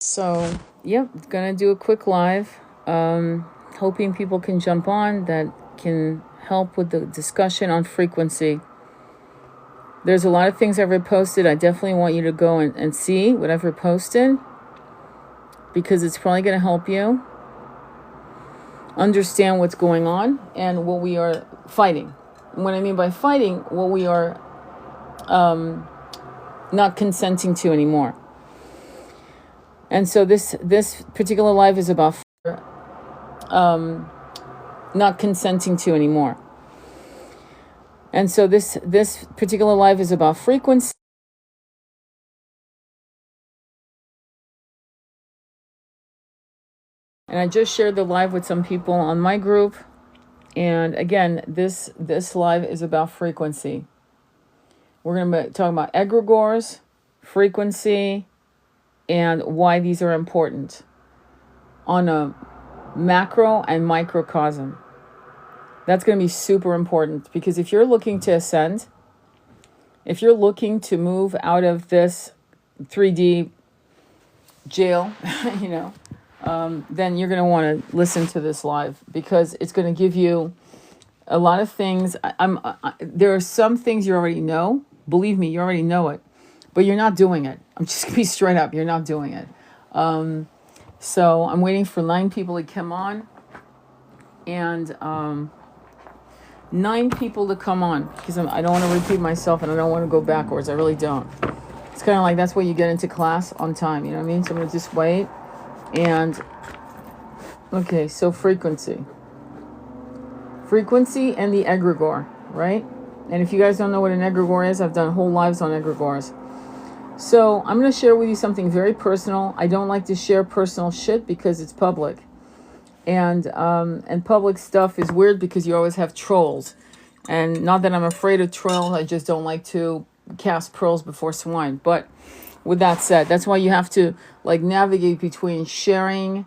So, yep, gonna do a quick live. Hoping people can jump on that can help with the discussion on frequency. There's a lot of things I've reposted. I definitely want you to go and see what I've reposted because it's probably going to help you understand what's going on and what we are fighting. What I mean by fighting, what we are not consenting to anymore. And so this particular live is about not consenting to anymore. And so this particular live is about frequency. And I just shared the live with some people on my group. And again, this live is about frequency. We're going to be talking about egregores, frequency, and why these are important on a macro and microcosm. That's going to be super important because if you're looking to ascend, if you're looking to move out of this 3D jail, then you're going to want to listen to this live because it's going to give you a lot of things. There are some things you already know. Believe me, you already know it, but you're not doing it. I'm just going to be straight up. You're not doing it. So I'm waiting for 9 people to come on and 9 people to come on because I don't want to repeat myself and I don't want to go backwards. I really don't. It's kind of like that's why you get into class on time. You know what I mean? So I'm going to just wait. And okay, so frequency and the egregore, right? And if you guys don't know what an egregore is, I've done whole lives on egregores. So I'm going to share with you something very personal. I don't like to share personal shit because it's public. And public stuff is weird because you always have trolls. And not that I'm afraid of trolls, I just don't like to cast pearls before swine. But with that said, that's why you have to navigate between sharing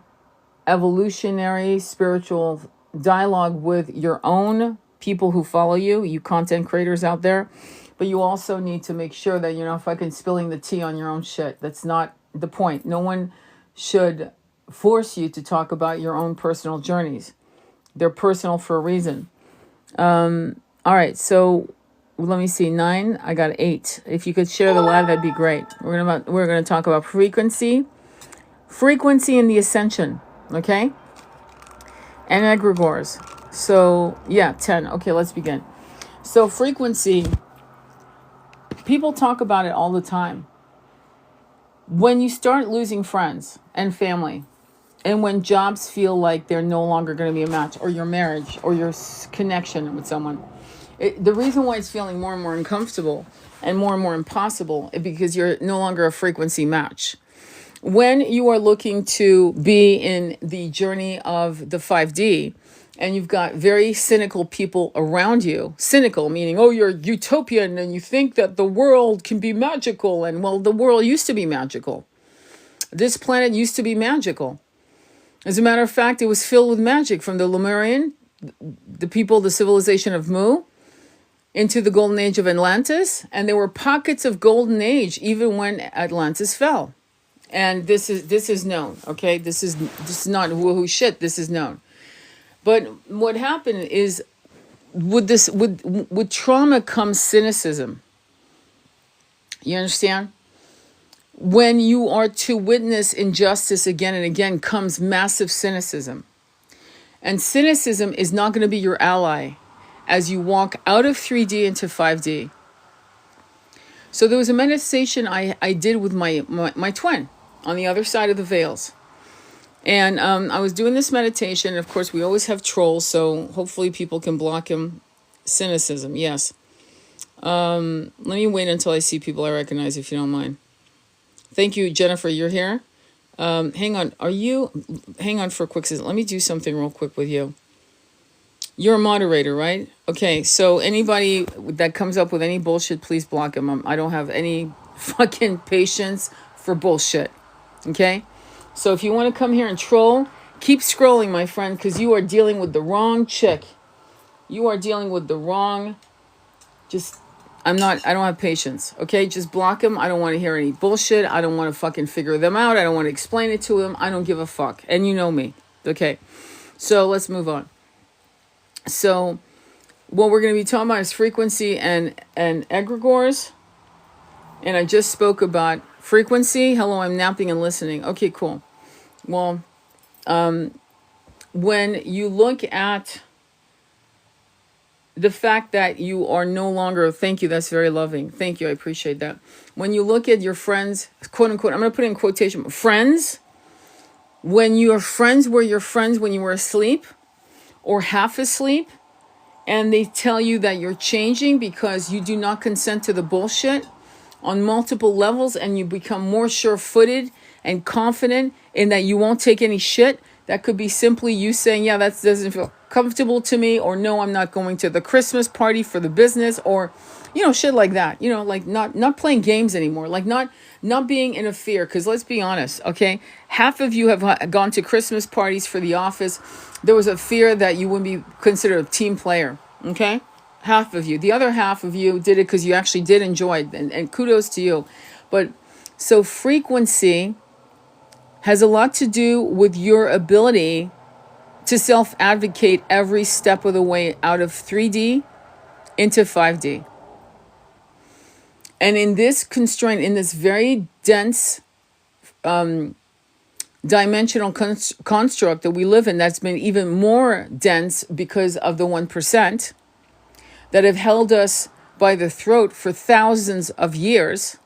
evolutionary spiritual dialogue with your own people who follow you content creators out there. But you also need to make sure that you're not fucking spilling the tea on your own shit. That's not the point. No one should force you to talk about your own personal journeys. They're personal for a reason. All right, so let me see. 9. I got 8. If you could share the live, that'd be great. We're gonna talk about frequency and the ascension. Okay, and egregores. So yeah, 10. Okay, let's begin. So frequency. People talk about it all the time. When you start losing friends and family, and when jobs feel like they're no longer going to be a match, or your marriage, or your connection with someone, the reason why it's feeling more and more uncomfortable and more impossible is because you're no longer a frequency match. When you are looking to be in the journey of the 5D, and you've got very cynical people around you, cynical meaning, oh, you're utopian and you think that the world can be magical. And well, the world used to be magical. This planet used to be magical. As a matter of fact, it was filled with magic from the Lemurian, the people, the civilization of Mu, into the golden age of Atlantis. And there were pockets of golden age even when Atlantis fell. And this is known, okay? This is not woohoo shit. This is known. But what happened is with trauma comes cynicism. You understand? When you are to witness injustice again and again comes massive cynicism. And cynicism is not going to be your ally as you walk out of 3D into 5D. So there was a meditation I did with my twin on the other side of the veils. And I was doing this meditation. Of course, we always have trolls, so hopefully people can block him. Cynicism, yes. Let me wait until I see people I recognize, if you don't mind. Thank you, Jennifer. You're here. Hang on. Hang on for a quick second. Let me do something real quick with you. You're a moderator, right? Okay, so anybody that comes up with any bullshit, please block him. I don't have any fucking patience for bullshit. Okay? So if you want to come here and troll, keep scrolling, my friend, because you are dealing with the wrong chick. You are dealing with the wrong, just I don't have patience. Okay, just block them. I don't want to hear any bullshit. I don't want to fucking figure them out. I don't want to explain it to them. I don't give a fuck. And you know me. Okay, so let's move on. So what we're going to be talking about is frequency and egregores. And I just spoke about frequency. Hello, I'm napping and listening. Okay, cool. Well, when you look at the fact that you are no longer, thank you, that's very loving. Thank you, I appreciate that. When you look at your friends, quote unquote, I'm going to put in quotation, friends, when your friends were your friends when you were asleep or half asleep, and they tell you that you're changing because you do not consent to the bullshit on multiple levels, and you become more sure-footed and confident in that you won't take any shit. That could be simply you saying, yeah, that doesn't feel comfortable to me, or no, I'm not going to the Christmas party for the business, or, shit like that. Like not playing games anymore, like not being in a fear. Because let's be honest, okay? Half of you have gone to Christmas parties for the office. There was a fear that you wouldn't be considered a team player, okay? Half of you. The other half of you did it because you actually did enjoy it, and kudos to you. But so frequency has a lot to do with your ability to self-advocate every step of the way out of 3D into 5D. And in this constraint, in this very dense dimensional construct that we live in, that's been even more dense because of the 1%, that have held us by the throat for thousands of years,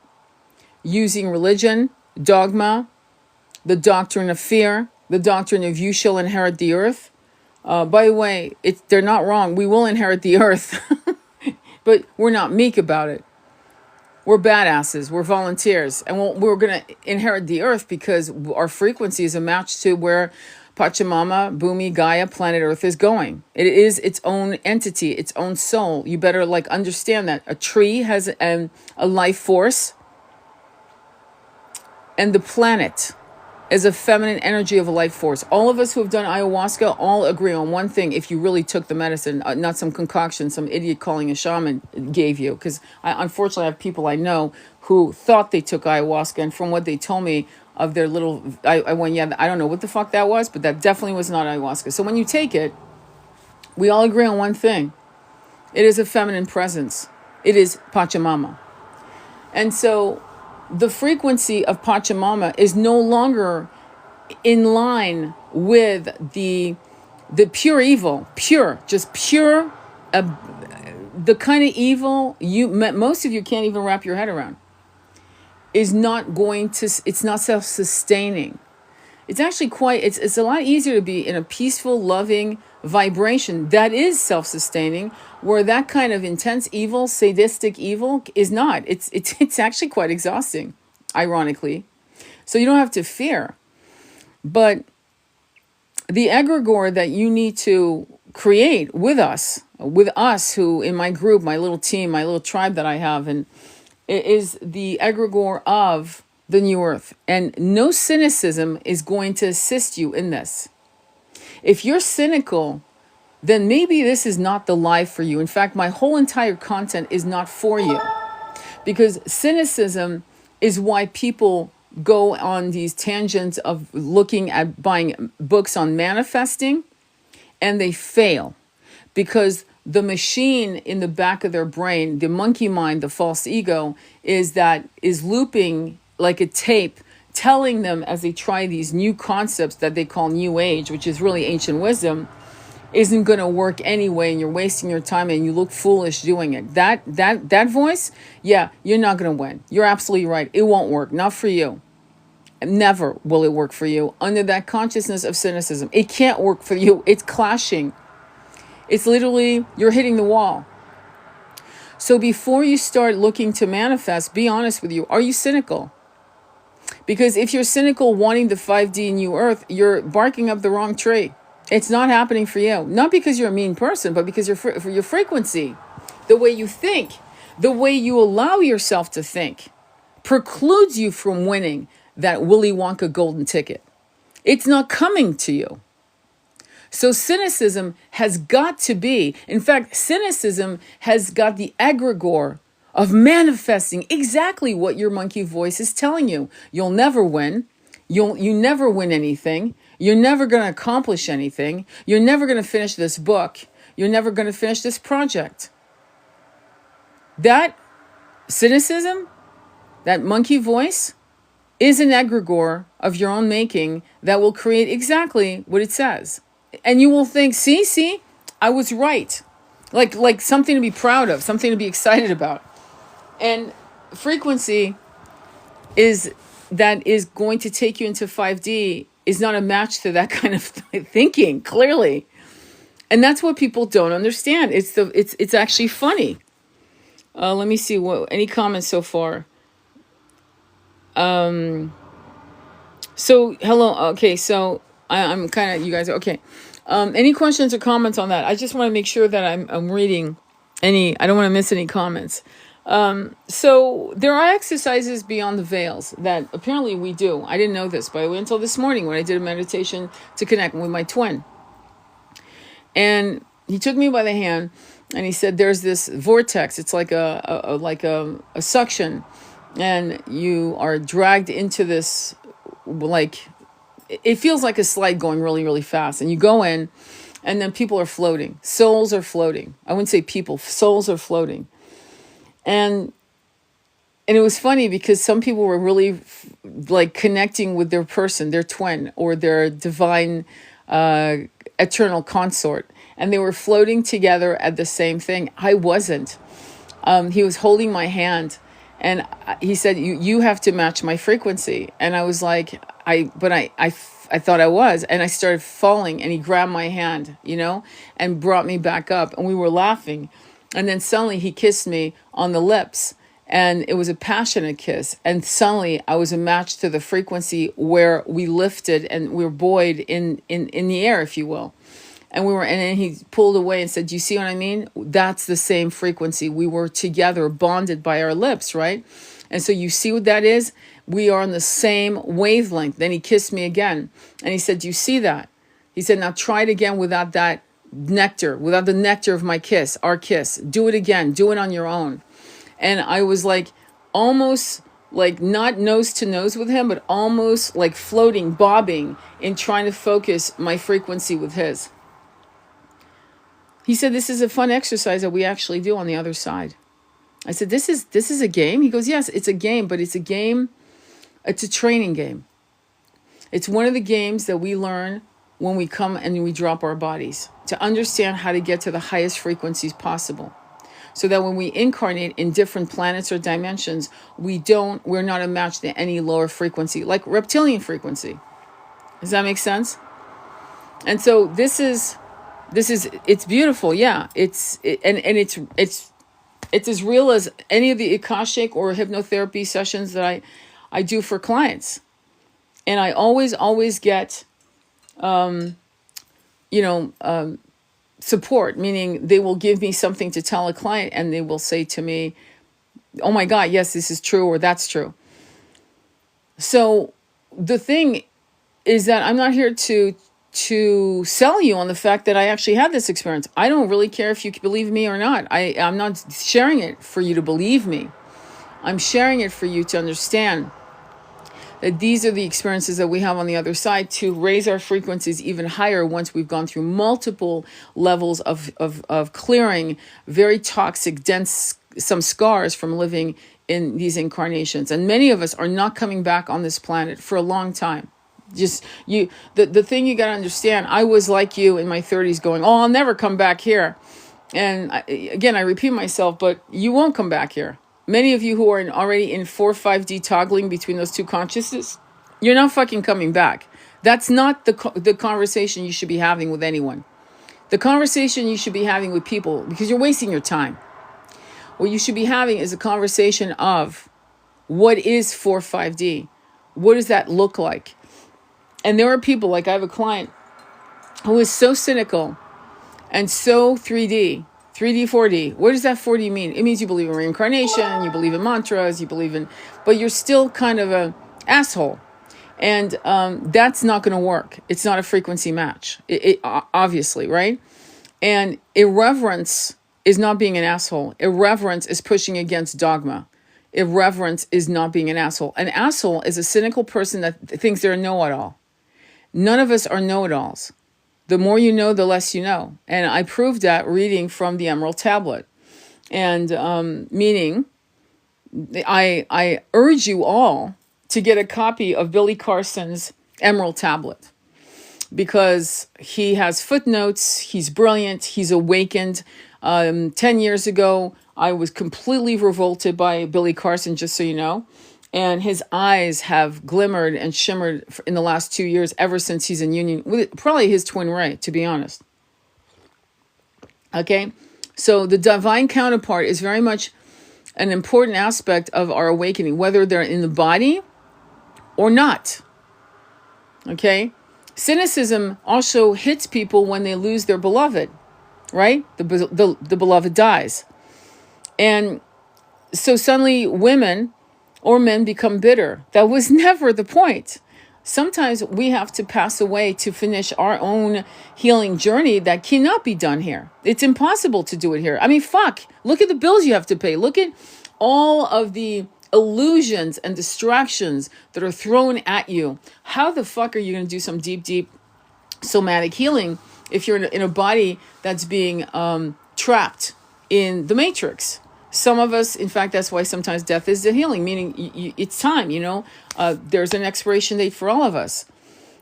using religion, dogma, the doctrine of fear, the doctrine of you shall inherit the earth. By the way, they're not wrong. We will inherit the earth, but we're not meek about it. We're badasses. We're volunteers. And we're going to inherit the earth because our frequency is a match to where Pachamama, Bhumi, Gaia, planet Earth is going. It is its own entity, its own soul. You better understand that. A tree has a life force, and the planet is a feminine energy of a life force. All of us who have done ayahuasca all agree on one thing: if you really took the medicine, not some concoction some idiot calling a shaman gave you. Because unfortunately, I have people I know who thought they took ayahuasca, and from what they told me of their little, I went, yeah, I don't know what the fuck that was, but that definitely was not ayahuasca. So when you take it, we all agree on one thing: it is a feminine presence. It is Pachamama. And so the frequency of Pachamama is no longer in line with the pure evil, just pure, the kind of evil most of you can't even wrap your head around. It's not self-sustaining. It's actually it's a lot easier to be in a peaceful, loving vibration that is self-sustaining, where that kind of intense evil, sadistic evil is not. It's actually quite exhausting, ironically. So you don't have to fear. But the egregore that you need to create with us who, in my group, my little team, my little tribe that I have, and it is the egregore of the new earth. And no cynicism is going to assist you in this. If you're cynical, then maybe this is not the life for you. In fact, my whole entire content is not for you. Because cynicism is why people go on these tangents of looking at buying books on manifesting, and they fail. Because the machine in the back of their brain, the monkey mind, the false ego, is looping like a tape, telling them as they try these new concepts that they call new age, which is really ancient wisdom, isn't going to work anyway, and you're wasting your time and you look foolish doing it. That voice, yeah, you're not going to win. You're absolutely right. It won't work. Not for you. Never will it work for you under that consciousness of cynicism. It can't work for you. It's clashing. It's literally, you're hitting the wall. So before you start looking to manifest, be honest with you. Are you cynical? Because if you're cynical wanting the 5D new earth, you're barking up the wrong tree. It's not happening for you. Not because you're a mean person, but because for your frequency, the way you think, the way you allow yourself to think, precludes you from winning that Willy Wonka golden ticket. It's not coming to you. So cynicism has got to be, in fact, cynicism has got the egregore of manifesting exactly what your monkey voice is telling you. You'll never win. You never win anything. You're never going to accomplish anything. You're never going to finish this book. You're never going to finish this project. That cynicism, that monkey voice, is an egregore of your own making that will create exactly what it says. And you will think, see, I was right. Like something to be proud of, something to be excited about. And frequency is going to take you into 5D is not a match to that kind of thinking, clearly. And that's what people don't understand. It's actually funny. Let me see any comments so far. So hello. Okay, so I'm kind of, you guys are okay. Any questions or comments on that? I just want to make sure that I'm reading I don't want to miss any comments. So there are exercises beyond the veils that apparently we do. I didn't know this, by the way, until this morning when I did a meditation to connect with my twin. And he took me by the hand and he said, there's this vortex. It's like a suction, and you are dragged into this, like, it feels like a slide going really, really fast. And you go in, and then people are floating. Souls are floating. I wouldn't say people, souls are floating. And it was funny because some people were really like connecting with their person, their twin, or their divine eternal consort. And they were floating together at the same thing. I wasn't. He was holding my hand, and he said, you have to match my frequency. And I was like, I thought I was. And I started falling, and he grabbed my hand, and brought me back up. And we were laughing. And then suddenly he kissed me on the lips, and it was a passionate kiss. And suddenly I was a match to the frequency where we lifted and we were buoyed in the air, if you will. And then he pulled away and said, do you see what I mean? That's the same frequency. We were together, bonded by our lips, right? And so you see what that is? We are on the same wavelength. Then he kissed me again. And he said, do you see that? He said, now try it again without that nectar, without the nectar of my kiss, our kiss. Do it again. Do it on your own. And I was like, almost like not nose to nose with him, but almost like floating, bobbing in trying to focus my frequency with his. He said, this is a fun exercise that we actually do on the other side. I said, this is a game? He goes, yes, it's a game, but it's a game. It's a training game. It's one of the games that we learn when we come and we drop our bodies to understand how to get to the highest frequencies possible. So that when we incarnate in different planets or dimensions, we're not a match to any lower frequency, like reptilian frequency. Does that make sense? And so it's beautiful. Yeah. It's as real as any of the Akashic or hypnotherapy sessions that I do for clients. And I always get, support, meaning they will give me something to tell a client and they will say to me, oh my God, yes, this is true, or that's true. So the thing is that I'm not here to sell you on the fact that I actually had this experience. I don't really care if you believe me or not. I'm not sharing it for you to believe me. I'm sharing it for you to understand that these are the experiences that we have on the other side to raise our frequencies even higher once we've gone through multiple levels of clearing very toxic, dense, some scars from living in these incarnations. And many of us are not coming back on this planet for a long time. Just the thing you got to understand, I was like you in my 30s going, oh, I'll never come back here. And I repeat myself, but you won't come back here. Many of you who are already in 4 or 5D toggling between those two consciousnesses, you're not fucking coming back. That's not the conversation you should be having with anyone. The conversation you should be having with people, because you're wasting your time. What you should be having is a conversation of what is 4 5D? What does that look like? And there are people, like I have a client who is so cynical and so 3D, 4D. What does that 4D mean? It means you believe in reincarnation, you believe in mantras, but you're still kind of an asshole. And that's not going to work. It's not a frequency match, obviously, right? And irreverence is not being an asshole. Irreverence is pushing against dogma. Irreverence is not being an asshole. An asshole is a cynical person that thinks they're a know-it-all. None of us are know-it-alls. The more you know, the less you know. And I proved that reading from the Emerald Tablet. And meaning, I urge you all to get a copy of Billy Carson's Emerald Tablet, because he has footnotes, he's brilliant, he's awakened. 10 years ago, I was completely revolted by Billy Carson, just so you know. And his eyes have glimmered and shimmered in the last 2 years, ever since he's in union with probably his twin ray, to be honest. Okay? So the divine counterpart is very much an important aspect of our awakening, whether they're in the body or not. Okay? Cynicism also hits people when they lose their beloved, right? The beloved dies. And so suddenly women or men become bitter. That was never the point. Sometimes we have to pass away to finish our own healing journey that cannot be done here. It's impossible to do it here. I mean, fuck. Look at the bills you have to pay. Look at all of the illusions and distractions that are thrown at you. How the fuck are you going to do some deep somatic healing if you're in a body that's being trapped in the matrix? Some of us, in fact, that's why sometimes death is the healing, meaning it's time, there's an expiration date for all of us.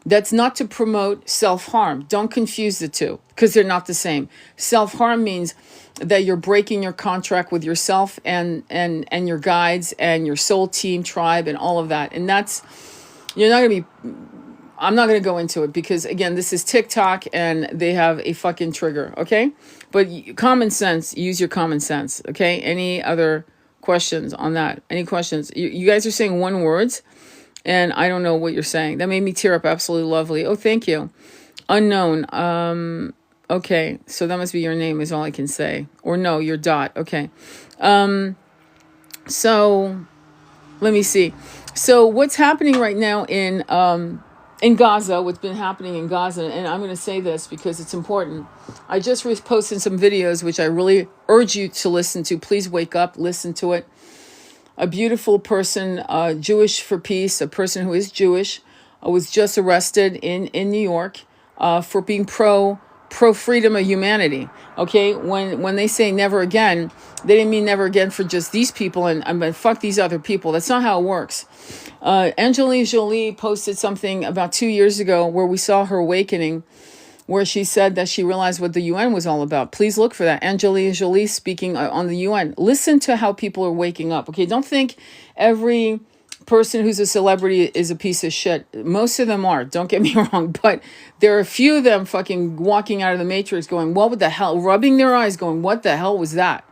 That's not to promote self-harm. Don't confuse the two, because they're not the same. Self-harm means that you're breaking your contract with yourself and your guides and your soul team, tribe, and all of that. And that's, I'm not going to go into it because, again, this is TikTok and they have a fucking trigger, okay? But common sense, use your common sense, okay? Any other questions on that? Any questions? You guys are saying one words, and I don't know what you're saying. That made me tear up. Absolutely lovely. Oh, thank you. Unknown. Okay, so that must be your name is all I can say. Or no, your dot. Okay. So let me see. So what's happening right now in Gaza, what's been happening in Gaza, and I'm going to say this because it's important. I just posted some videos, which I really urge you to listen to. Please wake up, listen to it. A beautiful person, Jewish for Peace, a person who is Jewish, was just arrested in New York for being pro freedom of humanity. Okay, when they say never again, they didn't mean never again for just these people and fuck these other people. That's not how it works. Angelina Jolie posted something about 2 years ago where we saw her awakening, where she said that she realized what the UN was all about. Please look for that. Angelina Jolie speaking on the UN. Listen to how people are waking up. Okay, don't think every person who's a celebrity is a piece of shit. Most of them are, don't get me wrong, but there are a few of them fucking walking out of the matrix going, what the hell, rubbing their eyes going, what the hell was that?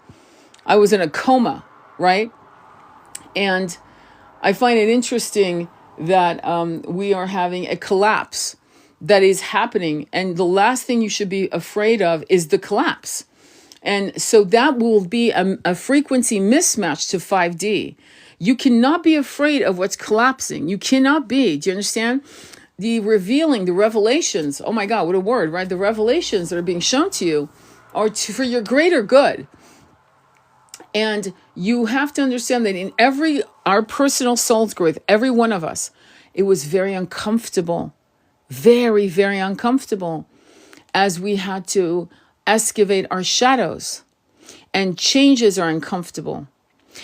I was in a coma, right? And I find it interesting that we are having a collapse that is happening. And the last thing you should be afraid of is the collapse. And so that will be a frequency mismatch to 5D. You cannot be afraid of what's collapsing. You cannot be. Do you understand? The revealing, the revelations, oh my God, what a word, right? The revelations that are being shown to you are for your greater good. And you have to understand that in our personal soul's growth, every one of us, it was very uncomfortable, very, very uncomfortable as we had to excavate our shadows, and changes are uncomfortable.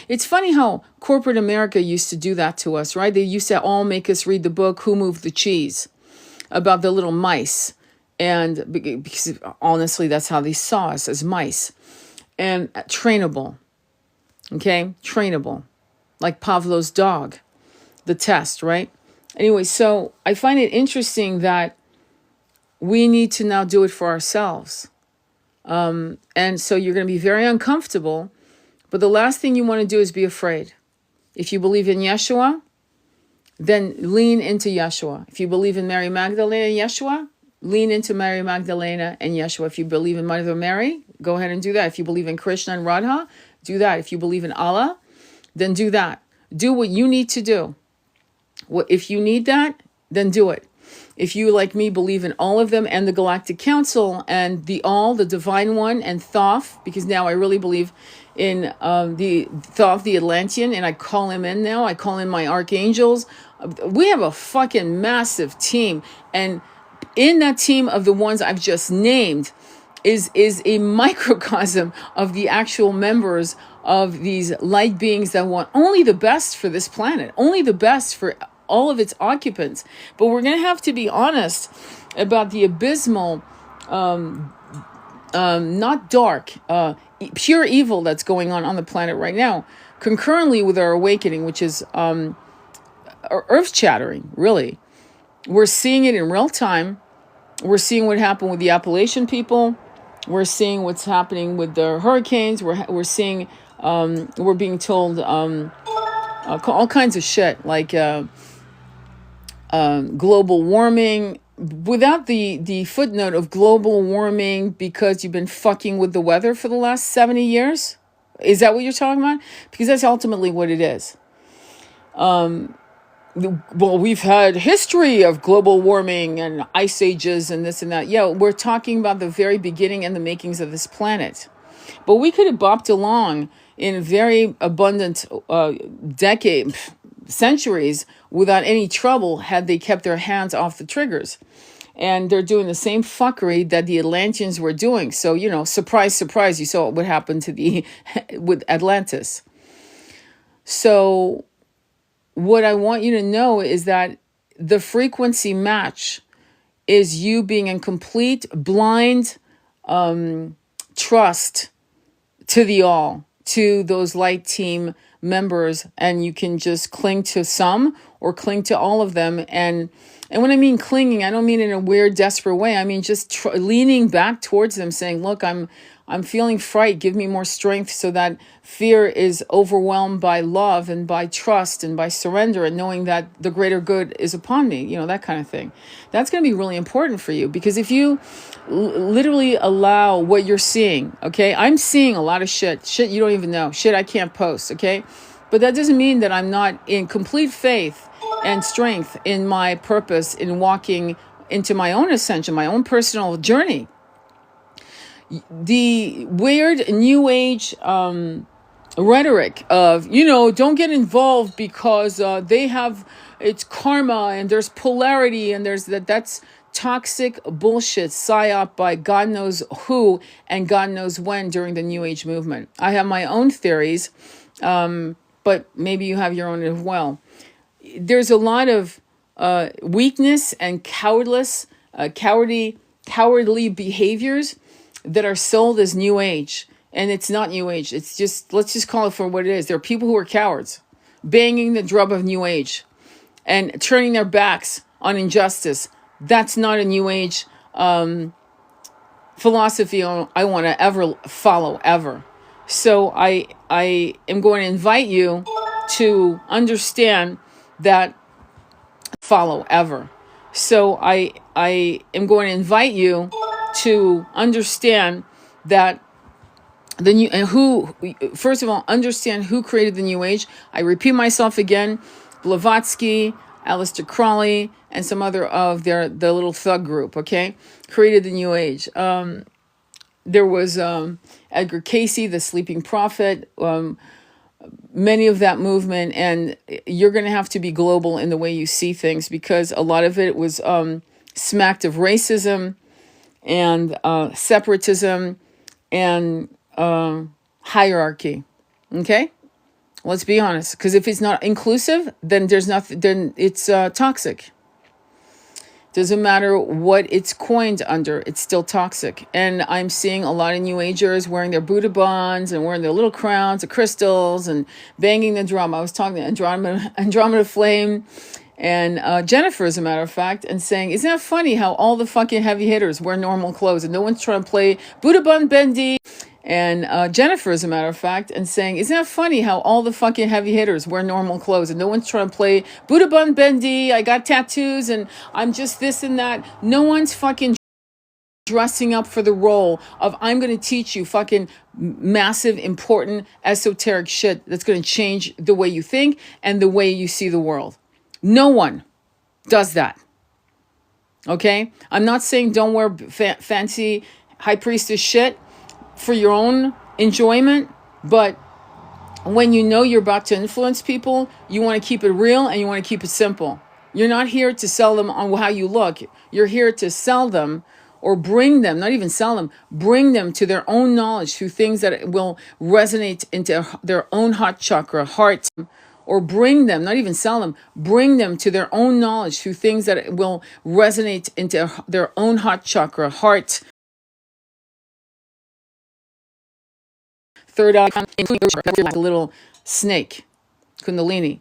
It's funny how corporate America used to do that to us, right? They used to all make us read the book, Who Moved the Cheese, about the little mice. And because honestly, that's how they saw us, as mice. And trainable. Okay? Trainable. Like Pavlov's dog. The test, right? Anyway, so I find it interesting that we need to now do it for ourselves. And so you're going to be very uncomfortable. But the last thing you want to do is be afraid. If you believe in Yeshua, then lean into Yeshua. If you believe in Mary Magdalene and Yeshua, lean into Mary Magdalena and Yeshua. If you believe in Mother Mary, go ahead and do that. If you believe in Krishna and Radha, do that. If you believe in Allah, then do that. Do what you need to do. If you need that, then do it. if you, like me, believe in all of them and the Galactic Council and the Divine One, and Thoth, because now I really believe in the Thoth, the Atlantean, and I call him in now. I call in my archangels. We have a fucking massive team, and in that team of the ones I've just named is a microcosm of the actual members of these light beings that want only the best for this planet, only the best for all of its occupants. But we're going to have to be honest about the abysmal, not dark, pure evil that's going on the planet right now, concurrently with our awakening, which is earth-shattering, really. We're seeing it in real time. We're seeing what happened with the Appalachian people. We're seeing what's happening with the hurricanes. We're seeing, we're being told all kinds of shit, like global warming, without the footnote of global warming because you've been fucking with the weather for the last 70 years. Is that what you're talking about? Because that's ultimately what it is. Well, we've had history of global warming and ice ages and this and that. Yeah, we're talking about the very beginning and the makings of this planet. But we could have bopped along in very abundant centuries without any trouble had they kept their hands off the triggers. And they're doing the same fuckery that the Atlanteans were doing. So, surprise, surprise, you saw what happened to with Atlantis. So what I want you to know is that the frequency match is you being in complete blind trust to the all, to those light team members, and you can just cling to some or cling to all of them. And when I mean clinging, I don't mean in a weird, desperate way. I mean just leaning back towards them, saying, "Look, I'm feeling fright. Give me more strength," so that fear is overwhelmed by love and by trust and by surrender and knowing that the greater good is upon me. That kind of thing. That's going to be really important for you, because if you literally allow what you're seeing, okay, I'm seeing a lot of shit you don't even know, shit I can't post, okay, but that doesn't mean that I'm not in complete faith and strength in my purpose in walking into my own ascension, my own personal journey. The weird new age rhetoric of, don't get involved because they have, it's karma and there's polarity and there's that's toxic bullshit psyop by God knows who and God knows when during the new age movement. I have my own theories, but maybe you have your own as well. There's a lot of weakness and cowardly behaviors that are sold as new age, and it's not new age. It's just, let's just call it for what it is. There are people who are cowards, banging the drum of new age and turning their backs on injustice. That's not a new age philosophy I want to ever follow, ever. So I am going to invite you to understand that follow ever. So I am going to invite you to understand that the new, and first of all, understand who created the new age. I repeat myself again: Blavatsky, Aleister Crowley, and some other of the little thug group, okay, created the new age. There was Edgar Cayce, the sleeping prophet, many of that movement, and you're going to have to be global in the way you see things, because a lot of it was smacked of racism and separatism and hierarchy. Okay, let's be honest, because if it's not inclusive, then there's nothing. Then it's toxic. Doesn't matter what it's coined under, it's still toxic. And I'm seeing a lot of New Agers wearing their Buddha buns and wearing their little crowns of crystals and banging the drum. I was talking to Andromeda Flame and Jennifer, as a matter of fact, and saying, isn't that funny how all the fucking heavy hitters wear normal clothes and no one's trying to play Buddha bun bendy? And Jennifer, as a matter of fact, and saying, isn't that funny how all the fucking heavy hitters wear normal clothes and no one's trying to play Buddha bun bendy, I got tattoos and I'm just this and that. No one's fucking dressing up for the role of, I'm going to teach you fucking massive, important, esoteric shit that's going to change the way you think and the way you see the world. No one does that. Okay? I'm not saying don't wear fancy high priestess shit for your own enjoyment, but when you know you're about to influence people, you want to keep it real and you want to keep it simple. You're not here to sell them on how you look. You're here to sell them or bring them, not even sell them, bring them to their own knowledge through things that will resonate into their own heart chakra, heart, or bring them, not even sell them, bring them to their own knowledge through things that will resonate into their own heart chakra, heart, third eye, like a little snake, kundalini.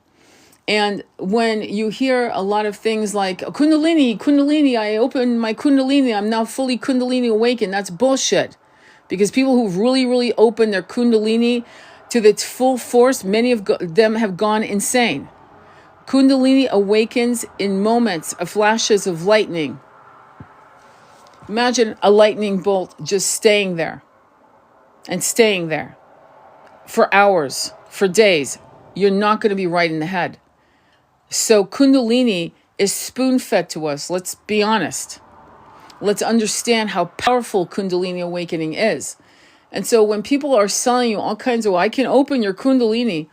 And when you hear a lot of things like Kundalini, I opened my Kundalini, I'm now fully Kundalini awakened, that's bullshit. Because people who've really, really opened their Kundalini to its full force, many of them have gone insane. Kundalini awakens in moments, of flashes of lightning. Imagine a lightning bolt just staying there and staying there for hours, for days. You're not going to be right in the head. So Kundalini is spoon-fed to us. Let's be honest. Let's understand how powerful Kundalini awakening is. And so when people are selling you all kinds of, I can open your Kundalini,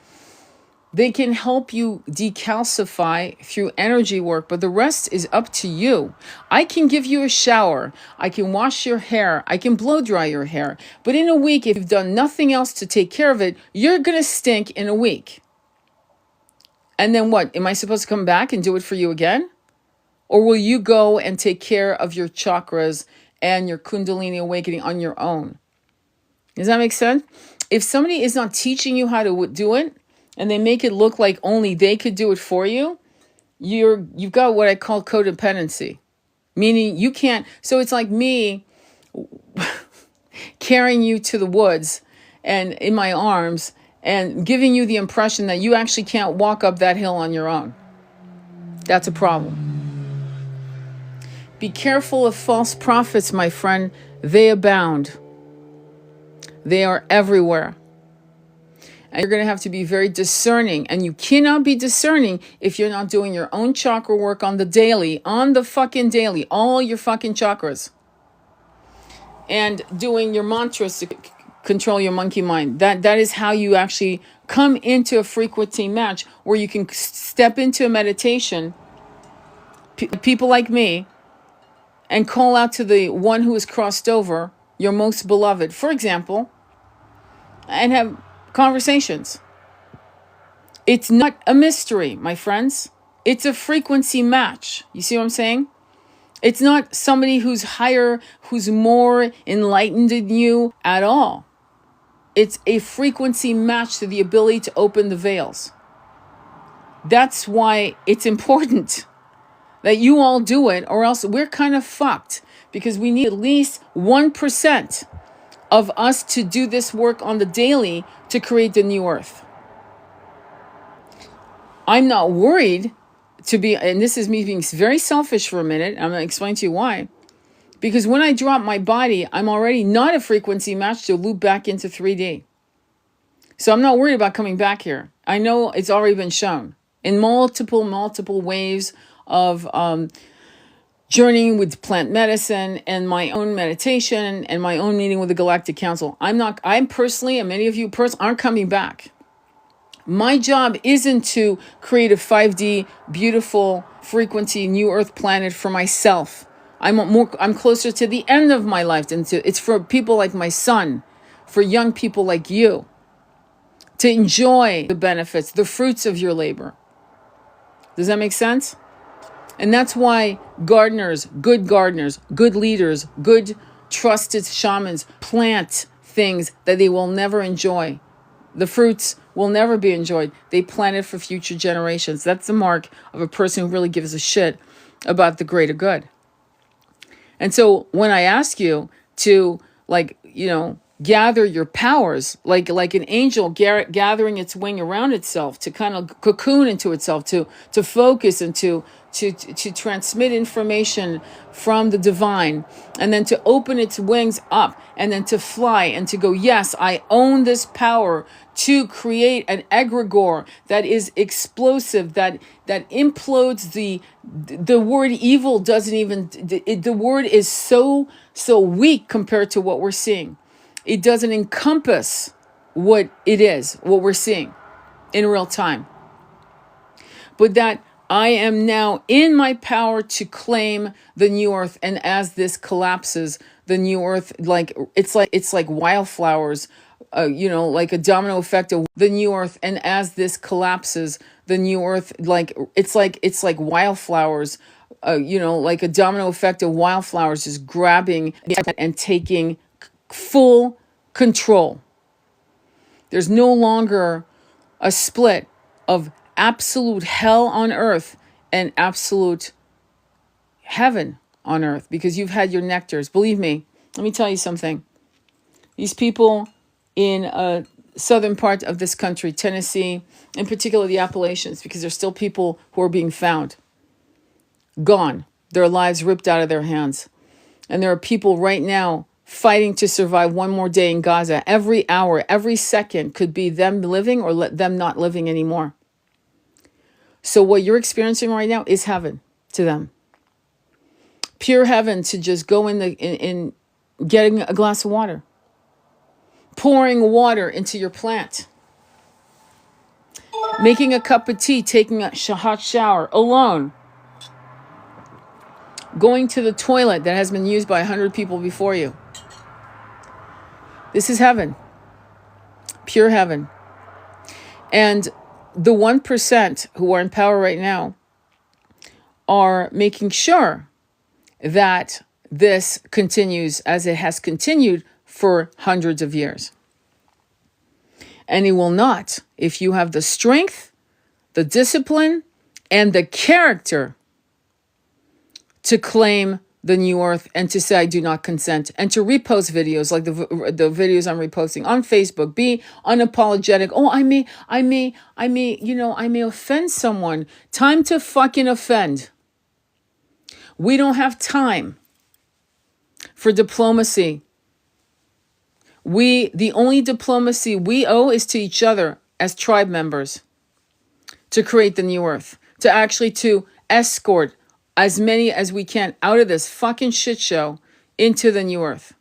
they can help you decalcify through energy work, but the rest is up to you. I can give you a shower. I can wash your hair. I can blow dry your hair. But in a week, if you've done nothing else to take care of it, you're going to stink in a week. And then what? Am I supposed to come back and do it for you again? Or will you go and take care of your chakras and your Kundalini awakening on your own? Does that make sense? If somebody is not teaching you how to do it, and they make it look like only they could do it for you, you've got what I call codependency. Meaning you can't, so it's like me carrying you to the woods and in my arms and giving you the impression that you actually can't walk up that hill on your own. That's a problem. Be careful of false prophets, my friend. They abound. They are everywhere. And you're going to have to be very discerning. And you cannot be discerning if you're not doing your own chakra work on the fucking daily, all your fucking chakras. And doing your mantras to control your monkey mind. That is how you actually come into a frequency match where you can step into a meditation, people like me, and call out to the one who has crossed over, your most beloved, for example, and have conversations. It's not a mystery, my friends. It's a frequency match. You see what I'm saying? It's not somebody who's higher, who's more enlightened than you at all. It's a frequency match to the ability to open the veils. That's why it's important that you all do it, or else we're kind of fucked, because we need at least 1% of us to do this work on the daily to create the new earth. I'm not worried to be, and this is me being very selfish for a minute, I'm going to explain to you why. Because when I drop my body, I'm already not a frequency match to loop back into 3D. So I'm not worried about coming back here. I know it's already been shown in multiple waves of journeying with plant medicine and my own meditation and my own meeting with the Galactic Council. I'm personally, and many of you aren't coming back. My job isn't to create a 5D, beautiful frequency, new earth planet for myself. I'm closer to the end of my life than it's for people like my son, for young people like you, to enjoy the benefits, the fruits of your labor. Does that make sense? And that's why gardeners, good leaders, good trusted shamans plant things that they will never enjoy. The fruits will never be enjoyed. They plant it for future generations. That's the mark of a person who really gives a shit about the greater good. And so when I ask you to, gather your powers, like an angel gathering its wing around itself to kind of cocoon into itself, to focus and to transmit information from the divine, and then to open its wings up and then to fly and to go, yes, I own this power to create an egregore that is explosive, that implodes the word evil. Doesn't even, the word is so weak compared to what we're seeing. It doesn't encompass what it is, what we're seeing in real time. But that I am now in my power to claim the new earth, and as this collapses, the new earth, it's like wildflowers, like a domino effect of the new earth, and as this collapses, the new earth, it's like wildflowers, like a domino effect of wildflowers, just grabbing and taking full control. There's no longer a split of absolute hell on earth and absolute heaven on earth, because you've had your nectars. Believe me, let me tell you something. These people in a southern part of this country, Tennessee, in particular the Appalachians, because there's still people who are being found, gone, their lives ripped out of their hands. And there are people right now fighting to survive one more day in Gaza. Every hour, every second could be them living or them not living anymore. So what you're experiencing right now is heaven to them. Pure heaven, to just go in getting a glass of water, pouring water into your plant, making a cup of tea, taking a hot shower alone, going to the toilet that has been used by 100 people before you. This is heaven, pure heaven. And the 1% who are in power right now are making sure that this continues as it has continued for hundreds of years. And it will not, if you have the strength, the discipline, and the character to claim the new earth and to say, I do not consent, and to repost videos like the videos I'm reposting on Facebook. Be unapologetic. Oh, I may offend someone. Time to fucking offend. We don't have time for diplomacy. The only diplomacy we owe is to each other as tribe members, to create the new earth, to escort as many as we can out of this fucking shit show into the new earth.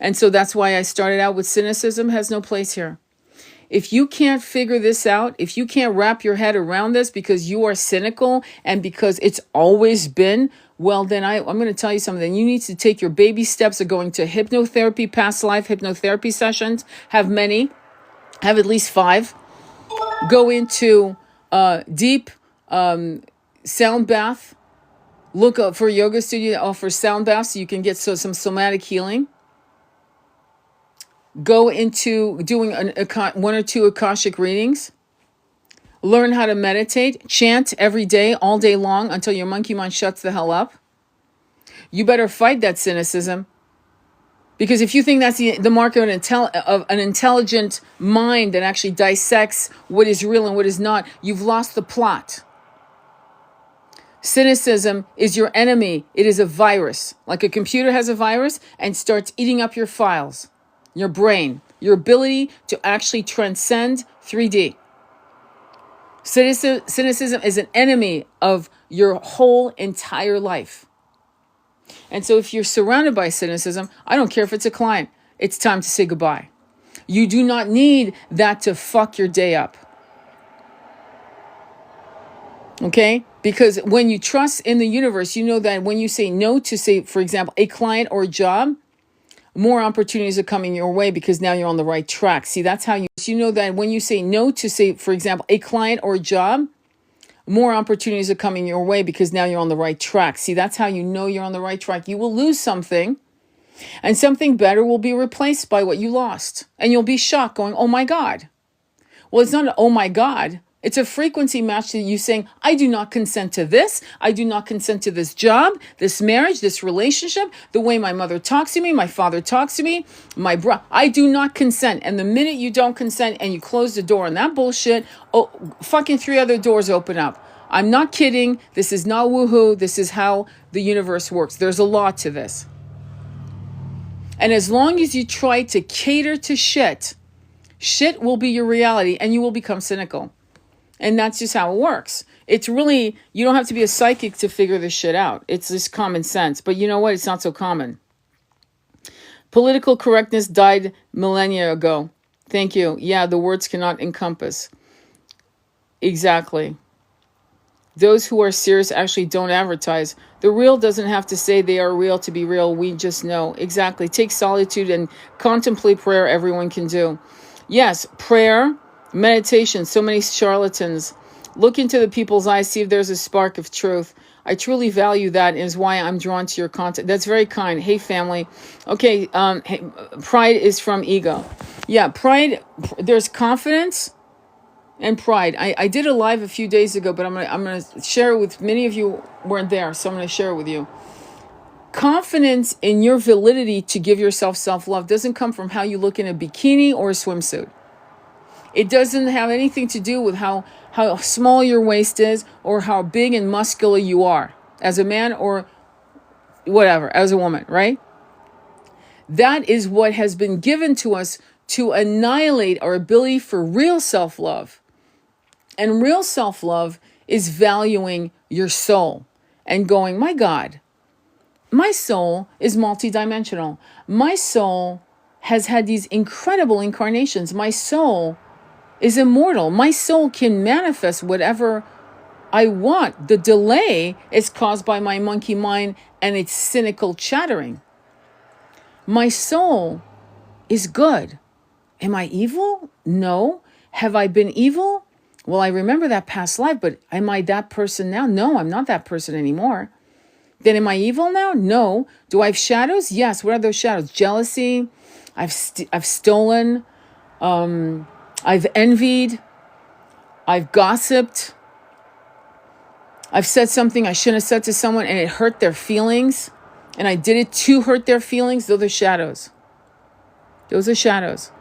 And so that's why I started out with cynicism has no place here. If you can't figure this out, if you can't wrap your head around this because you are cynical and because it's always been, well, then I'm going to tell you something. You need to take your baby steps of going to hypnotherapy, past life hypnotherapy sessions. Have many. Have at least 5. Go into deep sound bath. Look up for yoga studio that offers sound baths so you can get some somatic healing. Go into doing 1 or 2 Akashic readings. Learn how to meditate. Chant every day, all day long, until your monkey mind shuts the hell up. You better fight that cynicism. Because if you think that's the mark of an intelligent mind that actually dissects what is real and what is not, you've lost the plot. Cynicism is your enemy. It is a virus. Like a computer has a virus and starts eating up your files, your brain, your ability to actually transcend 3D. Cynicism is an enemy of your whole entire life. And so if you're surrounded by cynicism, I don't care if it's a client, it's time to say goodbye. You do not need that to fuck your day up. Okay? Because when you trust in the universe, you know that when you say no to, say, for example, a client or a job, more opportunities are coming your way because now you're on the right track. See, that's how you know that when you say no to, say, for example, a client or a job, more opportunities are coming your way because now you're on the right track. See, that's how you know you're on the right track. You will lose something and something better will be replaced by what you lost. And you'll be shocked going, oh my God. Well, it's not an oh my God. It's a frequency match to you saying, I do not consent to this. I do not consent to this job, this marriage, this relationship, the way my mother talks to me, my father talks to me, I do not consent. And the minute you don't consent and you close the door on that bullshit, oh, fucking 3 other doors open up. I'm not kidding. This is not woohoo. This is how the universe works. There's a law to this. And as long as you try to cater to shit will be your reality and you will become cynical. And that's just how it works. It's really, you don't have to be a psychic to figure this shit out. It's just common sense. But you know what? It's not so common. Political correctness died millennia ago. Thank you. Yeah, the words cannot encompass. Exactly. Those who are serious actually don't advertise. The real doesn't have to say they are real to be real. We just know. Exactly. Take solitude and contemplate prayer. Everyone can do. Yes, prayer, meditation. So many charlatans. Look into the people's eyes. See if there's a spark of truth. I truly value that, and is why I'm drawn to your content. That's very kind. Hey, family. Okay, pride is from ego. Yeah, pride, there's confidence and pride. I did a live a few days ago, but I'm gonna share it with many of you weren't there, so I'm gonna share it with you. Confidence in your validity to give yourself self-love doesn't come from how you look in a bikini or a swimsuit. It doesn't have anything to do with how small your waist is or how big and muscular you are as a man or whatever, as a woman, right? That is what has been given to us to annihilate our ability for real self-love. And real self-love is valuing your soul and going, my God, my soul is multidimensional. My soul has had these incredible incarnations. My soul is immortal. My soul can manifest whatever I want. The delay is caused by my monkey mind and its cynical chattering. My soul is good. Am I evil? No. Have I been evil? Well, I remember that past life, but am I that person now? No, I'm not that person anymore. Then am I evil now? No. Do I have shadows? Yes. What are those shadows? Jealousy. I've stolen. I've envied. I've gossiped. I've said something I shouldn't have said to someone and it hurt their feelings. And I did it to hurt their feelings. Those are shadows. Those are shadows.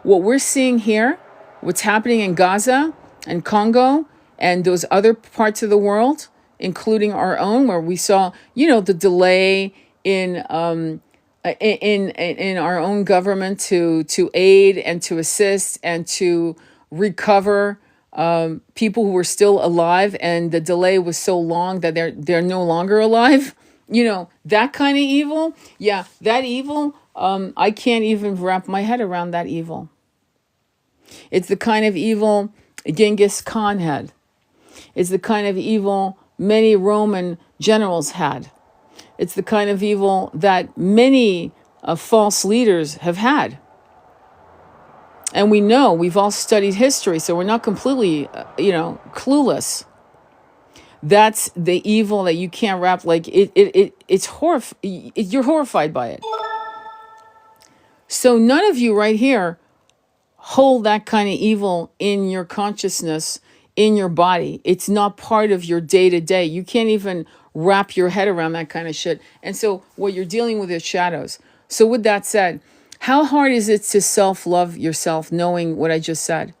What we're seeing here, what's happening in Gaza and Congo and those other parts of the world, including our own, where we saw, the delay in our own government to aid and to assist and to recover people who were still alive, and the delay was so long that they're no longer alive. That kind of evil. Yeah, that evil. I can't even wrap my head around that evil. It's the kind of evil Genghis Khan had. It's the kind of evil many Roman generals had. It's the kind of evil that many false leaders have had. And we know, we've all studied history, so we're not completely, clueless. That's the evil that you can't wrap, it's you're horrified by it. So none of you right here hold that kind of evil in your consciousness, in your body. It's not part of your day-to-day. You can't even wrap your head around that kind of shit. And so what you're dealing with is shadows. So with that said, how hard is it to self-love yourself knowing what I just said?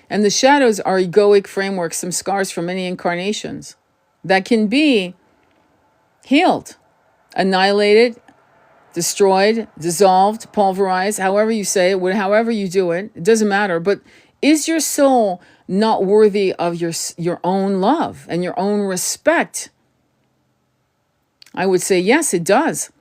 And the shadows are egoic frameworks, some scars from many incarnations that can be healed, annihilated, destroyed, dissolved, pulverized, however you say it, however you do it, it doesn't matter. But is your soul not worthy of your own love and your own respect? I would say, yes, it does.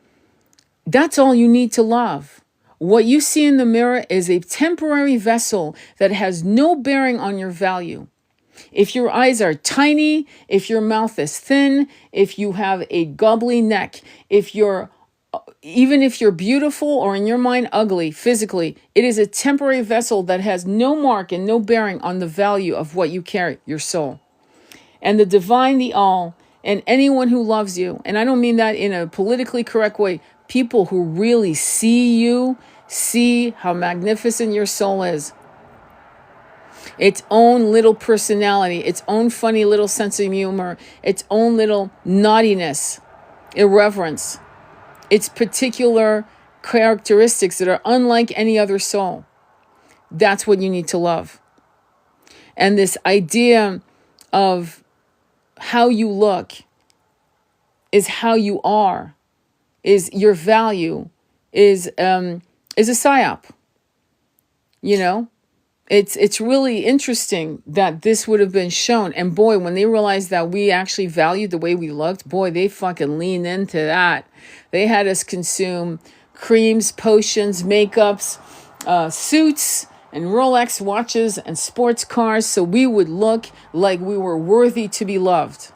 That's all you need to love. What you see in the mirror is a temporary vessel that has no bearing on your value. If your eyes are tiny, if your mouth is thin, if you have a gobbly neck, even if you're beautiful or in your mind ugly physically, it is a temporary vessel that has no mark and no bearing on the value of what you carry, your soul. And the divine, the all, and anyone who loves you, and I don't mean that in a politically correct way, people who really see you, see how magnificent your soul is. its own little personality, its own funny little sense of humor, its own little naughtiness, irreverence, its particular characteristics that are unlike any other soul. That's what you need to love. And this idea of how you look is how you are, is your value, is a psyop. You know, it's really interesting that this would have been shown. And boy, when they realized that we actually valued the way we looked, boy, they fucking leaned into that. They had us consume creams, potions, makeups, suits, and Rolex watches and sports cars so we would look like we were worthy to be loved.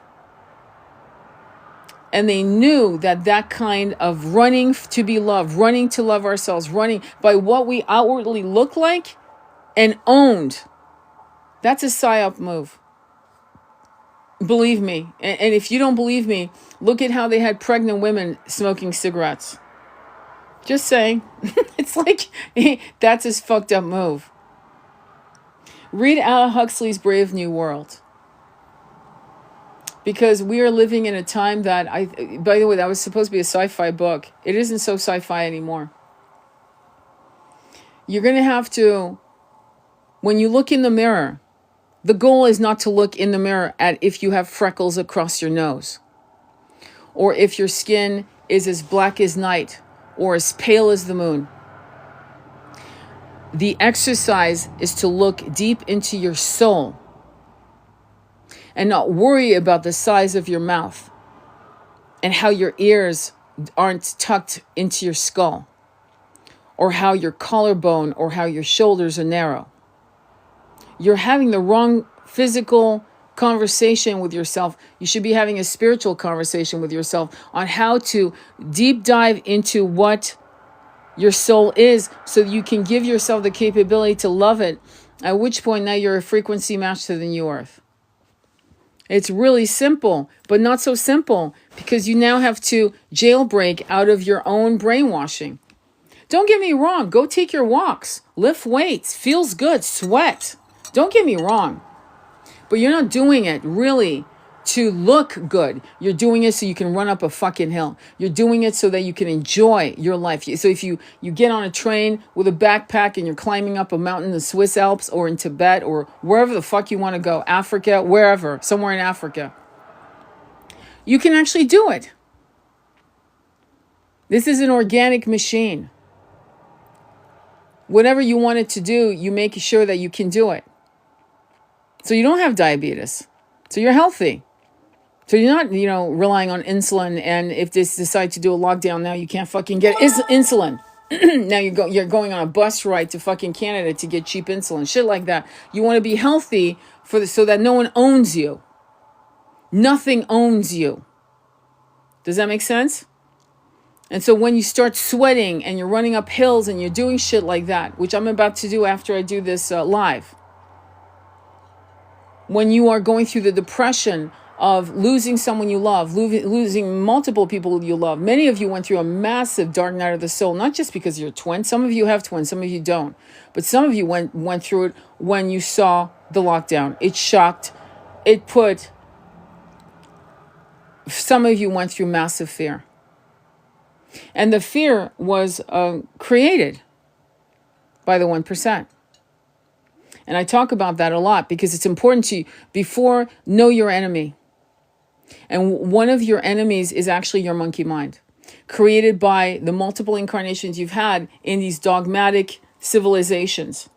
And they knew that that kind of running to be loved, running to love ourselves, running by what we outwardly look like and owned, that's a psyop move. Believe me. And if you don't believe me, look at how they had pregnant women smoking cigarettes. Just saying. It's like, that's a fucked up move. Read Aldous Huxley's Brave New World. Because we are living in a time that, by the way, that was supposed to be a sci-fi book. It isn't so sci-fi anymore. You're going to have to, when you look in the mirror, the goal is not to look in the mirror at if you have freckles across your nose, or if your skin is as black as night, or as pale as the moon. The exercise is to look deep into your soul and not worry about the size of your mouth and how your ears aren't tucked into your skull, or how your collarbone or how your shoulders are narrow. You're having the wrong physical conversation with yourself. You should be having a spiritual conversation with yourself on how to deep dive into what your soul is so you can give yourself the capability to love it, at which point now you're a frequency match to the new earth. It's really simple, but not so simple because you now have to jailbreak out of your own brainwashing. Don't get me wrong. Go take your walks. Lift weights. Feels good. Sweat. Don't get me wrong. But you're not doing it really to look good. You're doing it so you can run up a fucking hill. You're doing it so that you can enjoy your life. So if you get on a train with a backpack and you're climbing up a mountain in the Swiss Alps or in Tibet or wherever the fuck you want to go, Africa, wherever, somewhere in Africa, you can actually do it. This is an organic machine. Whatever you want it to do, you make sure that you can do it. So you don't have diabetes. So you're healthy. So you're not, relying on insulin. And if they decide to do a lockdown now, you can't fucking get insulin. Now you're going on a bus ride to fucking Canada to get cheap insulin. Shit like that. You want to be healthy so that no one owns you. Nothing owns you. Does that make sense? And so when you start sweating and you're running up hills and you're doing shit like that, which I'm about to do after I do this live, when you are going through the depression of losing someone you love, losing multiple people you love. Many of you went through a massive dark night of the soul, not just because you're twins. Some of you have twins, some of you don't. But some of you went through it when you saw the lockdown. It shocked. Some of you went through massive fear. And the fear was created by the 1%. And I talk about that a lot because it's important to, before, know your enemy. And one of your enemies is actually your monkey mind, created by the multiple incarnations you've had in these dogmatic civilizations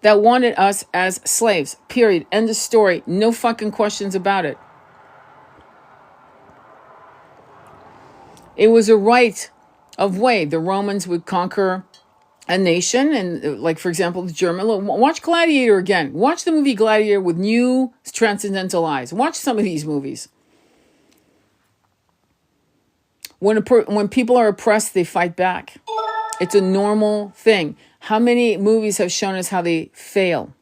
that wanted us as slaves, period. End of story. No fucking questions about it. It was a right of way. The Romans would conquer a nation, and like, for example, the German. Watch Gladiator again. Watch the movie Gladiator with new transcendental eyes. Watch some of these movies. When people are oppressed, they fight back. It's a normal thing. How many movies have shown us how they fail?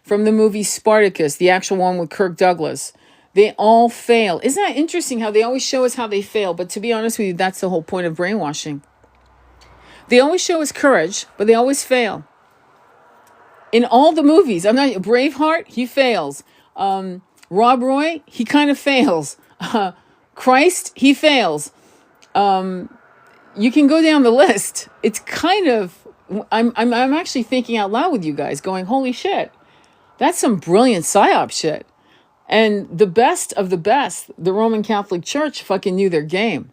From the movie Spartacus, the actual one with Kirk Douglas, they all fail. Isn't that interesting how they always show us how they fail? But to be honest with you, that's the whole point of brainwashing. They always show us courage, but they always fail. In all the movies. I'm not Braveheart, he fails. Rob Roy, he kind of fails. Christ, he fails. You can go down the list. It's kind of I'm actually thinking out loud with you guys, going, holy shit, that's some brilliant psyop shit. And the best of the best, the Roman Catholic Church fucking knew their game.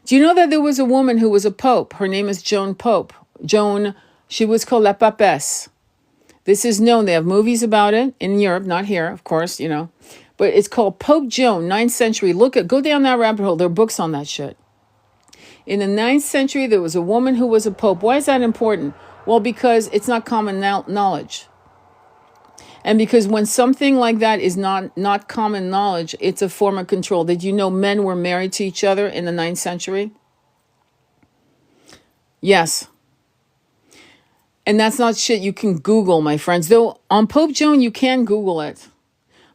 Do you know that there was a woman who was a pope? Her name is Joan Pope. Joan, she was called La Papesse. This is known. They have movies about it in Europe, not here, of course, you know. But it's called Pope Joan, 9th century. Go down that rabbit hole. There are books on that shit. In the 9th century, there was a woman who was a pope. Why is that important? Well, because it's not common knowledge. And because when something like that is not common knowledge, it's a form of control. Did you know men were married to each other in the 9th century? Yes. And that's not shit you can Google, my friends. Though on Pope Joan, you can Google it.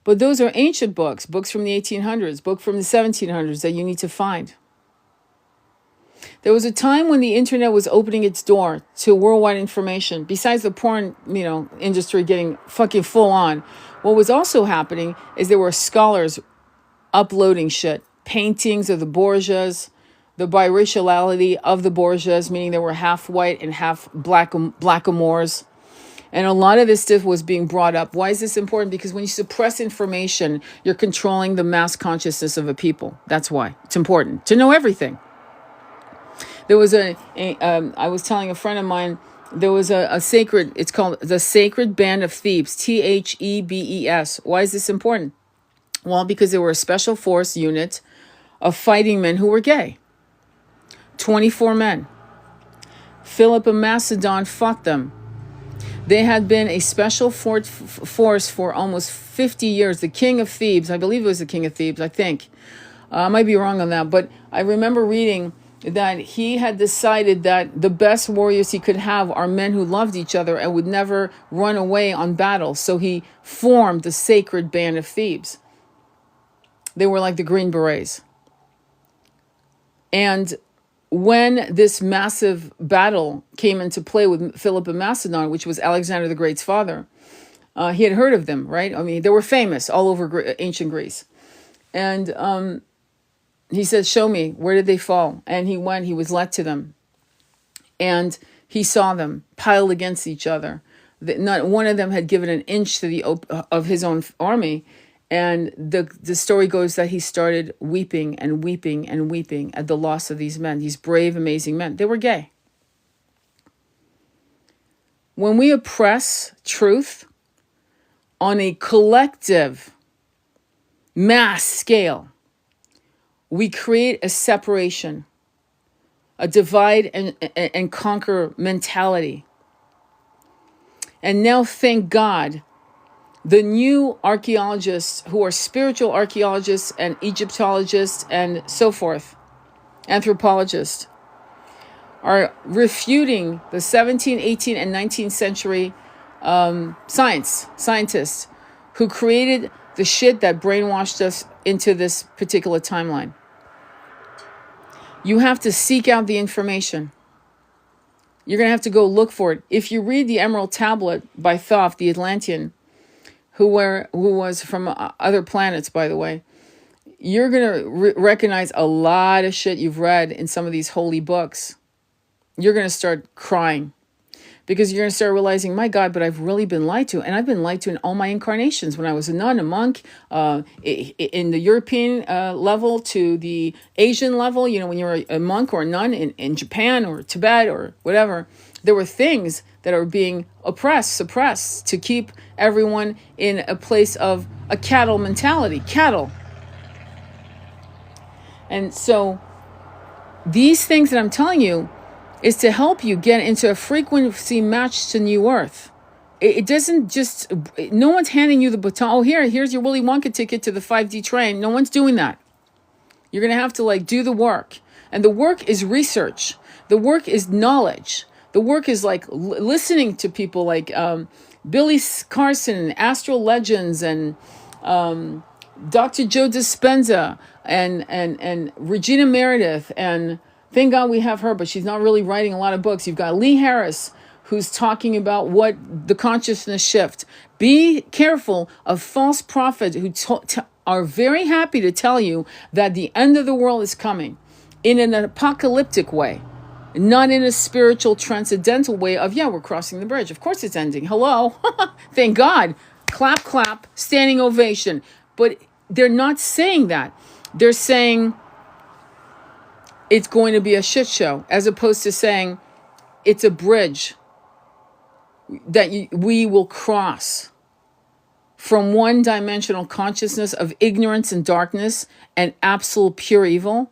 But those are ancient books from the 1800s, books from the 1700s that you need to find. There was a time when the internet was opening its door to worldwide information. Besides the porn, industry getting fucking full on, what was also happening is there were scholars uploading shit, paintings of the Borgias, the biraciality of the Borgias, meaning they were half white and half blackamoors. And a lot of this stuff was being brought up. Why is this important? Because when you suppress information, you're controlling the mass consciousness of a people. That's why it's important to know everything. There was I was telling a friend of mine, there was a sacred, it's called the Sacred Band of Thebes, Thebes. Why is this important? Well, because they were a special force unit of fighting men who were gay. 24 men. Philip of Macedon fought them. They had been a special force for almost 50 years. The king of Thebes, I believe it was the king of Thebes, I think. I might be wrong on that, but I remember reading that he had decided that the best warriors he could have are men who loved each other and would never run away on battle. So he formed the Sacred Band of Thebes. They were like the Green Berets. And when this massive battle came into play with Philip of Macedon, which was Alexander the Great's father, he had heard of them, right? I mean, they were famous all over ancient Greece. And he said, show me, where did they fall? And he went, he was led to them. And he saw them piled against each other. Not one of them had given an inch to of his own army. And the story goes that he started weeping and weeping and weeping at the loss of these men, these brave, amazing men. They were gay. When we oppress truth on a collective mass scale, we create a separation, a divide and conquer mentality. And now, thank God, the new archaeologists who are spiritual archaeologists and Egyptologists and so forth, anthropologists, are refuting the 17th, 18th, and 19th century scientists who created the shit that brainwashed us into this particular timeline. You have to seek out the information. You're going to have to go look for it. If you read the Emerald Tablet by Thoth, the Atlantean, who was from other planets, by the way, you're going to recognize a lot of shit you've read in some of these holy books. You're going to start crying. Because you're going to start realizing, my God, but I've really been lied to. And I've been lied to in all my incarnations. When I was a nun, a monk, in the European level to the Asian level, when you're a monk or a nun in Japan or Tibet or whatever, there were things that are being suppressed to keep everyone in a place of a cattle mentality. Cattle. And so these things that I'm telling you is to help you get into a frequency match to New Earth. It doesn't just, no one's handing you the baton. Oh, here's your Willy Wonka ticket to the 5D train. No one's doing that. You're going to have to do the work. And the work is research. The work is knowledge. The work is listening to people like Billy Carson, Astral Legends, and Dr. Joe Dispenza, and Regina Meredith, and thank God we have her, but she's not really writing a lot of books. You've got Lee Harris, who's talking about what the consciousness shift. Be careful of false prophets who are very happy to tell you that the end of the world is coming in an apocalyptic way, not in a spiritual transcendental way of, yeah, we're crossing the bridge. Of course it's ending. Hello. Thank God. Clap, clap, standing ovation. But they're not saying that. They're saying it's going to be a shit show, as opposed to saying it's a bridge that we will cross from one-dimensional consciousness of ignorance and darkness and absolute pure evil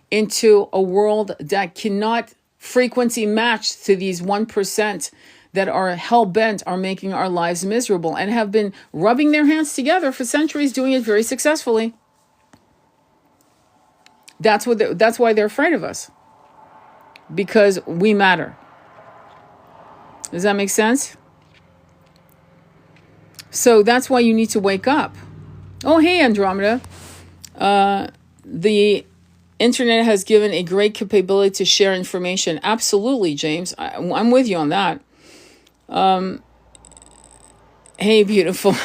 into a world that cannot frequency match to these 1% that are hell-bent are making our lives miserable and have been rubbing their hands together for centuries, doing it very successfully. That's why they're afraid of us, because we matter. Does that make sense? So that's why you need to wake up. Oh, hey, Andromeda. The internet has given a great capability to share information. Absolutely, James. I'm with you on that. Hey, beautiful.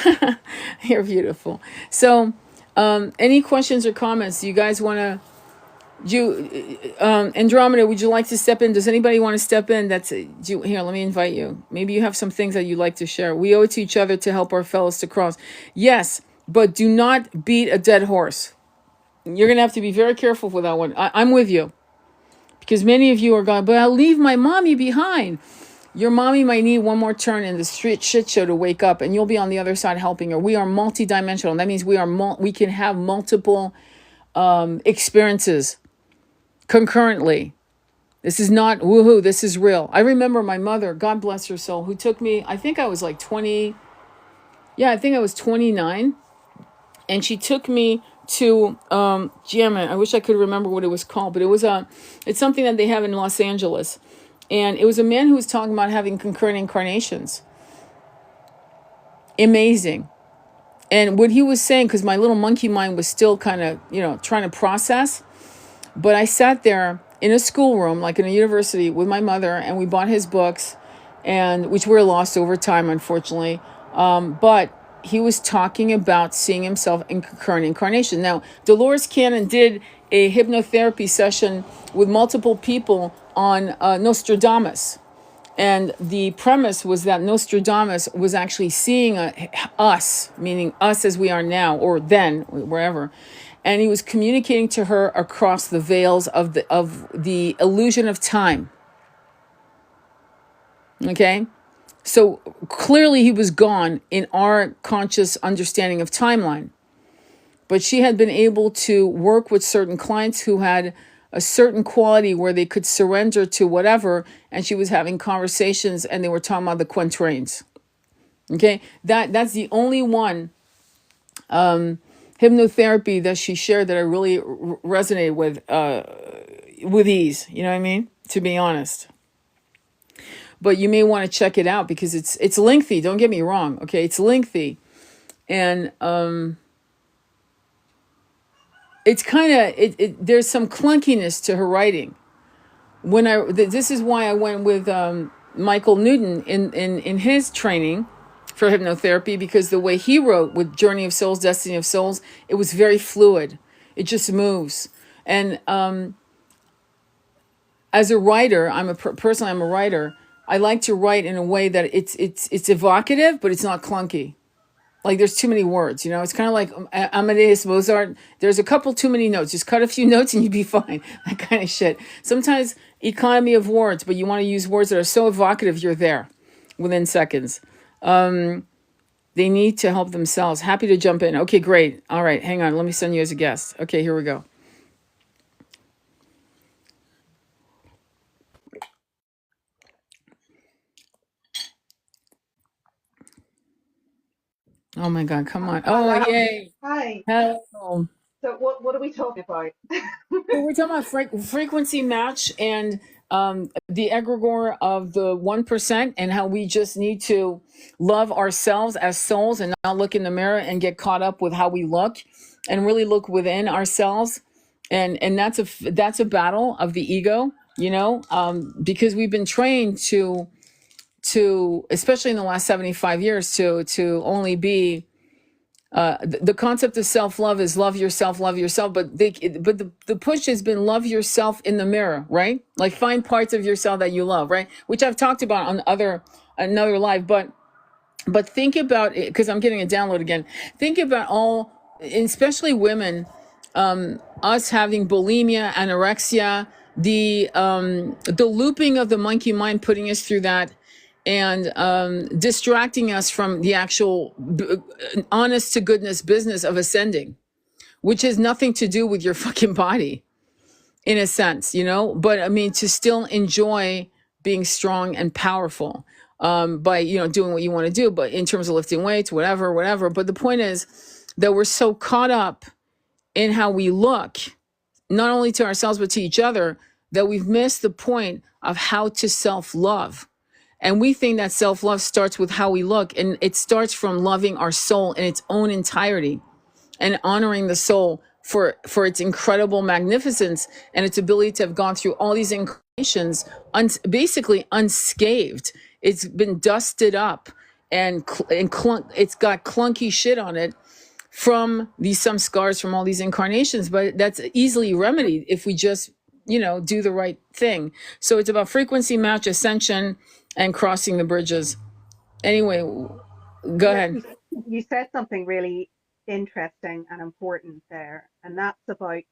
You're beautiful. So, any questions or comments? Do you guys want to... Andromeda, would you like to step in? Does anybody want to step in? Here, let me invite you. Maybe you have some things that you'd like to share. We owe it to each other to help our fellows to cross. Yes, but do not beat a dead horse. You're going to have to be very careful with that one. I'm with you. Because many of you are going, but I'll leave my mommy behind. Your mommy might need one more turn in the street shit show to wake up, and you'll be on the other side helping her. We are multidimensional. That means we can have multiple experiences concurrently. This is not woohoo, this is real. I remember my mother, God bless her soul, who took me, I think I was like 20, I think I was 29, and she took me to, I wish I could remember what it was called, but it's something that they have in Los Angeles, and it was a man who was talking about having concurrent incarnations. Amazing. And what he was saying, because my little monkey mind was still kind of, trying to process, but I sat there in a schoolroom, like in a university, with my mother, and we bought his books, which were lost over time, unfortunately. But he was talking about seeing himself in concurrent incarnation. Now, Dolores Cannon did a hypnotherapy session with multiple people on Nostradamus. And the premise was that Nostradamus was actually seeing us, meaning us as we are now, or then, wherever. And he was communicating to her across the veils of the illusion of time. Okay? So clearly he was gone in our conscious understanding of timeline. But she had been able to work with certain clients who had a certain quality where they could surrender to whatever, and she was having conversations, and they were talking about the quatrains. Okay? That's the only one hypnotherapy that she shared that I really resonated with ease. You know what I mean? To be honest. But you may want to check it out because it's lengthy. Don't get me wrong. Okay, it's lengthy, and it's kind of there's some clunkiness to her writing. This is why I went with Michael Newton in his training for hypnotherapy, because the way he wrote with Journey of Souls, Destiny of Souls, it was very fluid. It just moves. And as a writer, personally I'm a writer. I like to write in a way that it's evocative, but it's not clunky. Like there's too many words, It's kind of like Amadeus Mozart. There's a couple too many notes. Just cut a few notes and you'd be fine. That kind of shit. Sometimes economy of words, but you want to use words that are so evocative, you're there within seconds. They need to help themselves. Happy to jump in. Okay, great. All right, hang on. Let me send you as a guest. Okay, here we go. Oh my God, come on. Oh, yay. Hi. Hello. So what are we talking about? So we're talking about frequency match and the egregore of the 1%, and how we just need to love ourselves as souls and not look in the mirror and get caught up with how we look, and really look within ourselves. And that's a battle of the ego, because we've been trained to to, especially in the last 75 years, to only be the concept of self-love is love yourself, but the push has been love yourself in the mirror, right? Like find parts of yourself that you love, right? Which I've talked about on another live, but think about it, because I'm getting a download again. Think about all, especially women, us having bulimia, anorexia, the looping of the monkey mind, putting us through that, and distracting us from the actual honest to goodness business of ascending, which has nothing to do with your fucking body in a sense, but I mean, to still enjoy being strong and powerful, by, doing what you want to do, but in terms of lifting weights, whatever. But the point is that we're so caught up in how we look, not only to ourselves, but to each other, that we've missed the point of how to self-love. And we think that self-love starts with how we look, and it starts from loving our soul in its own entirety and honoring the soul for its incredible magnificence and its ability to have gone through all these incarnations basically unscathed. It's been dusted up and it's got clunky shit on it from some scars from all these incarnations, but that's easily remedied if we just do the right thing. So it's about frequency match, ascension, and crossing the bridges. Anyway, go Yeah, ahead. you said something really interesting and important there, and that's about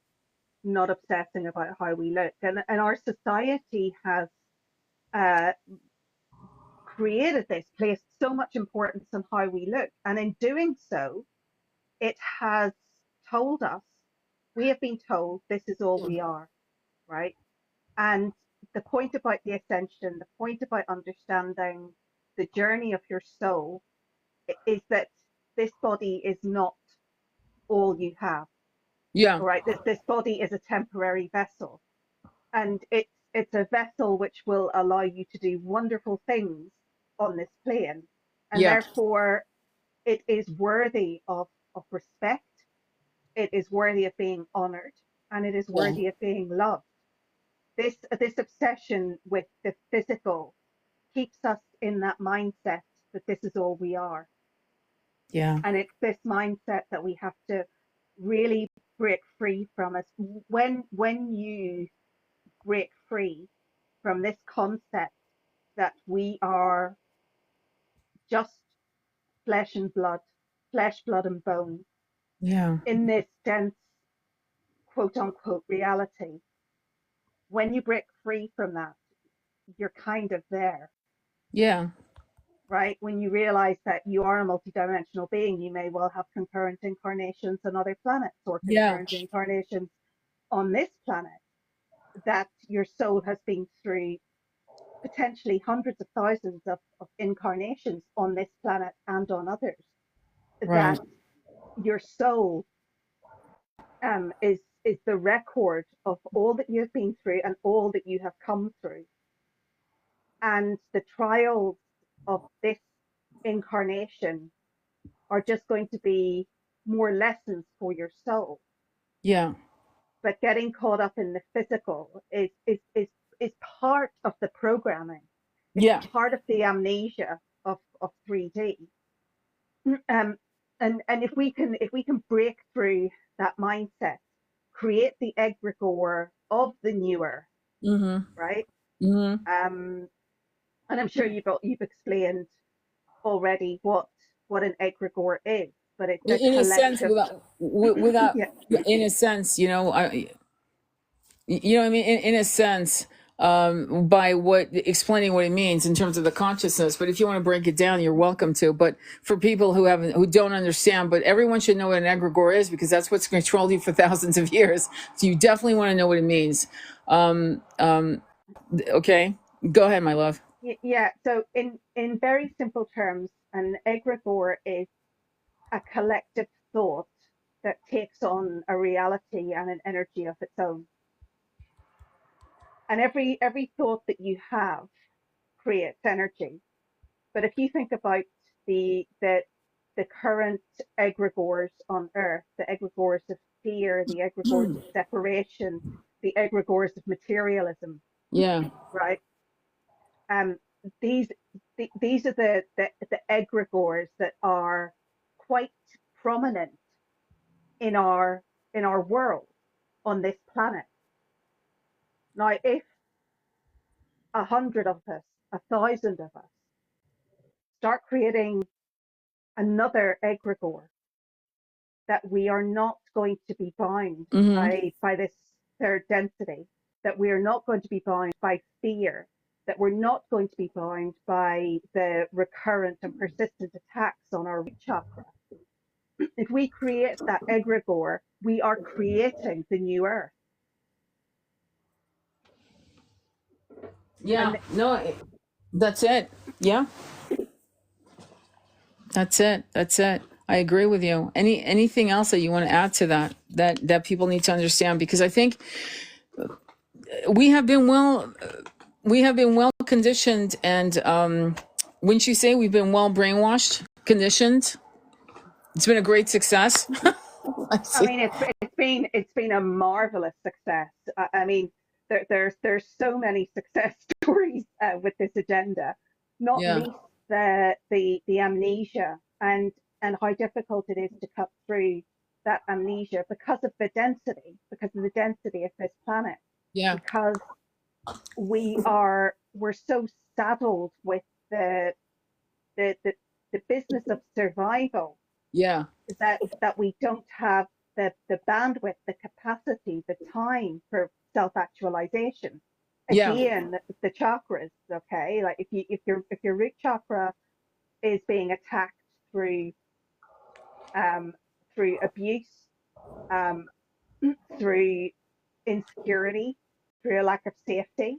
not obsessing about how we look. And our society has uh, created this, placed so much importance on how we look. And in doing so, it has told us, we have been told this is all we are, right? And the point about the ascension, the point about understanding the journey of your soul is that this body is not all you have. Yeah, All right, this body is a temporary vessel, and it's a vessel which will allow you to do wonderful things on this plane, and yeah, therefore it is worthy of respect. It is worthy of being honored, and it is yeah, worthy of being loved. This obsession with the physical keeps us in that mindset that this is all we are. yeah, And it's this mindset that we have to really break free from. Us when you break free from this concept that we are just flesh and blood, flesh, blood, and bone yeah, in this dense quote unquote reality. When you break free from that, you're kind of there, yeah, right? When you realize that you are a multidimensional being, you may well have concurrent incarnations on other planets or yeah, concurrent incarnations on this planet, that your soul has been through potentially hundreds of thousands of incarnations on this planet and on others, right. that your soul is the record of all that you've been through and all that you have come through. And the trials of this incarnation are just going to be more lessons for your soul. Yeah, But getting caught up in the physical is part of the programming. It's yeah, part of the amnesia of 3D. Um, and if we can break through that mindset, create the egregore of the newer, mm-hmm, right? mm-hmm. Um, and I'm sure you've explained already what an egregore is, but it's a In a sense, collective. without, Yeah, in a sense, what I mean. In a sense, by what explaining what it means in terms of the consciousness. But if you want to break it down, you're welcome to. But for people who don't understand, but everyone should know what an egregore is, because that's what's controlled you for thousands of years. So you definitely want to know what it means. Um, um, okay, go ahead, my love. yeah. So in very simple terms, an egregore is a collective thought that takes on a reality and an energy of its own. And every thought that you have creates energy. But if you think about the current egregores on Earth, the egregores of fear, the egregores of separation, the egregores of materialism, Yeah, right? Um, these these are the egregores that are quite prominent in our world on this planet. Now, if 100 of us, 1,000 of us, start creating another egregore, that we are not going to be bound Mm-hmm. by this third density, that we are not going to be bound by fear, that we're not going to be bound by the recurrent and persistent attacks on our root chakra. If we create that egregore, we are creating the new earth. Yeah. And No, that's it. Yeah. That's it. That's it. I agree with you. Anything else that you want to add to that people need to understand? Because I think we have been well conditioned, and wouldn't you say we've been well brainwashed, conditioned? It's been a great success. I I see. mean, it's been a marvelous success. I mean, there's so many success stories with this agenda, not Yeah. least the amnesia and how difficult it is to cut through that amnesia because of the density of this planet, Yeah. because we're so saddled with the the the, the business of survival, Yeah. that we don't have the bandwidth, the capacity, the time for self-actualization. Yeah. Again, the chakras, okay? Like if your root chakra is being attacked through um, through abuse, um, through insecurity, through a lack of safety,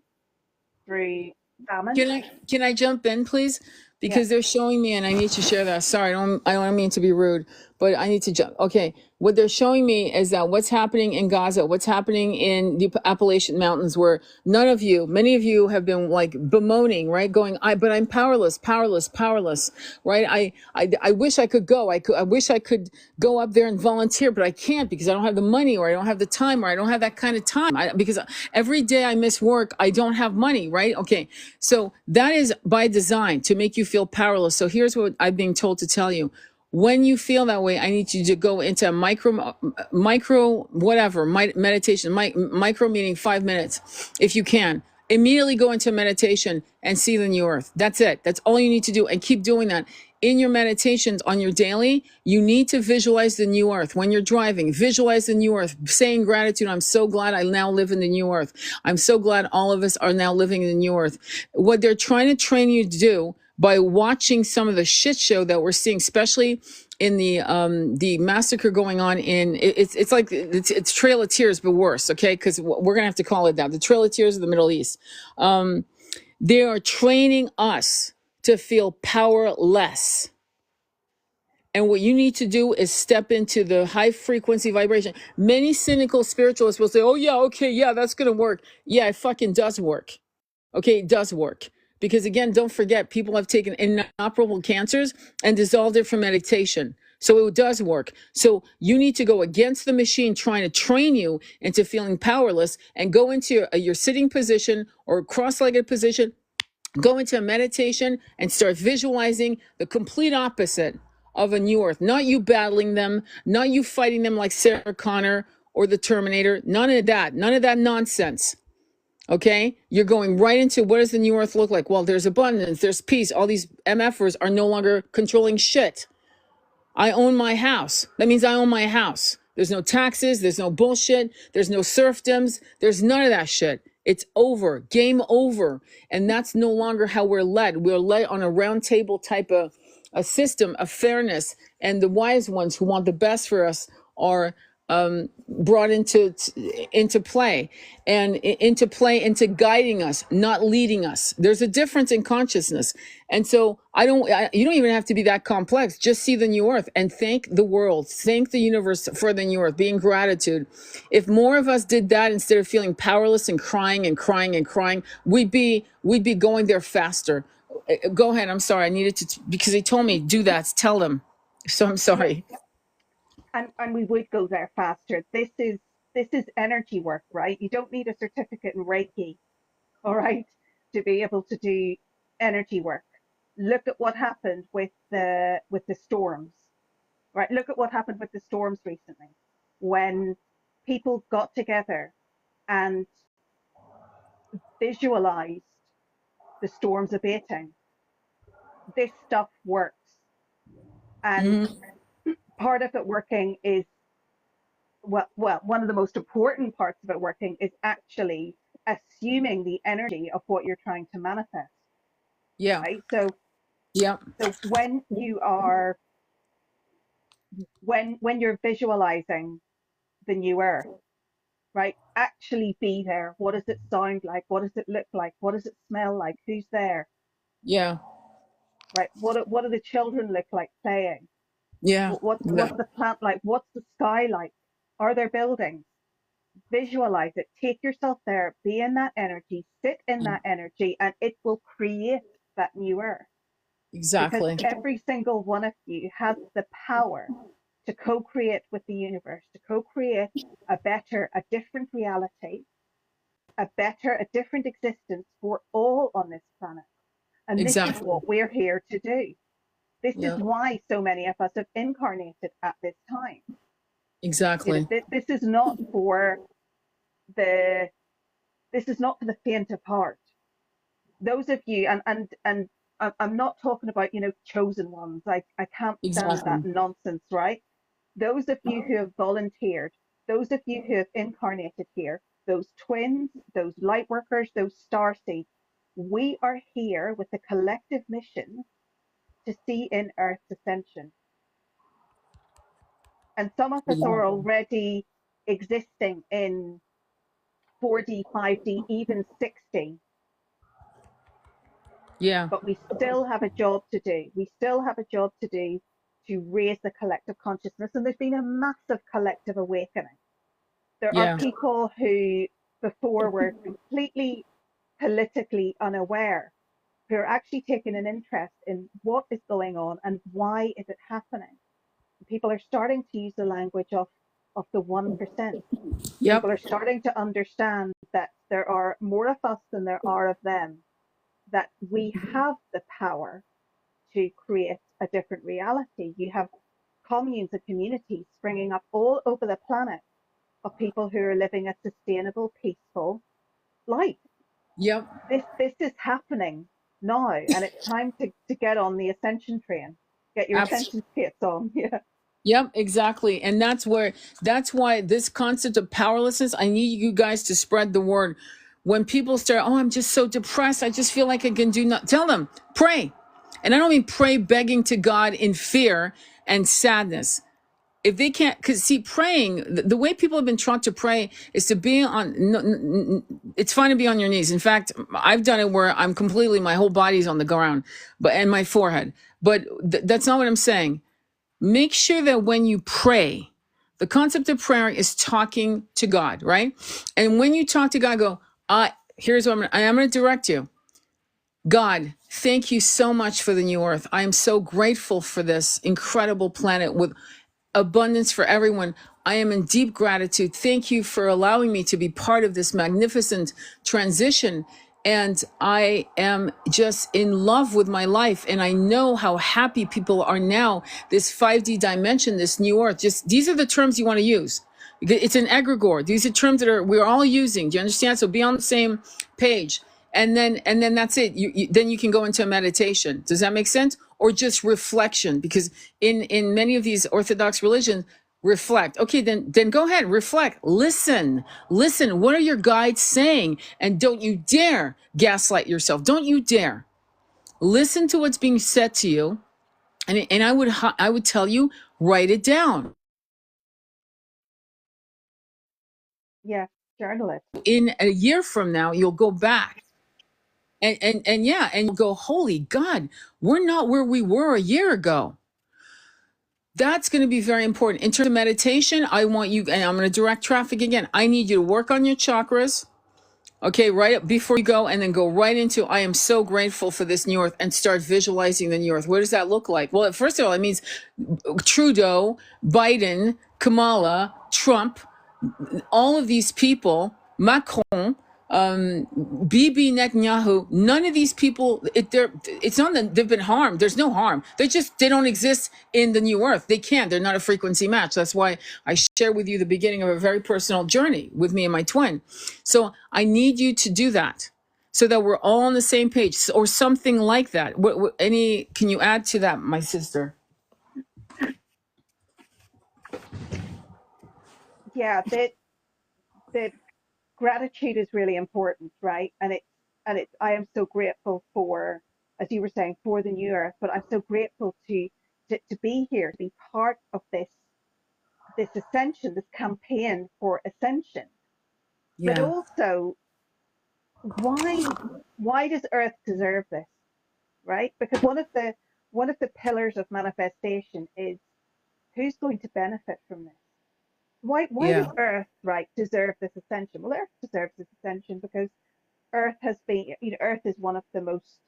through famine. Can I jump in, please? Yeah. Because they're showing me, and I need to share that. Sorry, I don't mean to be rude, but I need to jump. Okay, what they're showing me is that what's happening in Gaza, what's happening in the Appalachian Mountains, where many of you have been like bemoaning, right? Going, but I'm powerless, powerless, powerless, right? I wish I could go. I wish I could go up there and volunteer, but I can't because I don't have the money, or I don't have the time, or I don't have that kind of time. Because every day I miss work, I don't have money, right? Okay, so that is by design to make you feel powerless. So here's what I'm being told to tell you. When you feel that way, I need you to go into micro, whatever, meditation, micro meaning 5 minutes, if you can. Immediately go into meditation and see the new earth. That's it. That's all you need to do. And keep doing that. In your meditations on your daily, you need to visualize the new earth. When you're driving, visualize the new earth, saying gratitude. I'm so glad I now live in the new earth. I'm so glad all of us are now living in the new earth. What they're trying to train you to do by watching some of the shit show that we're seeing, especially in the massacre going on in it's like it's Trail of Tears but worse, okay? Because we're gonna have to call it that, the Trail of Tears of the Middle East. They are training us to feel powerless. And what you need to do is step into the high frequency vibration. Many cynical spiritualists will say, oh, yeah, okay, yeah, that's going to work. Yeah, it fucking does work. Okay, it does work. Because again, don't forget, people have taken inoperable cancers and dissolved it from meditation. So it does work. So you need to go against the machine trying to train you into feeling powerless and go into your sitting position or cross-legged position. Go into a meditation and start visualizing the complete opposite of a new earth. Not you battling them, not you fighting them like Sarah Connor or the Terminator. None of that. None of that nonsense. Okay? You're going right into what does the new earth look like? Well, there's abundance, there's peace. All these MFers are no longer controlling shit. I own my house. That means I own my house. There's no taxes. There's no bullshit. There's no serfdoms. There's none of that shit. It's over. Game over. And that's no longer how we're led. We're led on a round table type of a system of fairness. And the wise ones who want the best for us are brought into play and into guiding us, not leading us. There's a difference in consciousness. And so you don't even have to be that complex. Just see the new earth and thank the world, thank the universe for the new earth, being gratitude. If more of us did that instead of feeling powerless and crying and crying and crying, we'd be going there faster. Go ahead. I'm sorry. I needed to, because he told me do that. Tell them. So I'm Yeah. sorry. And we would go there faster. This is energy work, right? You don't need a certificate in Reiki, all right, to be able to do energy work. Look at what happened with the storms, right? Look at what happened with the storms recently, when people got together and visualized the storms abating. This stuff works, and Mm-hmm. part of it working is, well, one of the most important parts of it working is actually assuming the energy of what you're trying to manifest, Yeah. right? So Yeah. when you are, when you're visualizing the new earth, right, actually be there. What does it sound like? What does it look like? What does it smell like? Who's there? Yeah. Right? What do the children look like playing? Yeah. What's the plant like? What's the sky like? Are there buildings? Visualize it. Take yourself there. Be in that energy. Sit in Yeah. that energy, and it will create that new earth. Because Exactly. every single one of you has the power to co-create with the universe, to co-create a better, a different reality, a better, a different existence for all on this planet. And this is Exactly. what we're here to do. This is Yeah. why so many of us have incarnated at this time. You know, Exactly. this is not for the this is not for the faint of heart. Those of you, and I'm not talking about, chosen ones. I can't stand that Exactly. nonsense, right? Those of you who have volunteered, those of you who have incarnated here, those twins, those light workers, those star seeds, we are here with a collective mission to see in Earth's ascension. And some of us are Exactly. already existing in 4D, 5D, even 6D, Yeah. but we still have a job to do. We still have a job to do to raise the collective consciousness. And there's been a massive collective awakening. There are Yeah. people who before were completely politically unaware, who are actually taking an interest in what is going on and why is it happening. People are starting to use the language of the 1%. People Yep. are starting to understand that there are more of us than there are of them, that we have the power to create a different reality. You have communes and communities springing up all over the planet of people who are living a sustainable, peaceful life. Yep. This is happening now, and it's time to get on the ascension train. Get your Absolutely. ascension skates on. Yeah. Yep, exactly. And that's why this concept of powerlessness, I need you guys to spread the word. When people start, oh, I'm just so depressed, I just feel like I can do nothing. Tell them, pray. And I don't mean pray begging to God in fear and sadness. If they can't, because see, praying, the way people have been taught to pray is to be on, it's fine to be on your knees. In fact, I've done it where I'm completely, my whole body's on the ground, and my forehead. But that's not what I'm saying. Make sure that when you pray, the concept of prayer is talking to God, right? And when you talk to God, go, here's what I'm going to direct you. God, thank you so much for the new earth. I am so grateful for this incredible planet with abundance for everyone. I am in deep gratitude. Thank you for allowing me to be part of this magnificent transition. And I am just in love with my life. And I know how happy people are now. This 5D dimension, this new earth, just these are the terms you want to use. It's an egregore. These are terms that we're all using. Do you understand? So be on the same page. And then that's it. Then you can go into a meditation. Does that make sense? Or just reflection, because in many of these Orthodox religions, reflect. Okay, then go ahead, reflect, listen. What are your guides saying? And don't you dare gaslight yourself. Don't you dare. Listen to what's being said to you, and I would tell you, write it down. Yeah. Journalist. In a year from now, you'll go back. And yeah, and you'll go, holy God, we're not where we were a year ago. That's going to be very important. In terms of meditation, I want you, and I'm going to direct traffic again. I need you to work on your chakras. Okay, right up before you go, and then go right into, I am so grateful for this new earth, and start visualizing the new earth. What does that look like? Well, first of all, it means Trudeau, Biden, Kamala, Trump, all of these people, Macron, Bibi Netanyahu, none of these people, it's not that they've been harmed. There's no harm. They don't exist in the new earth. They can't. They're not a frequency match. That's why I share with you the beginning of a very personal journey with me and my twin. So I need you to do that so that we're all on the same page or something like that. Can you add to that, my sister? Yeah, that gratitude is really important, right? And it's I am so grateful for, as you were saying, for the new earth, but I'm so grateful to be here, to be part of this ascension, this campaign for ascension. But Yeah. also, why does Earth deserve this, right? Because one of the pillars of manifestation is who's going to benefit from this. Why does Yeah. Earth, right, deserve this ascension? Well, Earth deserves this ascension because Earth has been, Earth is one of the most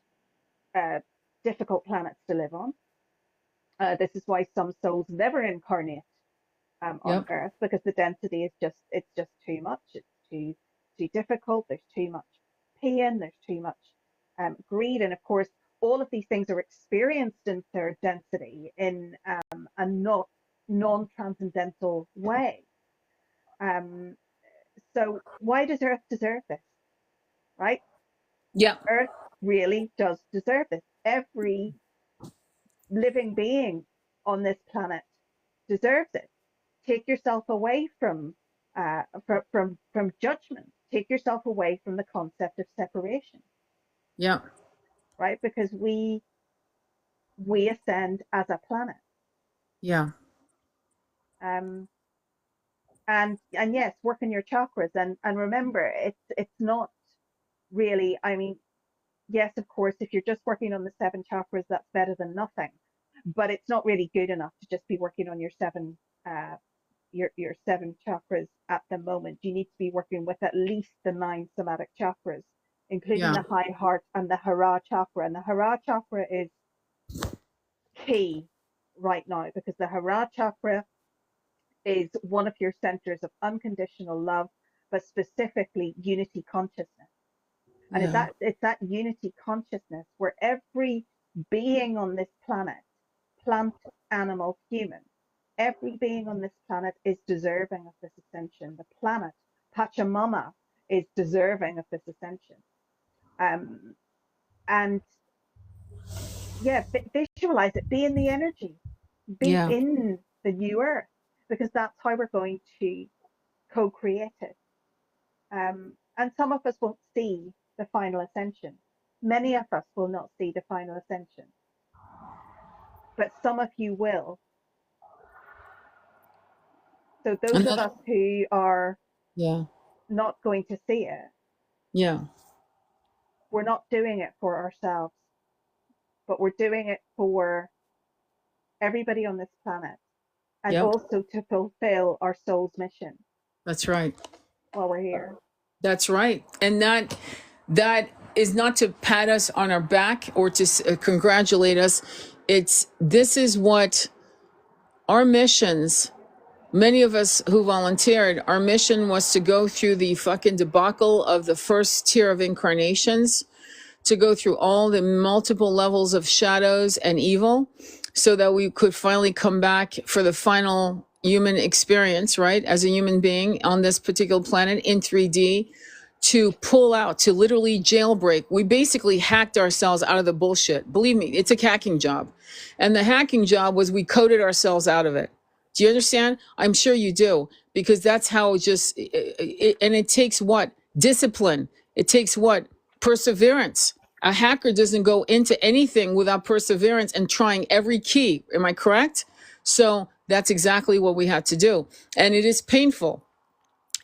uh, difficult planets to live on. This is why some souls never incarnate on Yep. Earth, because the density is just too much. It's too difficult. There's too much pain. There's too much greed, and of course, all of these things are experienced in third density in a not non-transcendental way. Um, so why does Earth deserve this? Right? Yeah. Earth really does deserve this. Every living being on this planet deserves it. Take yourself away from judgment. Take yourself away from the concept of separation, Yeah. right? Because we ascend as a planet. Yeah. Um, and yes, work on your chakras, and remember, it's not really. I mean, yes, of course, if you're just working on the seven chakras, that's better than nothing. But it's not really good enough to just be working on uh, your seven chakras at the moment. You need to be working with at least the nine somatic chakras, including Yeah. the high heart and the Hara chakra. And the Hara chakra is key right now because the Hara chakra is one of your centers of unconditional love, but specifically unity consciousness. And Yeah. it's that unity consciousness where every being on this planet, plant, animal, human, every being on this planet is deserving of this ascension. The planet, Pachamama, is deserving of this ascension. Um, and yeah, visualize it, be in the energy, be Yeah. in the new earth, because that's how we're going to co create it. And some of us won't see the final ascension. Many of us will not see the final ascension, but some of you will. So those And of that, us who are yeah. not going to see it, Yeah. we're not doing it for ourselves, but we're doing it for everybody on this planet and Yep. also to fulfill our soul's mission That's right. while we're here. That's right. And that is not to pat us on our back or to congratulate us. This is what our missions, many of us who volunteered, our mission was to go through the fucking debacle of the first tier of incarnations, to go through all the multiple levels of shadows and evil so that we could finally come back for the final human experience, right? As a human being on this particular planet in 3D, to pull out, to literally jailbreak. We basically hacked ourselves out of the bullshit. Believe me, it's a hacking job. And the hacking job was we coded ourselves out of it. Do you understand? I'm sure you do, because that's how and it takes what? Discipline. It takes what? Perseverance. A hacker doesn't go into anything without perseverance and trying every key. Am I correct? So that's exactly what we had to do. And it is painful.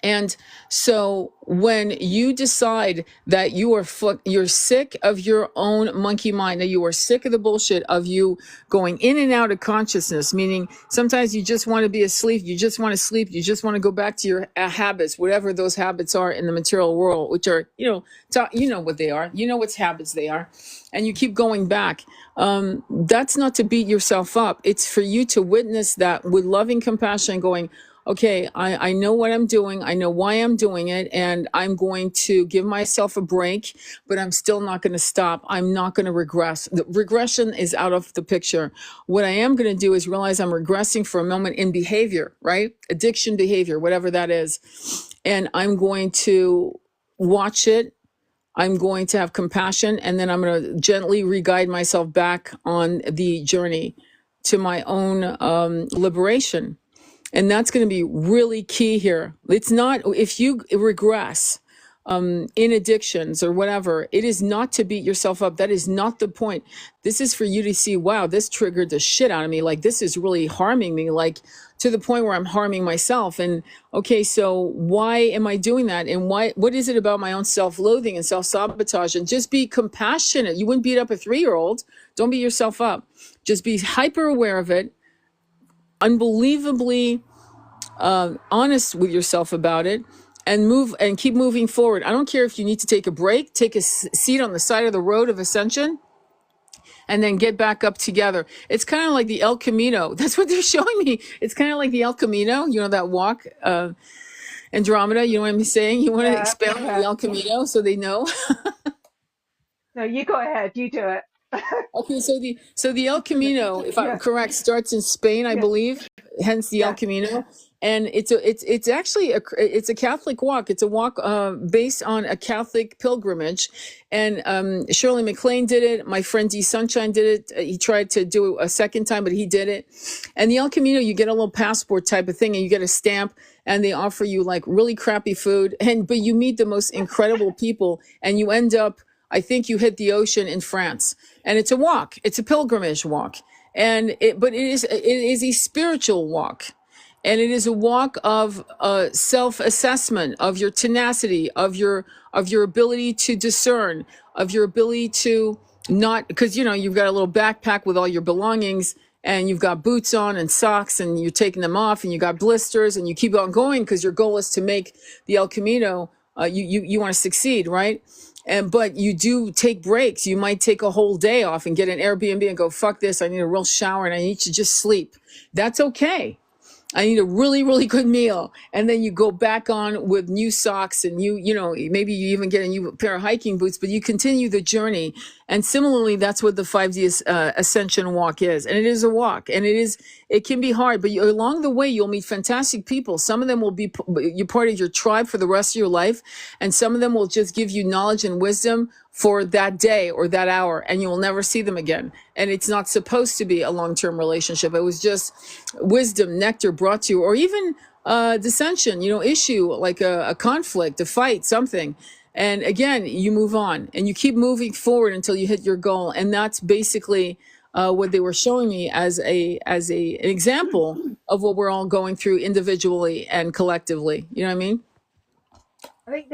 And so when you decide that you're sick of your own monkey mind, that you are sick of the bullshit of you going in and out of consciousness, meaning sometimes you just want to be asleep, you just want to sleep, you just want to go back to your habits, whatever those habits are in the material world, which are, you know what they are, you know what habits they are, and you keep going back. That's not to beat yourself up. It's for you to witness that with loving compassion, going, okay, I know what I'm doing. I know why I'm doing it. And I'm going to give myself a break, but I'm still not going to stop. I'm not going to regress. The regression is out of the picture. What I am going to do is realize I'm regressing for a moment in behavior, right? Addiction behavior, whatever that is. And I'm going to watch it. I'm going to have compassion, and then I'm going to gently re-guide myself back on the journey to my own liberation. And that's going to be really key here. It's not, if you regress in addictions or whatever, it is not to beat yourself up. That is not the point. This is for you to see, wow, this triggered the shit out of me. Like, this is really harming me, like to the point where I'm harming myself. And okay, so why am I doing that? And what is it about my own self-loathing and self-sabotage? And just be compassionate. You wouldn't beat up a 3-year-old. Don't beat yourself up. Just be hyper aware of it, unbelievably honest with yourself about it, and move and keep moving forward. I don't care if you need to take a break, take a seat on the side of the road of Ascension, and then get back up together. It's kind of like the El Camino. That's what they're showing me. It's kind of like the El Camino, you know, that walk, Andromeda. You know what I'm saying? You want to Yeah, expound on the yeah. El Camino so they know? No, you go ahead. You do it. Okay, so the El Camino, if I'm Yeah, correct, starts in Spain, I yeah, believe. Hence the El yeah. Camino, and it's actually it's a Catholic walk. It's a walk based on a Catholic pilgrimage, and Shirley MacLaine did it. My friend D Sunshine did it. He tried to do it a second time, but he did it. And the El Camino, you get a little passport type of thing, and you get a stamp, and they offer you like really crappy food, and but you meet the most incredible people, and you end up. I think you hit the ocean in France, and it's a walk. It's a pilgrimage walk, but it is a spiritual walk, and it is a walk of self-assessment of your tenacity, of your ability to discern, of your ability to not, because you know you've got a little backpack with all your belongings, and you've got boots on and socks, and you're taking them off, and you got blisters, and you keep on going because your goal is to make the El Camino. You want to succeed, right? And but you do take breaks. You might take a whole day off and get an Airbnb and go, fuck this, I need a real shower and I need to just sleep. That's okay. I need a really, really good meal. And then you go back on with new socks, and you know, maybe you even get a new pair of hiking boots, but you continue the journey. And similarly, that's what the 5D Ascension walk is. And it is a walk, and it can be hard, but along the way, you'll meet fantastic people. Some of them will be you part of your tribe for the rest of your life. And some of them will just give you knowledge and wisdom for that day or that hour, and you will never see them again. And it's not supposed to be a long-term relationship. It was just wisdom, nectar brought to you, or even dissension, you know, issue, like a conflict, a fight, something. And again, you move on and you keep moving forward until you hit your goal. And that's basically what they were showing me as an example of what we're all going through individually and collectively. You know what I mean? I think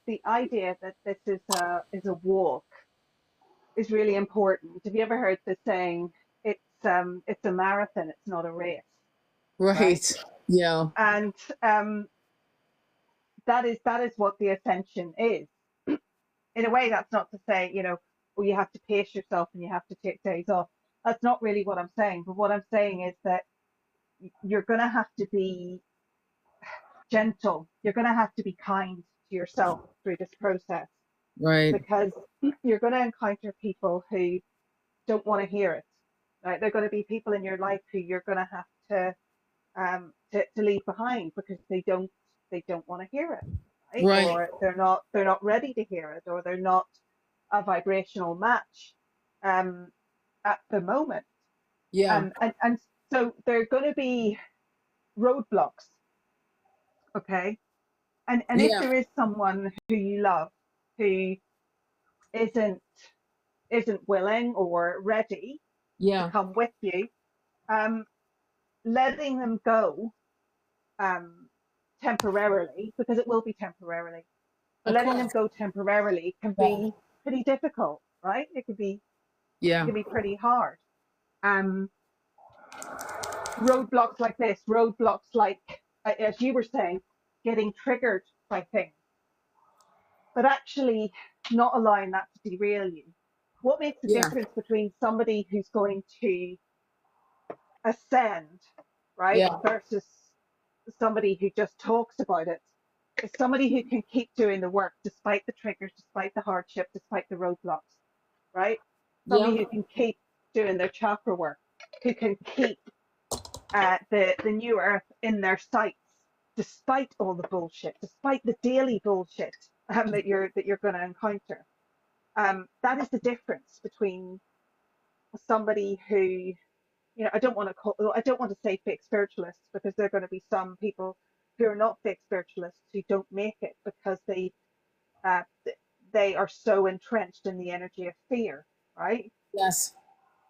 the idea that this is a walk is really important. Have you ever heard the saying, it's a marathon, it's not a race, right? Right. Yeah. And um, that is what the ascension is. In a way, that's not to say, well, you have to pace yourself and you have to take days off. That's not really what I'm saying. But what I'm saying is that you're going to have to be gentle. You're going to have to be kind to yourself through this process, Right. because you're going to encounter people who don't want to hear it. Right? They're going to be people in your life who you're going to have to leave behind because they don't want to hear it, right? Right. Or they're not ready to hear it, or they're not a vibrational match um, at the moment. Yeah. And so there are going to be roadblocks, okay? And if Yeah. there is someone who you love who isn't isn't willing or ready to Yeah. come with you, um, letting them go um, temporarily, because it will be temporarily, but Of letting them course. go temporarily can Yeah. be pretty difficult, right? It Yeah. can be pretty hard. Um, Roadblocks like this, roadblocks like, as you were saying, getting triggered by things, but actually not allowing that to derail you. What makes the Yeah. difference between somebody who's going to ascend, right, Yeah. versus somebody who just talks about it is somebody who can keep doing the work despite the triggers, despite the hardship, despite the roadblocks, right? Yeah. Somebody who can keep doing their chakra work, who can keep the new earth in their sights despite all the bullshit, despite the daily bullshit that you're going to encounter. That is the difference between somebody who, I don't want to say fake spiritualists, because there are going to be some people who are not fake spiritualists who don't make it because uh, they are so entrenched in the energy of fear, right? Yes.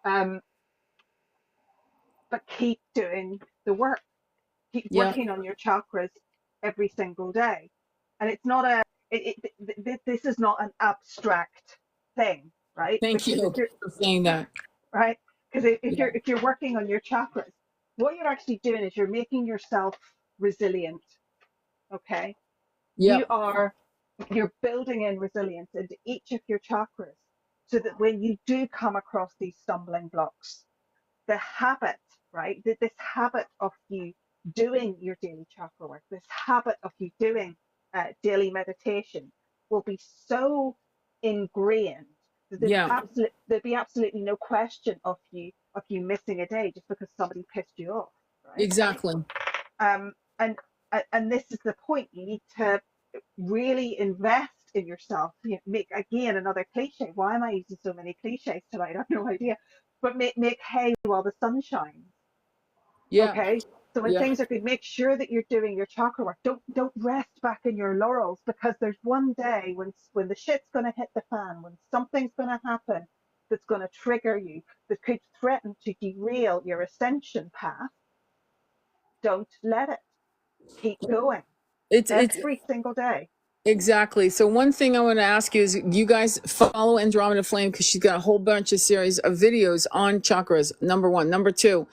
Um, but keep doing the work, keep Yeah. working on your chakras every single day, and it's not a this is not an abstract thing, right? Thank Because if you you're for saying that. right, because if Yeah. you're working on your chakras, what you're actually doing is you're making yourself resilient. Okay, you Yep. are you're building in resilience into each of your chakras, so that when you do come across these stumbling blocks, the habit, right? This habit of you doing your daily chakra work, this habit of you doing daily meditation will be so ingrained that Yeah. there'd be absolutely no question of you missing a day just because somebody pissed you off, right? Exactly. Um, and and this is the point. You need to really invest in yourself. Make again another cliche. Why am I using so many cliches tonight? I have no idea. But make hay while the sun shines. Yeah. Okay. So when Yeah. things are good, make sure that you're doing your chakra work. Don't rest back in your laurels, because there's one day when the shit's gonna hit the fan, when something's gonna happen that's gonna trigger you, that could threaten to derail your ascension path. Don't let it. Keep going It's every single day. exactly. So one thing I want to ask you is, you guys follow Andromeda Flame, because she's got a whole bunch of series of videos on chakras. Number one. Number two,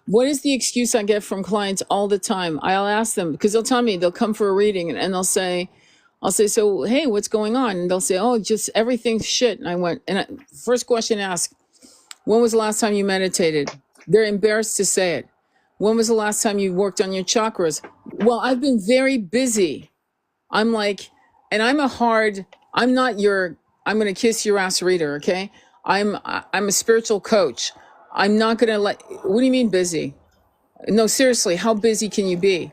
what is the excuse I get from clients all the time? I'll ask them, because they'll tell me, they'll come for a reading, and they'll say, I'll say, so, hey, what's going on? And they'll say, oh, just everything's shit. And I went, first question asked, when was the last time you meditated? They're embarrassed to say it. When was the last time you worked on your chakras? Well, I've been very busy. I'm like, and I'm not your, I'm going to kiss your ass reader. Okay. I'm a spiritual coach. I'm not going to what do you mean busy? No, seriously, how busy can you be?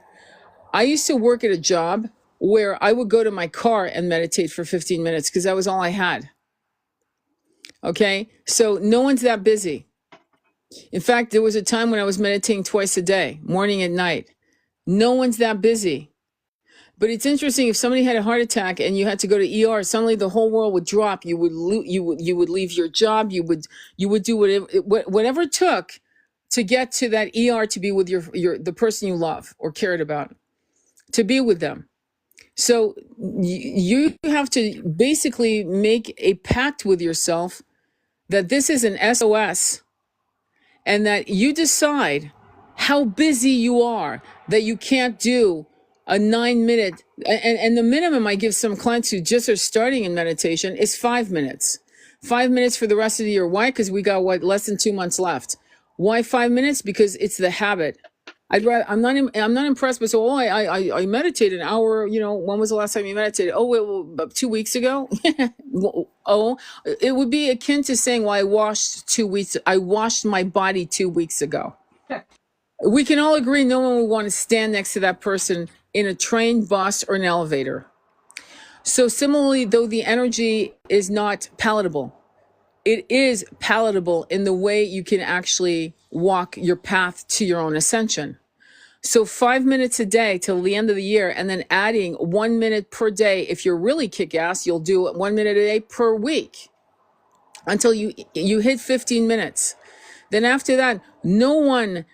I used to work at a job where I would go to my car and meditate for 15 minutes because that was all I had. Okay. So no one's that busy. In fact, there was a time when I was meditating twice a day, morning and night. No one's that busy. But it's interesting, if somebody had a heart attack and you had to go to ER, suddenly the whole world would drop. You would leave your job. You would do whatever it took to get to that ER, to be with the person you love or cared about, to be with them. So you have to basically make a pact with yourself that this is an SOS, and that you decide how busy you are, that you can't do a 9 minute, and the minimum I give some clients who just are starting in meditation is 5 minutes. 5 minutes for the rest of the year. Why? Because we got less than 2 months left. Why 5 minutes? Because it's the habit. I'm not impressed with, so, oh, I meditated an hour. When was the last time you meditated? Oh, well, about 2 weeks ago. Oh, it would be akin to saying, well, I washed my body 2 weeks ago. We can all agree no one would want to stand next to that person in a train, bus, or an elevator. So similarly, though the energy is not palatable, it is palatable in the way you can actually walk your path to your own ascension. So 5 minutes a day till the end of the year, and then adding 1 minute per day. If you're really kick ass, you'll do it 1 minute a day per week until you hit 15 minutes. Then after that, no one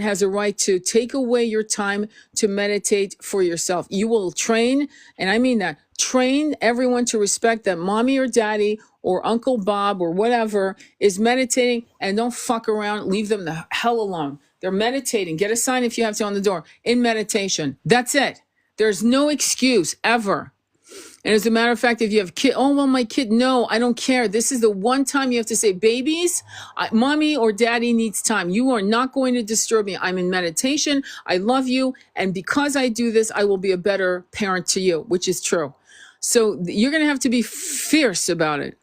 has a right to take away your time to meditate for yourself. You will train, and I mean that, train everyone to respect that mommy or daddy or Uncle Bob or whatever is meditating, and don't fuck around. Leave them the hell alone. They're meditating. Get a sign if you have to on the door. In meditation. That's it. There's no excuse ever. And as a matter of fact, if you have kid, oh, well, my kid, no, I don't care. This is the one time you have to say, babies, mommy or daddy needs time. You are not going to disturb me. I'm in meditation. I love you. And because I do this, I will be a better parent to you, which is true. So you're going to have to be fierce about it.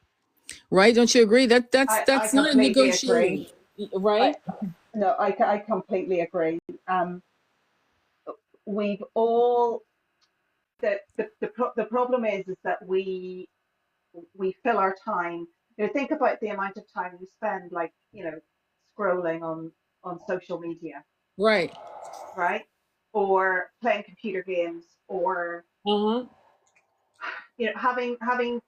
Right? Don't you agree? I That's not a completely agree. negotiating, right? I no, I completely agree. We've all the problem is that we fill our time. Think about the amount of time you spend, like scrolling on social media, Right. right? Or playing computer games, or Uh-huh. having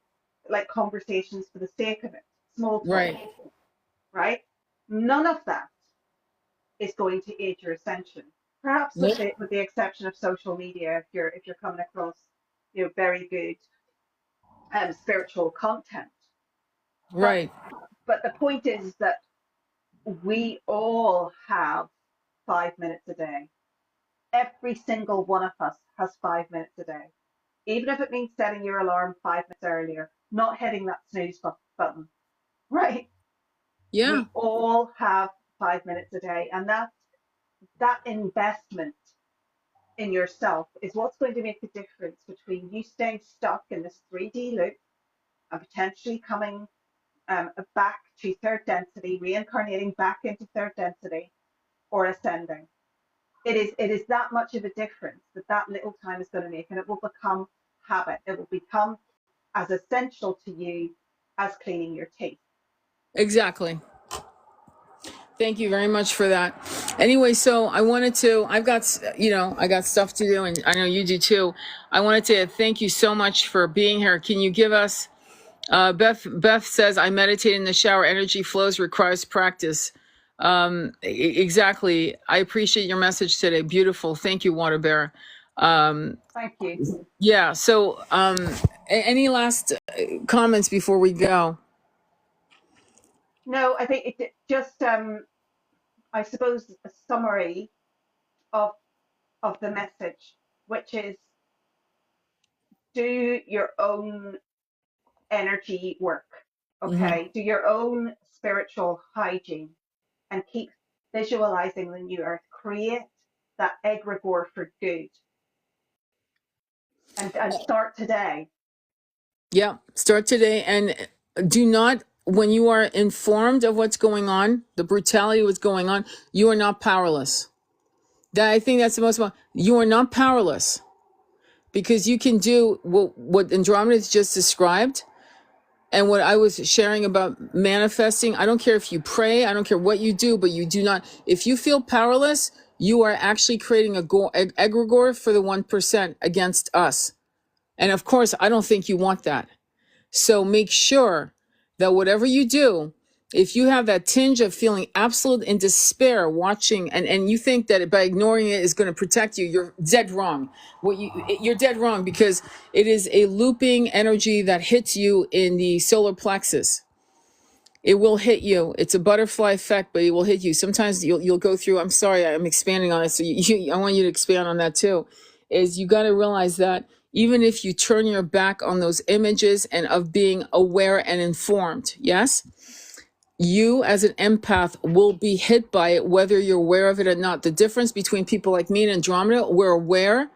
like conversations for the sake of it, small talk, Right. right? None of that is going to aid your ascension. Perhaps with Nope. the exception of social media, if you're coming across very good spiritual content. But Right. the point is that we all have 5 minutes a day. Every single one of us has 5 minutes a day. Even if it means setting your alarm 5 minutes earlier, not hitting that snooze button, right? Yeah. We all have 5 minutes a day, and that investment in yourself is what's going to make the difference between you staying stuck in this 3D loop and potentially coming back to third density, reincarnating back into third density, or ascending. It is that much of a difference that little time is going to make, and it will become habit. It will become as essential to you as cleaning your teeth. Exactly. Thank you very much for that. Anyway, so I've got, I got stuff to do, and I know you do too. I wanted to thank you so much for being here. Can you give us, Beth says, I meditate in the shower. Energy flows, requires practice. Exactly. I appreciate your message today. Beautiful. Thank you, WaterBear. Thank you. Yeah. So, any last comments before we go? No, I think it just, I suppose, a summary of the message, which is do your own energy work, Hmm. okay? Do your own spiritual hygiene and keep visualizing the new earth. Create that egregore for good, and start today. Yeah, start today and do not, when you are informed of what's going on, the brutality of what's going on, you are not powerless. That I think that's the most important. You are not powerless because you can do what Andromeda just described and what I was sharing about manifesting. I don't care if you pray, I don't care what you do, but you do not, if you feel powerless, you are actually creating a egregore for the 1% against us. And of course, I don't think you want that. So make sure that whatever you do, if you have that tinge of feeling absolute in despair watching and you think that by ignoring it is going to protect you, you're dead wrong. You're dead wrong because it is a looping energy that hits you in the solar plexus. It will hit you. It's a butterfly effect, but it will hit you. Sometimes you'll go through. I'm sorry, I'm expanding on it. So I want you to expand on that too. Is you got to realize that even if you turn your back on those images and of being aware and informed, yes, you as an empath will be hit by it, whether you're aware of it or not. The difference between people like me and Andromeda, we're aware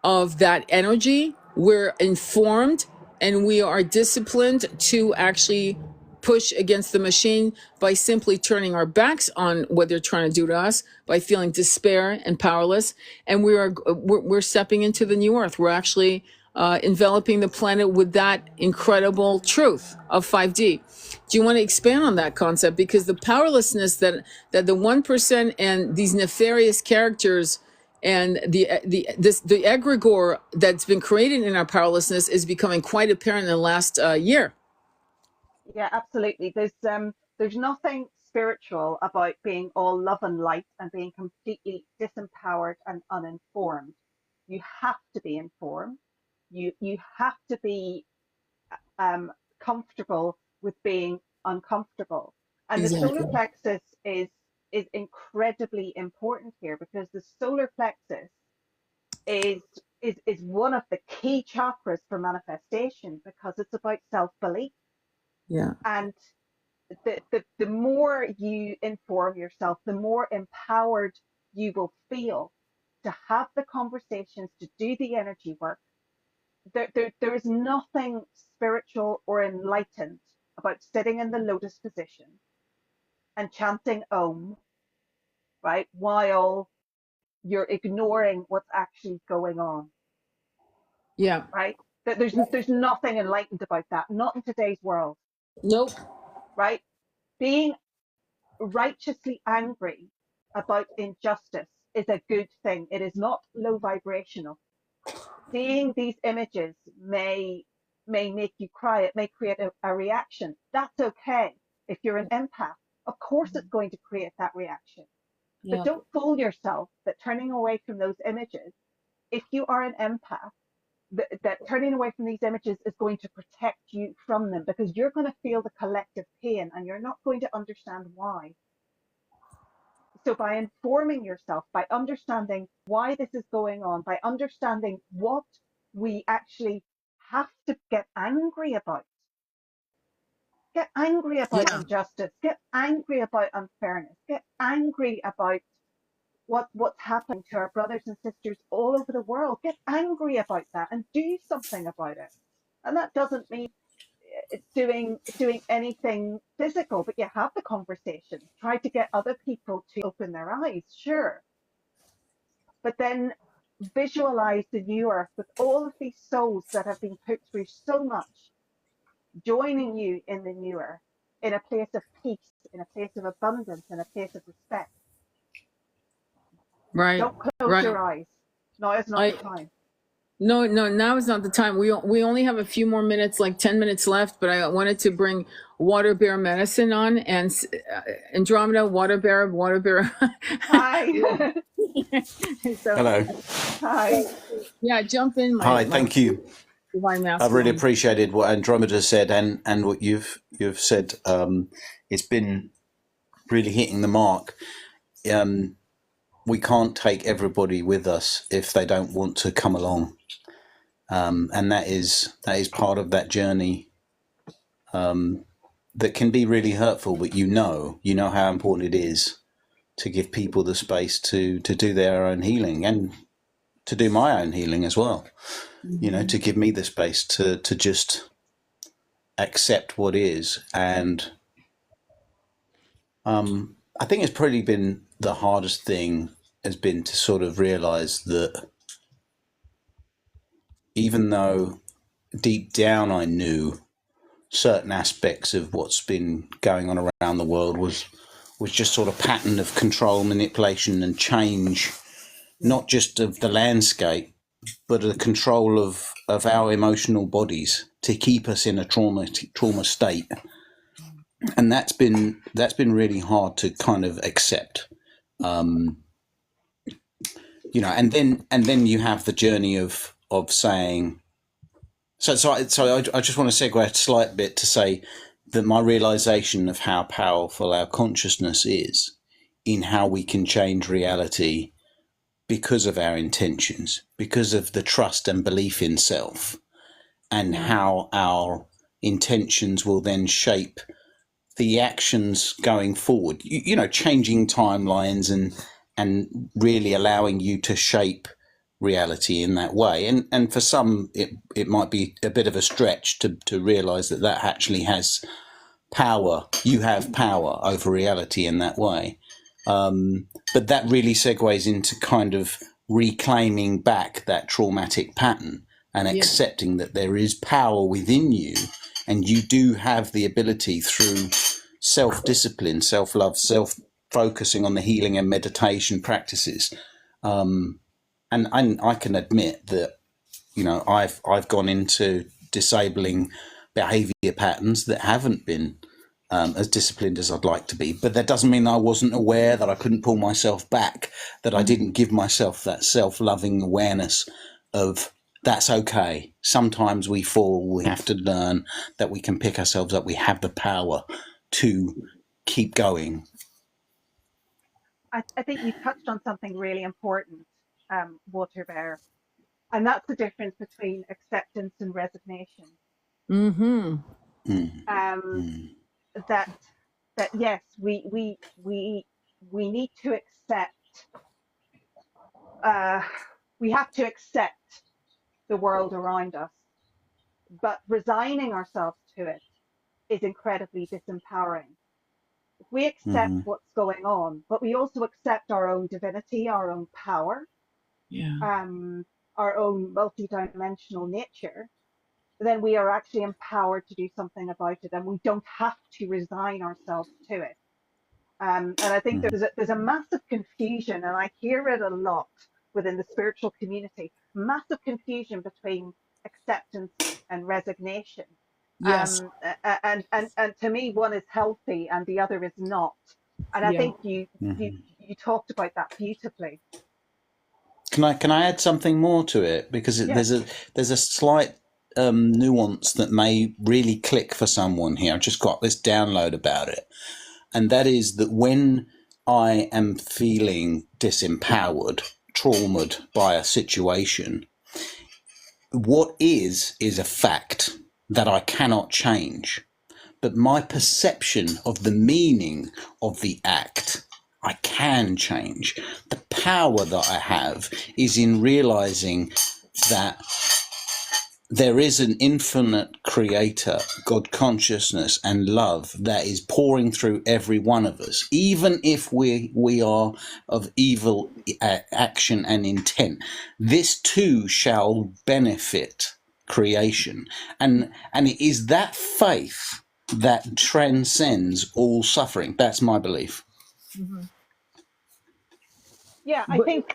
of that energy. We're informed and we are disciplined to actually push against the machine by simply turning our backs on what they're trying to do to us, by feeling despair and powerless. And we're stepping into the new earth. We're actually enveloping the planet with that incredible truth of 5D. Do you want to expand on that concept? Because the powerlessness that the 1% and these nefarious characters and the egregore that's been created in our powerlessness is becoming quite apparent in the last year. Yeah, absolutely. There's nothing spiritual about being all love and light and being completely disempowered and uninformed. You have to be informed. You have to be comfortable with being uncomfortable. And the solar Exactly. plexus is incredibly important here, because the solar plexus is is one of the key chakras for manifestation, because it's about self-belief. Yeah. And the more you inform yourself, the more empowered you will feel to have the conversations, to do the energy work. There is nothing spiritual or enlightened about sitting in the lotus position and chanting Om, right, while you're ignoring what's actually going on, Yeah. right? There's nothing enlightened about that, not in today's world, Nope. right? Being righteously angry about injustice is a good thing. It is not low vibrational. Seeing these images may make you cry. It may create a reaction. That's okay. If you're an empath, of course it's going to create that reaction. But Yeah. don't fool yourself that turning away from those images, if you are an empath, that turning away from these images is going to protect you from them, because you're going to feel the collective pain and you're not going to understand why. So by informing yourself, by understanding why this is going on, by understanding what we actually have to get angry about Yeah. injustice, get angry about unfairness, get angry about what's happening to our brothers and sisters all over the world. Get angry about that and do something about it. And that doesn't mean doing anything physical, but you have the conversation. Try to get other people to open their eyes, sure. But then visualize the new earth with all of these souls that have been put through so much, joining you in the new earth, in a place of peace, in a place of abundance, in a place of respect. Right. Don't close Right. your eyes. Now is not the I time. No, no, now is not the time. We only have a few more minutes, like 10 minutes left. But I wanted to bring WaterBear Medicine on and Andromeda, WaterBear. Hi. So, Hello. hi. Yeah, jump in, Hi, my thank you. divine I've really masculine. appreciated what Andromeda said and what you've said. It's been really hitting the mark. We can't take everybody with us if they don't want to come along, and that is part of that journey that can be really hurtful. But you know how important it is to give people the space to do their own healing and to do my own healing as well. Mm-hmm. To give me the space to just accept what is. And I think it's probably been the hardest thing has been to sort of realize that even though deep down I knew certain aspects of what's been going on around the world was just sort of pattern of control, manipulation and change, Yeah. not just of the landscape, but the control of our emotional bodies to keep us in a trauma state. And that's been really hard to kind of accept. And then you have the journey of saying, I just want to segue a slight bit to say that my realization of how powerful our consciousness is in how we can change reality because of our intentions, because of the trust and belief in self, and Yeah. how our intentions will then shape the actions going forward, changing timelines and really allowing you to shape reality in that way. And for some, it might be a bit of a stretch to realize that actually has power. You have power over reality in that way. But that really segues into kind of reclaiming back that traumatic pattern and Yeah. accepting that there is power within you and you do have the ability through self-discipline, self-love, self-focusing on the healing and meditation practices. And I can admit that, I've gone into disabling behavior patterns that haven't been as disciplined as I'd like to be. But that doesn't mean I wasn't aware, that I couldn't pull myself back, that I didn't give myself that self-loving awareness of that's okay. Sometimes we fall, we have to learn that we can pick ourselves up. We have the power to keep going. I think you touched on something really important, WaterBear. And that's the difference between acceptance and resignation. Mm-hmm. Um, that yes, we need to accept. We have to accept the world around us, but resigning ourselves to it is incredibly disempowering. If we accept what's going on, but we also accept our own divinity, our own power, Yeah. our own multidimensional nature, then we are actually empowered to do something about it, and we don't have to resign ourselves to it. And I think there's a massive confusion, and I hear it a lot within the spiritual community. Massive confusion between acceptance and resignation. Yes. And to me, one is healthy and the other is not. And I Yeah. think you talked about that beautifully. Can I add something more to it, because Yeah. there's a slight nuance that may really click for someone here. I've just got this download about it, and that is that when I am feeling disempowered, traumatized by a situation, what is a fact that I cannot change, but my perception of the meaning of the act I can change. The power that I have is in realizing that there is an infinite creator, God consciousness and love that is pouring through every one of us, even if we are of evil action and intent. This too shall benefit creation, and it is that faith that transcends all suffering. That's my belief. Mm-hmm. Yeah, I But think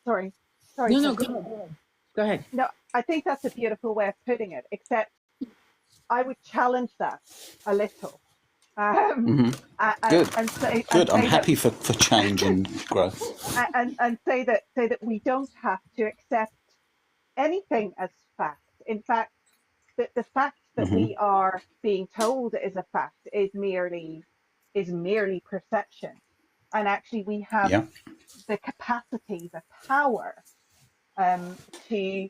sorry, no, no, Toby. go ahead. Go ahead. No, I think that's a beautiful way of putting it, except I would challenge that a little. Good, And good. I'm say that happy for change and growth. and say that we don't have to accept anything as fact. In fact, the fact that we are being told is a fact is merely perception. And actually we have Yeah. the capacity, the power um, to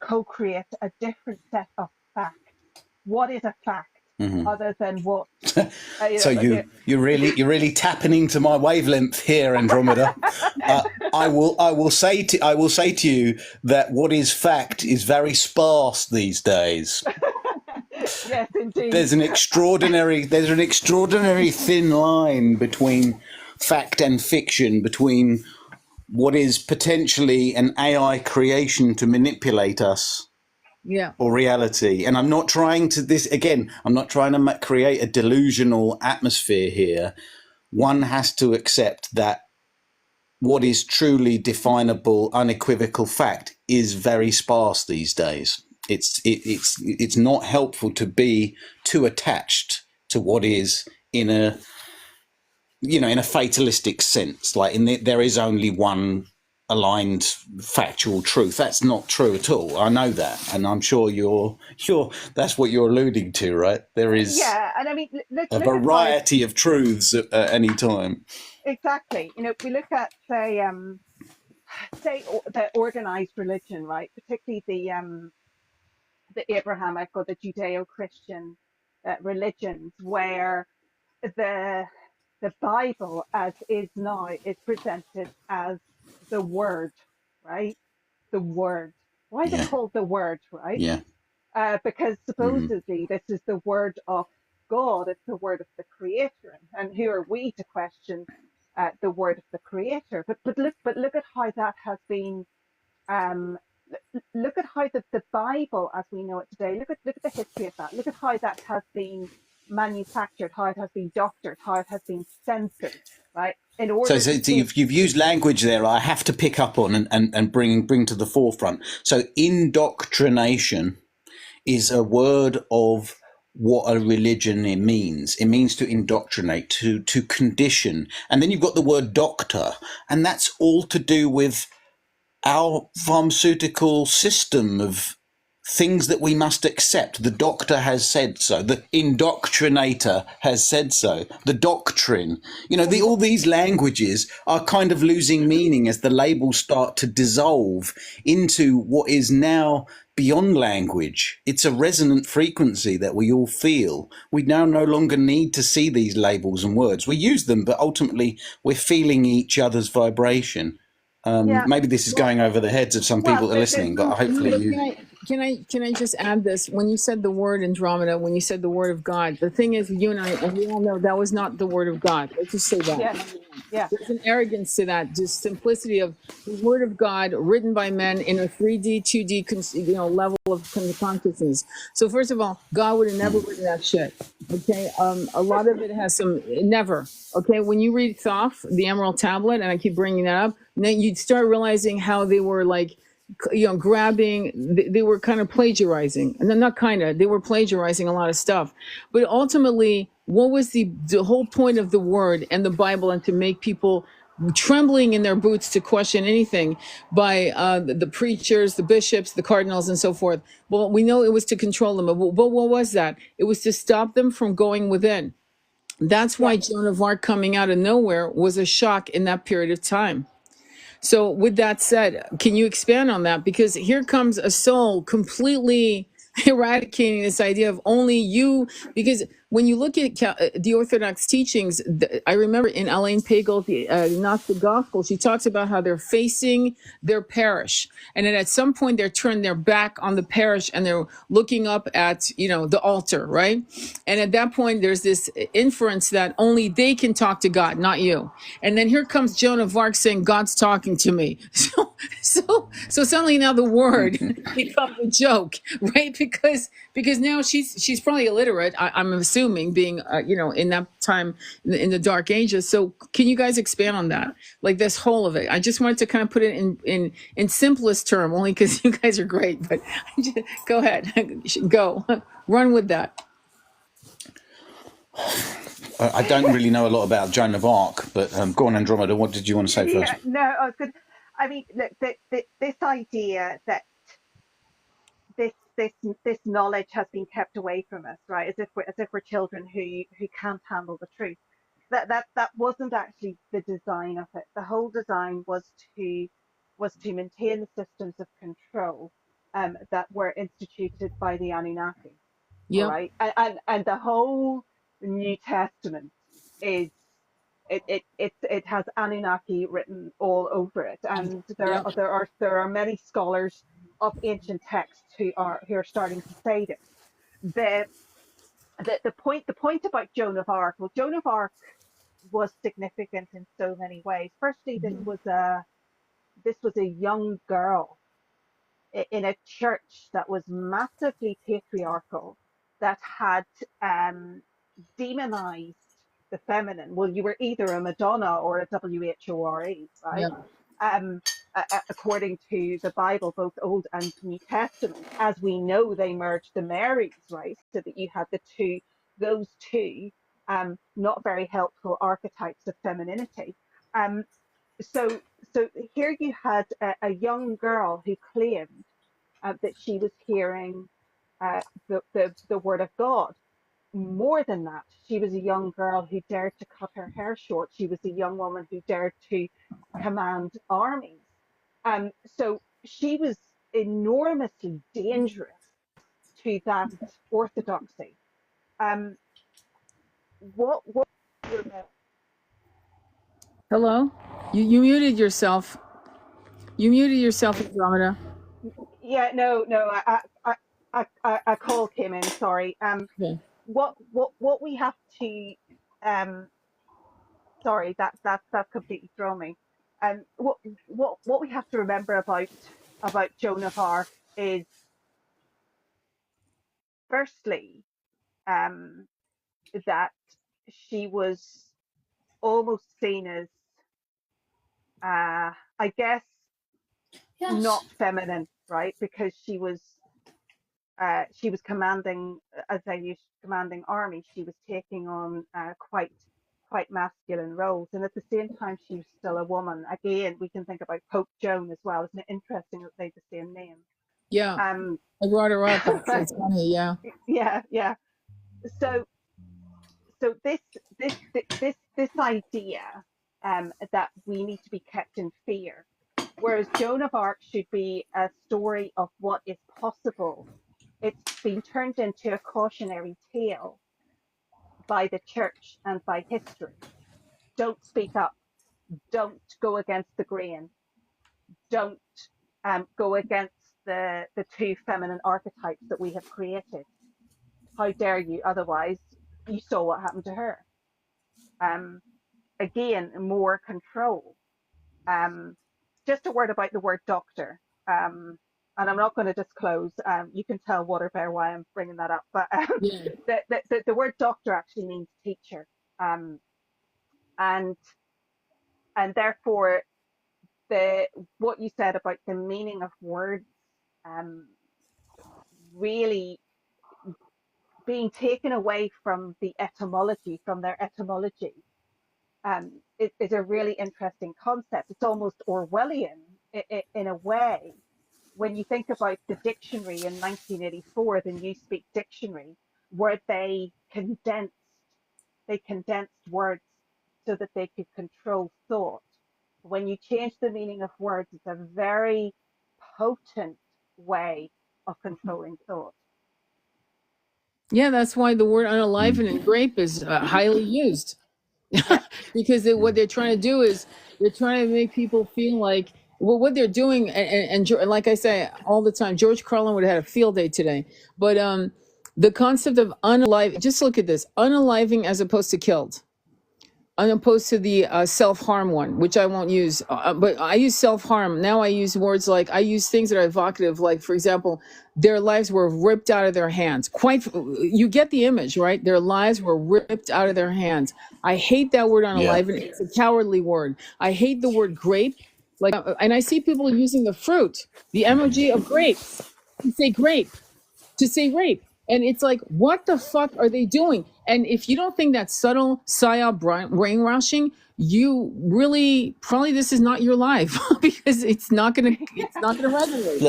co-create a different set of facts. What is a fact other than what So you're really tapping into my wavelength here, Andromeda. I will say to you that what is fact is very sparse these days. yes, indeed. There's an extraordinary thin line between fact and fiction, between what is potentially an AI creation to manipulate us, Yeah. or reality. And I'm not trying to create a delusional atmosphere here. One has to accept that what is truly definable, unequivocal fact is very sparse these days. It's not helpful to be too attached to what is in a fatalistic sense. Like there is only one aligned factual truth. That's not true at all. I know that, and I'm sure you're that's what you're alluding to, right? There is Yeah, and I mean, a look at how variety of truths at any time. exactly. If we look at say the organized religion, right? Particularly the Abrahamic or the Judeo-Christian religions, where the the Bible as is now is presented as the Word, right? The Word. Why is it Yeah, called the Word, right? yeah. Because supposedly this is the Word of God, it's the Word of the Creator, and who are we to question the Word of the Creator? But look at how that has been. Um, Look at how the Bible, as we know it today, look at the history of that. Look at how that has been manufactured, how it has been doctored, how it has been censored, right? In So, order so, to so keep you've used language there I have to pick up on and bring to the forefront. So indoctrination is a word of what a religion it means. It means to indoctrinate, to condition. And then you've got the word doctor, and that's all to do with our pharmaceutical system of things that we must accept. The doctor has said so. The indoctrinator has said so. The doctrine. All these languages are kind of losing meaning as the labels start to dissolve into what is now beyond language. It's a resonant frequency that we all feel. We now no longer need to see these labels and words. We use them, but ultimately we're feeling each other's vibration. Yeah. Maybe this is going over the heads of some people that are listening, but hopefully Can I just add this? When you said the word Andromeda, when you said the word of God, the thing is, you and I, and we all know that was not the word of God. Let's just say that. Yes. Yeah. There's an arrogance to that, just simplicity of the word of God written by men in a 3D, 2D, level of consciousness. So first of all, God would have never written that shit. Okay, a lot of it has some never. Okay, when you read Thoth, the Emerald Tablet, and I keep bringing that up, then you'd start realizing how they were like, grabbing, they were kind of plagiarizing, and then not kind of, they were plagiarizing a lot of stuff. But ultimately, what was the whole point of the word and the Bible, and to make people trembling in their boots to question anything by the preachers, the bishops, the cardinals, and so forth? Well, we know it was to control them. But what was that? It was to stop them from going within. That's why Joan of Arc coming out of nowhere was a shock in that period of time. So with that said, can you expand on that? Because here comes a soul completely eradicating this idea of only you. Because when you look at the Orthodox teachings, I remember in Elaine Pagel, the Gnostic Gospel, she talks about how they're facing their parish. And then at some point they're turned their back on the parish and they're looking up at, the altar, right? And at that point, there's this inference that only they can talk to God, not you. And then here comes Joan of Arc saying, God's talking to me. So suddenly now the word becomes a joke, right? Because now she's probably illiterate. I'm assuming, being in that time in the Dark Ages. So can you guys expand on that? Like this whole of it. I just wanted to kind of put it in simplest term, only because you guys are great. But go ahead, go run with that. I don't really know a lot about Joan of Arc, but go on, Andromeda. What did you want to say first? Yeah. No, I was good. I mean, look, this idea that this this knowledge has been kept away from us, right? As if we're children who can't handle the truth. That wasn't actually the design of it. The whole design was to maintain the systems of control that were instituted by the Anunnaki. All Yep. right, and the whole New Testament is it has Anunnaki written all over it, and Yep. there are many scholars of ancient texts who are starting to say this. The the point about Joan of Arc. Well, Joan of Arc was significant in so many ways. Firstly, this was a young girl in a church that was massively patriarchal, that had demonized the feminine. Well, you were either a Madonna or a WHORE, right? Yep. Um, According to the Bible, both Old and New Testament, as we know, they merged the Marys, right? So that you had those two, not very helpful archetypes of femininity. Um, so, so here you had a young girl who claimed that she was hearing the word of God. More than that, she was a young girl who dared to cut her hair short. She was a young woman who dared to command armies. So she was enormously dangerous to that orthodoxy. Um, what? Hello. You muted yourself. You muted yourself, Andromeda. Yeah, no. A call came in. Sorry. Okay. What we have to um sorry, that's completely thrown me. What we have to remember about Joan of Arc is, firstly, um that she was almost seen as, I guess, Yes. not feminine, right? Because she was commanding, as I used, commanding armies. She was taking on quite masculine roles, and at the same time, she was still a woman. Again, we can think about Pope Joan as well. Isn't it interesting that they have the same name? Yeah. Um, I brought her up. It's funny. Yeah. yeah, yeah. So, this idea that we need to be kept in fear, whereas Joan of Arc should be a story of what is possible, it's been turned into a cautionary tale by the church and by history. Don't speak up. Don't go against the grain. Don't go against the two feminine archetypes that we have created. How dare you? Otherwise, you saw what happened to her. Um, Again, more control. Um, just a word about the word doctor. And I'm not going to disclose. You can tell WaterBear why I'm bringing that up. But Yeah. the word doctor actually means teacher, um, and therefore the what you said about the meaning of words, um, really being taken away from the etymology, from their etymology, is a really interesting concept. It's almost Orwellian in a way. When you think about the dictionary in 1984, the Newspeak Dictionary, where they condensed words so that they could control thought. When you change the meaning of words, it's a very potent way of controlling thought. Yeah, that's why the word unalivened and grape is highly used. Yeah, Because what they're trying to do is they're trying to make people feel like, well, what they're doing, and like I say all the time, George Carlin would have had a field day today. But the concept of unalive, just look at this: unaliving as opposed to killed, unopposed to the self-harm one, which I won't use, but I use self-harm. Now I use words like, I use things that are evocative, like, for example, their lives were ripped out of their hands. You get the image, right? Their lives were ripped out of their hands. I hate that word Yeah. unalive, and it's a cowardly word. I hate the word grape, like, and I see people using the fruit, the emoji of grapes, to say grape, to say rape. And it's like, what the fuck are they doing? And if you don't think that's subtle psyop brainwashing, you really probably, this is not your life, because it's not gonna resonate.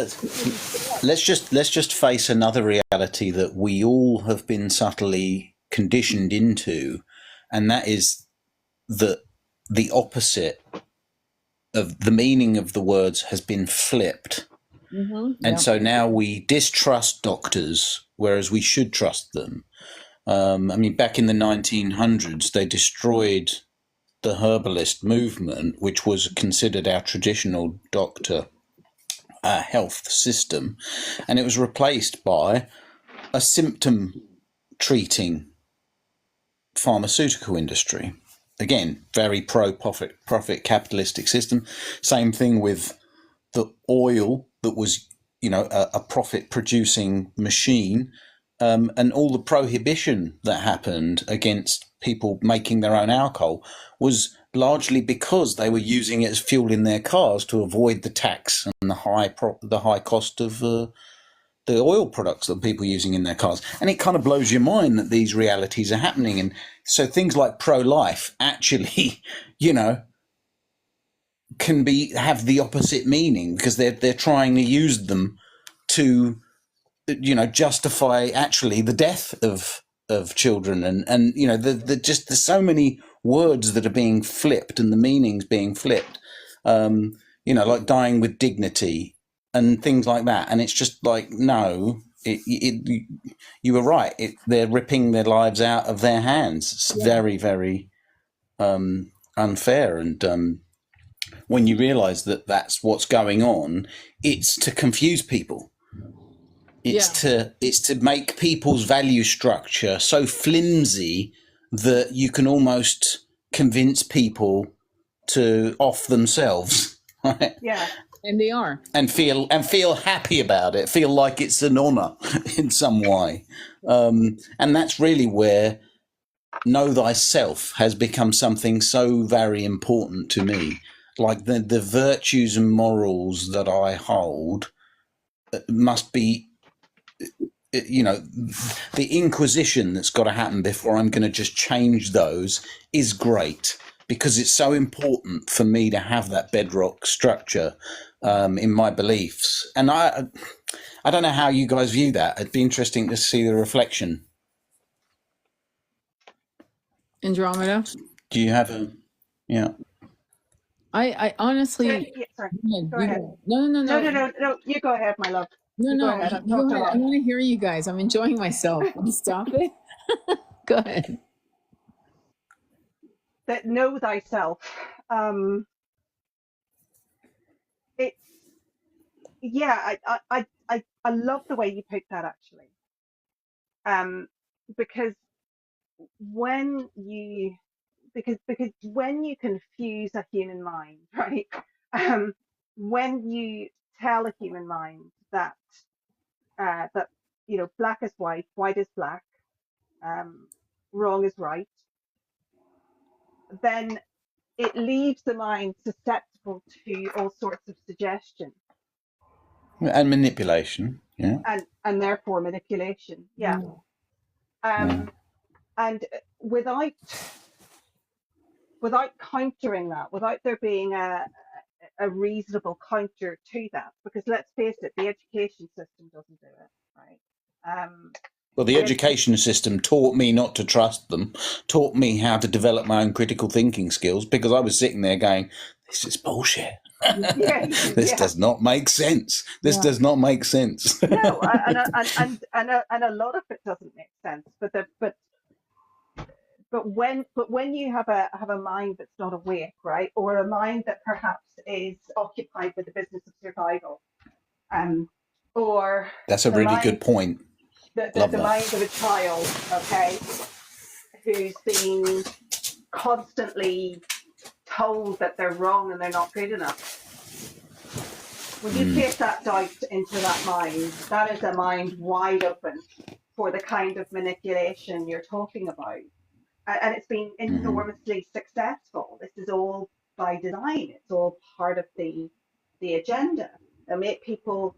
Let's just face another reality that we all have been subtly conditioned into, and that is that the opposite of the meaning of the words has been flipped. And so now we distrust doctors, whereas we should trust them. I mean, back in the 1900s, they destroyed the herbalist movement, which was considered our traditional doctor health system, and it was replaced by a symptom treating pharmaceutical industry. Again, very pro profit capitalistic system. Same thing with the oil that was, a profit producing machine, and all the prohibition that happened against people making their own alcohol was largely because they were using it as fuel in their cars to avoid the tax and the high cost of the oil products that people are using in their cars. And it kind of blows your mind that these realities are happening. And so things like pro-life actually, can have the opposite meaning, because they're trying to use them to, justify actually the death of children. And just there's so many words that are being flipped and the meanings being flipped, like dying with dignity and things like that. And it's just like, no, you were right. They're ripping their lives out of their hands. It's very, very unfair. And when you realize that that's what's going on, it's to confuse people. It's to make people's value structure so flimsy that you can almost convince people to off themselves, right? yeah, And they are. And feel happy about it, feel like it's an honor in some way. And that's really where know thyself has become something so very important to me. Like the virtues and morals that I hold must be, the inquisition that's got to happen before I'm going to just change those is great. because it's so important for me to have that bedrock structure in my beliefs. And I don't know how you guys view that. It'd be interesting to see the reflection. Andromeda? Do you have a, yeah? I honestly, Yeah, sorry. go ahead. No. You go ahead, my love. No, Go ahead. you go ahead. I want to hear you guys. I'm enjoying myself. Stop it. Go ahead. That know thyself. It's yeah. I love the way you put that actually. Because when you because when you confuse a human mind, right? When you tell a human mind that that black is white, white is black, wrong is right, then it leaves the mind susceptible to all sorts of suggestion And manipulation, yeah, and therefore manipulation. Yeah. And without countering that, without there being a reasonable counter to that, because let's face it, the education system doesn't do it, right? Well, the education system taught me not to trust them, taught me how to develop my own critical thinking skills, because I was sitting there going, this is bullshit. This does not make sense. This does not make sense. No, and a lot of it doesn't make sense. But when you have a mind that's not awake, right, or a mind that perhaps is occupied with the business of survival, or that's a really good point. The mind of a child, okay, who's been constantly told that they're wrong and they're not good enough. When you place that doubt into that mind, that is a mind wide open for the kind of manipulation you're talking about. And it's been enormously successful. This is all by design. It's all part of the agenda. And make people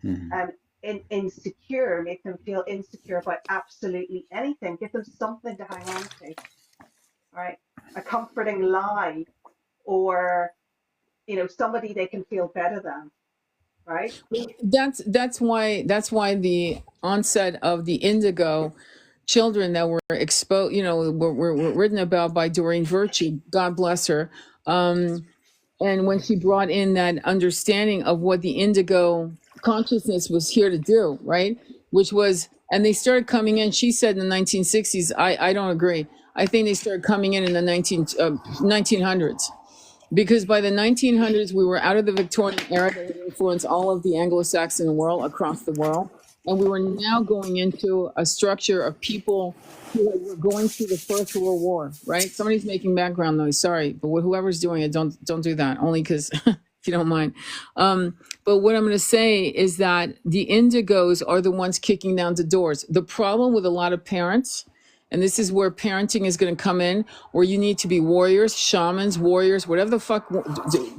insecure, make them feel insecure about absolutely anything. Give them something to hang on to, right? A comforting lie, or somebody they can feel better than, right? That's why the onset of the indigo children that were exposed, were written about by Doreen Virtue, God bless her. And when she brought in that understanding of what the indigo consciousness was here to do, right? Which was, and they started coming in, she said in the 1960s, I don't agree. I think they started coming in the 1900s. Because by the 1900s, we were out of the Victorian era that had influenced all of the Anglo-Saxon world across the world. And we were now going into a structure of people who were going through the First World War, right? Somebody's making background noise. Sorry, but whoever's doing it, don't do that. Only because, if you don't mind. But what I'm going to say is that the indigos are the ones kicking down the doors. The problem with a lot of parents, and this is where parenting is going to come in, where you need to be warriors, shamans, warriors, whatever the fuck,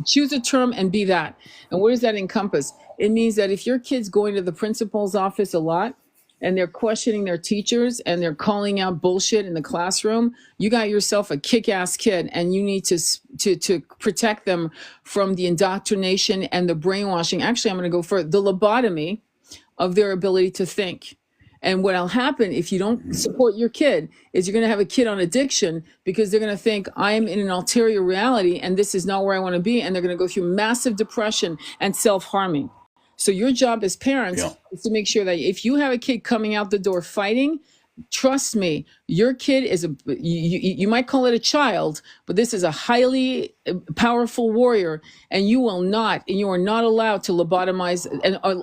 choose a term and be that. And what does that encompass? It means that if your kid's going to the principal's office a lot and they're questioning their teachers and they're calling out bullshit in the classroom, you got yourself a kick-ass kid, and you need to protect them from the indoctrination and the brainwashing. Actually, I'm going to go for the lobotomy of their ability to think. And what'll happen if you don't support your kid is you're going to have a kid on addiction, because they're going to think, I'm in an ulterior reality and this is not where I want to be. And they're going to go through massive depression and self-harming. So your job as parents is to make sure that if you have a kid coming out the door fighting, trust me, your kid is you might call it a child, but this is a highly powerful warrior, and you are not allowed to lobotomize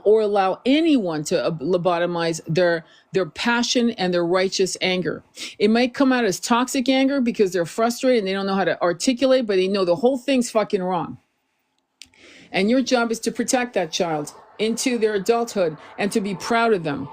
or allow anyone to lobotomize their passion and their righteous anger. It might come out as toxic anger because they're frustrated and they don't know how to articulate, but they know the whole thing's fucking wrong. And your job is to protect that child into their adulthood and to be proud of them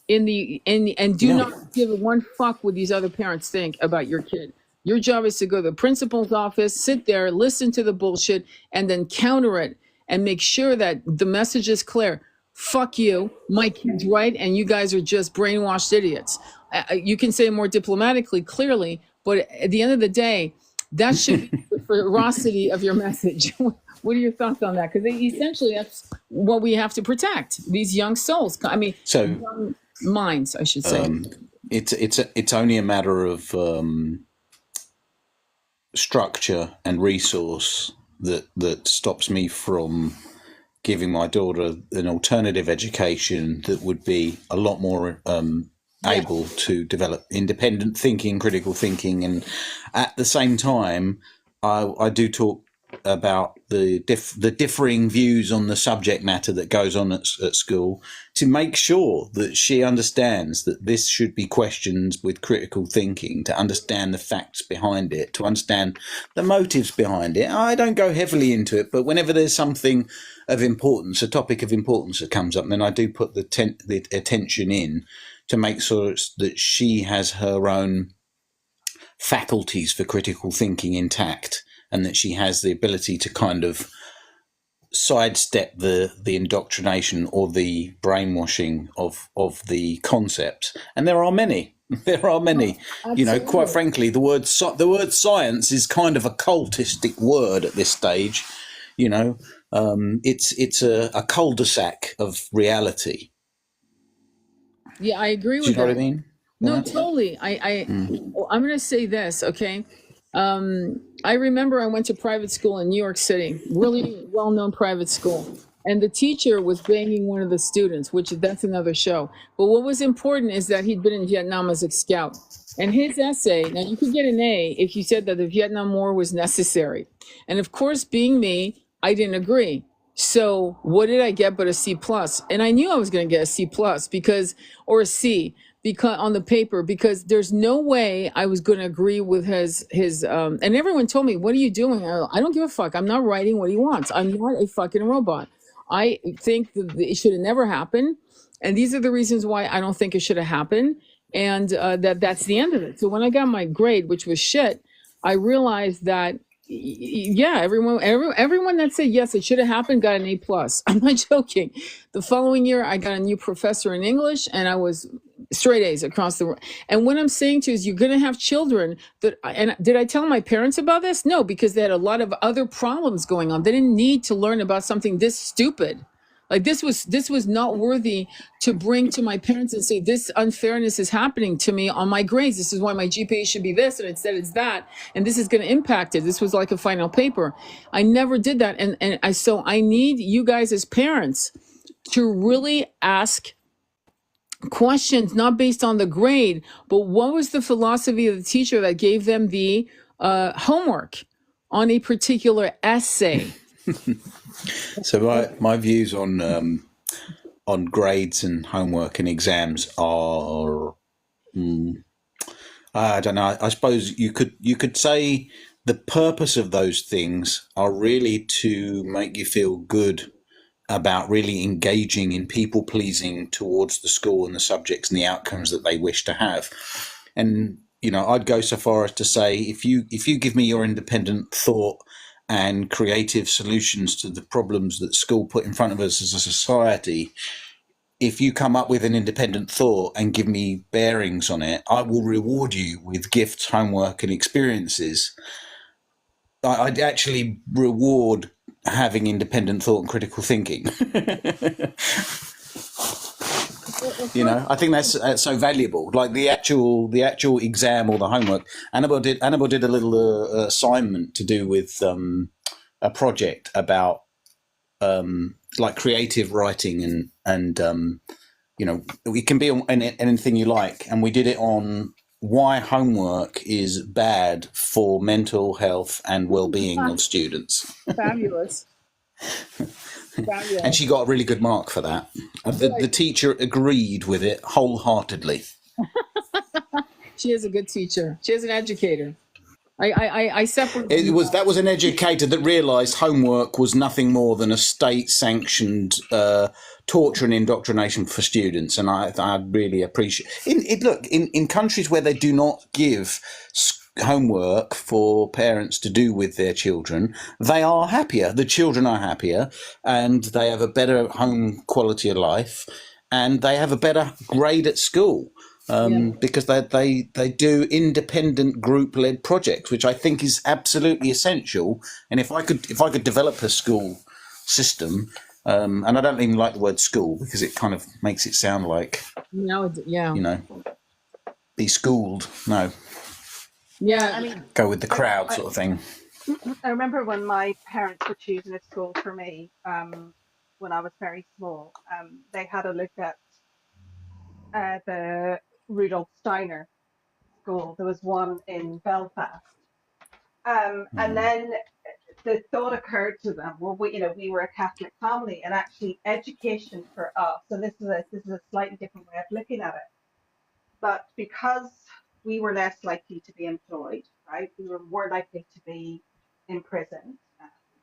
and do not give one fuck what these other parents think about your kid. Your job is to go to the principal's office, sit there, listen to the bullshit, and then counter it and make sure that the message is clear. Fuck you, my kid's right, and you guys are just brainwashed idiots. You can say it more diplomatically, clearly, but at the end of the day, That should be the ferocity of your message. What are your thoughts on that? Because essentially that's what we have to protect, these young souls. I mean, So young minds, I should say. it's only a matter of structure and resource that stops me from giving my daughter an alternative education that would be a lot more able to develop independent thinking, critical thinking, and at the same time, I do talk about the differing views on the subject matter that goes on at school, to make sure that she understands that this should be questioned with critical thinking, to understand the facts behind it, to understand the motives behind it. I don't go heavily into it, but whenever there's something of importance, a topic of importance that comes up, then I do put the attention in to make sure that she has her own faculties for critical thinking intact, and that she has the ability to kind of sidestep the indoctrination or the brainwashing of the concept. And there are many. There are many. You know, quite frankly, the word science is kind of a cultistic word at this stage. You know, it's a cul-de-sac of reality. Yeah, I agree with Do you know that. what I mean? No, Yeah. totally. I'm going to say this, okay? I remember I went to private school in New York City, really well-known private school, and the teacher was banging one of the students, which that's another show. But what was important is that he'd been in Vietnam as a scout. And his essay, now you could get an A if you said that the Vietnam War was necessary. And of course, being me, I didn't agree. So what did I get but a C plus? And I knew I was going to get a C plus because, or a C, because on the paper, because there's no way I was going to agree with his and everyone told me, what are you doing? I don't give a fuck. I'm not writing what he wants. I'm not a fucking robot. I think that it should have never happened. And these are the reasons why I don't think it should have happened. And that's the end of it. So when I got my grade, which was shit, I realized that yeah, everyone that said yes, it should have happened got an A plus. I'm not joking. The following year, I got a new professor in English, and I was straight A's across the world. And what I'm saying to you is, you're going to have children that. And did I tell my parents about this? No, because they had a lot of other problems going on. They didn't need to learn about something this stupid. Like this was not worthy to bring to my parents and say, this unfairness is happening to me on my grades. This is why my GPA should be this, and instead it's that, and this is going to impact it. This was like a final paper. I never did that, so I need you guys as parents to really ask questions, not based on the grade, but what was the philosophy of the teacher that gave them the homework on a particular essay. So my views on grades and homework and exams are, I don't know. I suppose you could say the purpose of those things are really to make you feel good about really engaging in people pleasing towards the school and the subjects and the outcomes that they wish to have. And you know, I'd go so far as to say, if you give me your independent thought and creative solutions to the problems that school put in front of us as a society, if you come up with an independent thought and give me bearings on it, I will reward you with gifts, homework, and experiences. I'd actually reward having independent thought and critical thinking. You know, I think that's so valuable. Like the actual exam or the homework. Annabelle did a little assignment to do with a project about like creative writing and you know, it can be on anything you like. And we did it on why homework is bad for mental health and well-being of students. Fabulous. And she got a really good mark for that. The teacher agreed with it wholeheartedly. She is a good teacher. She is an educator. I separate. That was an educator that realised homework was nothing more than a state-sanctioned torture and indoctrination for students, and I really appreciate it. Look, in countries where they do not give homework for parents to do with their children, they are happier. The children are happier, and they have a better home quality of life, and they have a better grade at school. Yeah. because they do independent group led projects, which I think is absolutely essential. And if I could develop a school system, and I don't even like the word school because it kind of makes it sound like, Yeah. you know, be schooled. No, Yeah, Yeah. I mean, go with the I, crowd I, sort of thing. I remember when my parents were choosing a school for me, when I was very small, they had a look at the Rudolf Steiner school. There was one in Belfast. And then the thought occurred to them, well, we were a Catholic family, and actually education for us, and this is a slightly different way of looking at it, but because we were less likely to be employed, right? We were more likely to be imprisoned.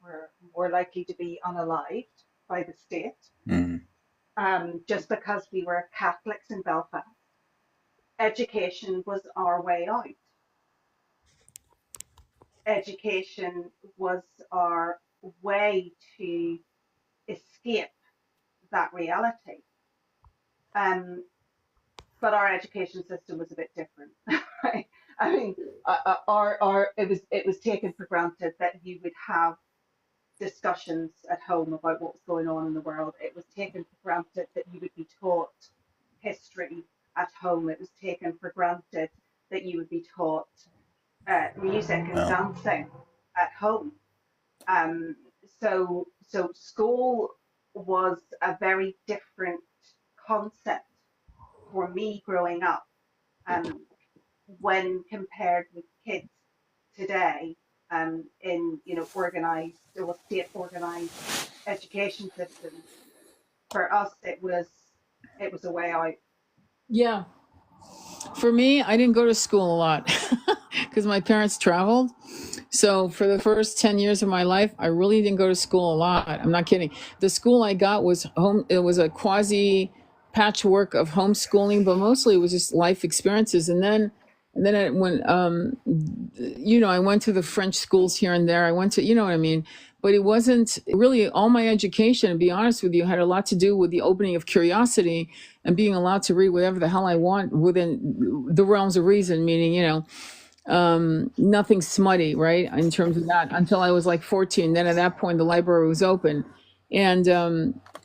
We're more likely to be unalived by the state, Mm. just because we were Catholics in Belfast. Education was our way out. Education was our way to escape that reality. Um, but our education system was a bit different, right? I mean, our it was taken for granted that you would have discussions at home about what was going on in the world. It was taken for granted that you would be taught history at home. It was taken for granted that you would be taught music and Well, dancing at home. Um, so school was a very different concept for me growing up, um, when compared with kids today, in organized or state organized education systems. For us, it was a way out. Yeah. For me, I didn't go to school a lot because my parents traveled. So for the first 10 years of my life, I really didn't go to school a lot. I'm not kidding. The school I got was home. It was a quasi patchwork of homeschooling, but mostly it was just life experiences. And then I went to the French schools here and there. I went to, you know what I mean? But it wasn't really all my education, to be honest with you, had a lot to do with the opening of curiosity and being allowed to read whatever the hell I want within the realms of reason, meaning, nothing smutty, right? In terms of that, until I was like 14. Then at that point, the library was open, and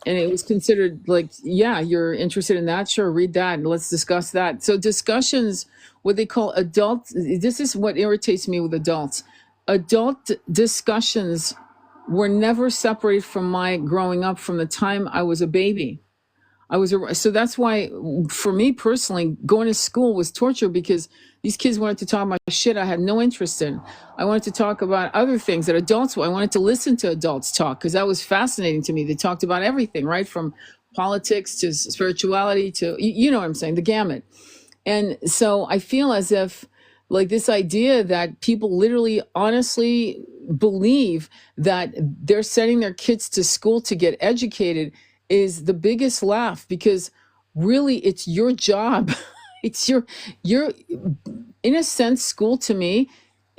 it was considered like, yeah, you're interested in that, sure, read that, and let's discuss that. So discussions, what they call adult. This is what irritates me with adults. Adult discussions were never separated from my growing up from the time I was a baby. So that's why, for me personally, going to school was torture because these kids wanted to talk about shit I had no interest in. I wanted to talk about other things that adults, I wanted to listen to adults talk because that was fascinating to me. They talked about everything, right? From politics to spirituality to, you know what I'm saying, the gamut. And so I feel as if, like, this idea that people literally honestly believe that they're sending their kids to school to get educated is the biggest laugh, because really it's your job. It's your in a sense, school to me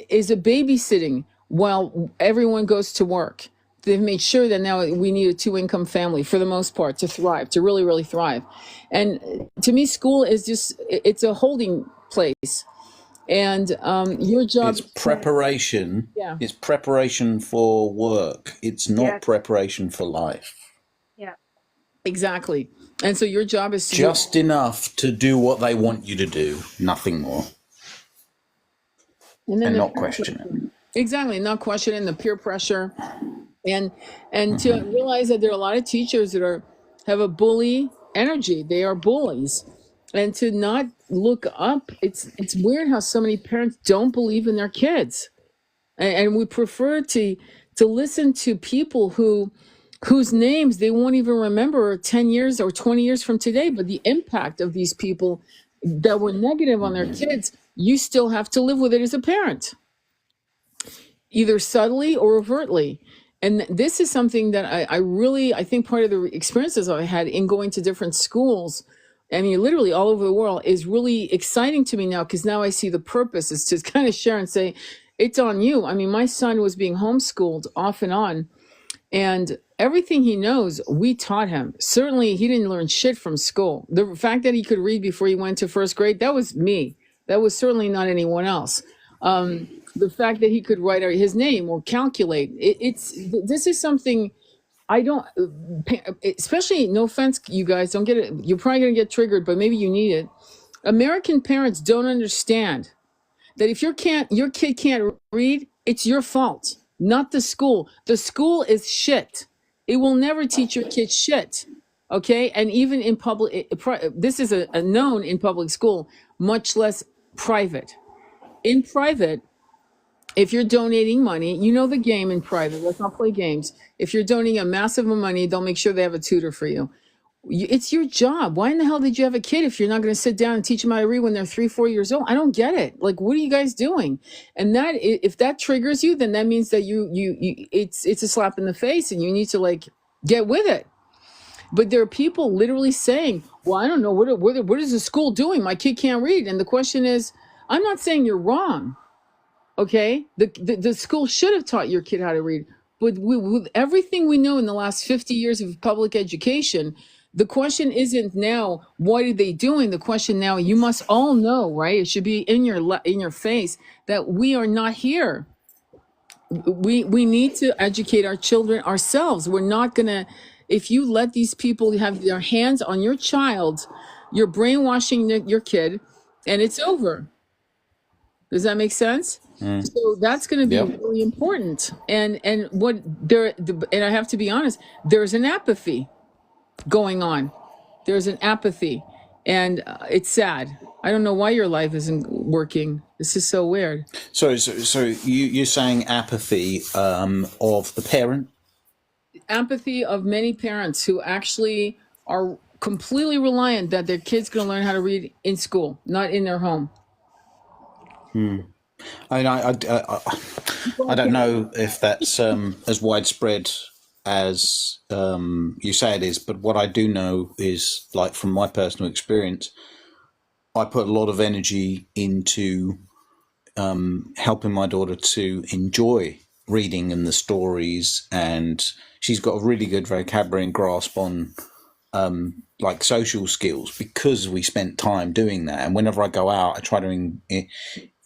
is a babysitting while everyone goes to work. They've made sure that now we need a two-income family for the most part to thrive, to really, really thrive. And to me, school is just, it's a holding place. And your job it's is to, preparation. yeah, It's preparation for work. It's not Yes, preparation for life. yeah, exactly. And so your job is to do, Just enough to do what they want you to do, nothing more, and then and the not peer question it. pressure. Exactly, not questioning the peer pressure, and to realize that there are a lot of teachers that have a bully energy. They are bullies, and to not look up. It's weird how so many parents don't believe in their kids, and we prefer to listen to people whose names they won't even remember 10 years or 20 years from today, but the impact of these people that were negative on their kids, you still have to live with it as a parent, either subtly or overtly. And this is something that I really, I think part of the experiences I had in going to different schools, I mean, literally all over the world, is really exciting to me now, because now I see the purpose is to kind of share and say, it's on you. I mean, my son was being homeschooled off and on. And everything he knows, we taught him. Certainly, he didn't learn shit from school. The fact that he could read before he went to first grade, that was me. That was certainly not anyone else. The fact that he could write his name or calculate, this is something I don't, especially, no offense, you guys, don't get it. You're probably going to get triggered, but maybe you need it. American parents don't understand that if your kid can't read, it's your fault, not the school. The school is shit. It will never teach your kid shit. Okay, and even in public, this is a known in public school, much less private. In private, if you're donating money, you know the game in private. Let's not play games. If you're donating a massive amount of money, they'll make sure they have a tutor for you. It's your job. Why in the hell did you have a kid if you're not going to sit down and teach them how to read when they're 3, 4 years old? I don't get it. Like, what are you guys doing? And that, if that triggers you, then that means that it's a slap in the face, and you need to like get with it. But there are people literally saying, "Well, I don't know what is the school doing? My kid can't read." And the question is, I'm not saying you're wrong. Okay, the school should have taught your kid how to read, but with everything we know in the last 50 years of public education, the question isn't now what are they doing. The question now, you must all know, right? It should be in your face that we are not here. We need to educate our children ourselves. We're not gonna, if you let these people have their hands on your child, you're brainwashing your kid, and it's over. Does that make sense? So that's going to be Yep. really important. And I have to be honest, there's an apathy going on. There's an apathy, and it's sad. I don't know why your life isn't working. This is so weird. So you're saying apathy of the parent? Apathy of many parents who actually are completely reliant that their kid's going to learn how to read in school, not in their home. I don't know if that's as widespread as you say it is, but what I do know is, like from my personal experience, I put a lot of energy into helping my daughter to enjoy reading and the stories, and she's got a really good vocabulary and grasp on like social skills because we spent time doing that. And whenever I go out, I try to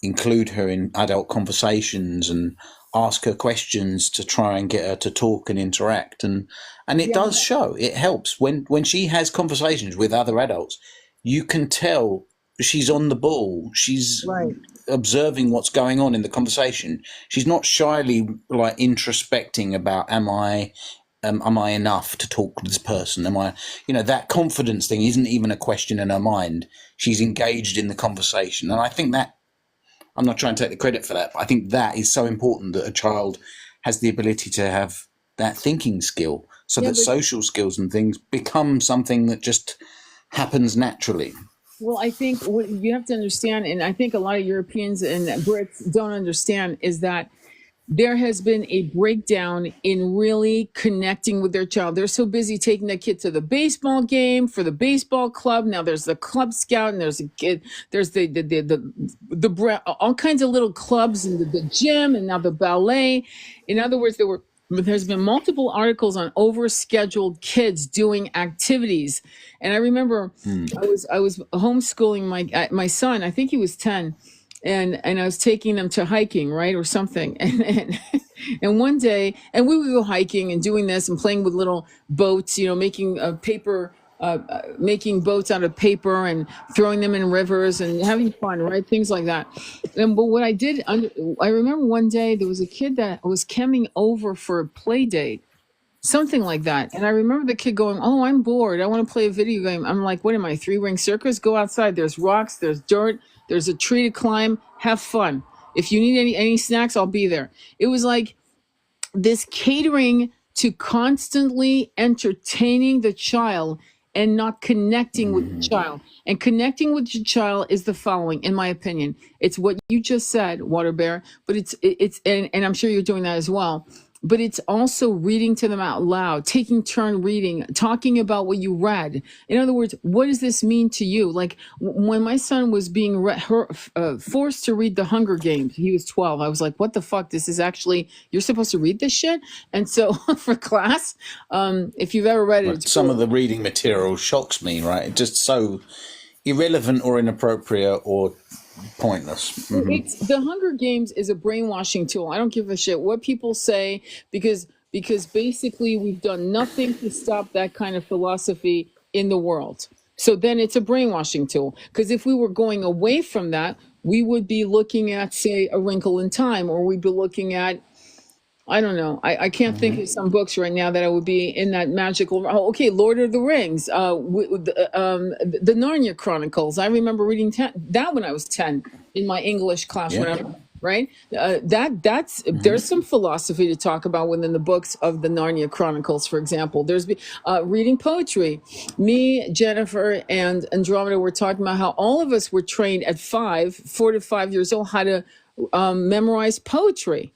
include her in adult conversations and ask her questions to try and get her to talk and interact, and it does show. It helps when she has conversations with other adults. You can tell she's on the ball. She's Right. observing what's going on in the conversation. She's not shyly like introspecting about am I enough to talk to this person? Am I, that confidence thing isn't even a question in her mind. She's engaged in the conversation, and I think that, I'm not trying to take the credit for that, but I think that is so important, that a child has the ability to have that thinking skill, so that social skills and things become something that just happens naturally. Well, I think what you have to understand, and I think a lot of Europeans and Brits don't understand, is that there has been a breakdown in really connecting with their child. They're so busy taking their kid to the baseball game for the baseball club. Now there's the club scout, and there's a kid, there's the all kinds of little clubs, and the gym, and now the ballet. In other words, there's been multiple articles on overscheduled kids doing activities. And I remember I was homeschooling my son. I think he was 10. And I was taking them to hiking, right, or something. And one day, and we would go hiking and doing this and playing with little boats, making making boats out of paper and throwing them in rivers and having fun, right? Things like that. But what I did, I remember one day there was a kid that was coming over for a play date, something like that. And I remember the kid going, "Oh, I'm bored. I want to play a video game." I'm like, "What am I, three-ring circus? Go outside. There's rocks, there's dirt, there's a tree to climb. Have fun. If you need any snacks, I'll be there." It was like this catering to constantly entertaining the child and not connecting with the child. And connecting with your child is the following, in my opinion. It's what you just said, WaterBear, but it's and I'm sure you're doing that as well. but it's also reading to them out loud, taking turn reading, talking about what you read. In other words, what does this mean to you? Like when my son was being forced to read The Hunger Games, he was 12. I was like, what the fuck? This is actually, you're supposed to read this shit? And so for class, if you've ever read it, it's some cool. of the reading material shocks me, right? It's just so irrelevant or inappropriate or pointless. It's The Hunger Games is a brainwashing tool. I don't give a shit what people say because basically we've done nothing to stop that kind of philosophy in the world. So then it's a brainwashing tool. Because if we were going away from that, we would be looking at, say, A Wrinkle in Time, or we'd be looking at, I don't know. I can't think of some books right now that I would be in that magical. Oh, okay, Lord of the Rings, the Narnia Chronicles. I remember reading that when I was 10 in my English class. Yeah. Whenever, right? There's some philosophy to talk about within the books of the Narnia Chronicles, for example. There's reading poetry. Me, Jennifer, and Andromeda were talking about how all of us were trained at 4 to 5 years old, how to memorize poetry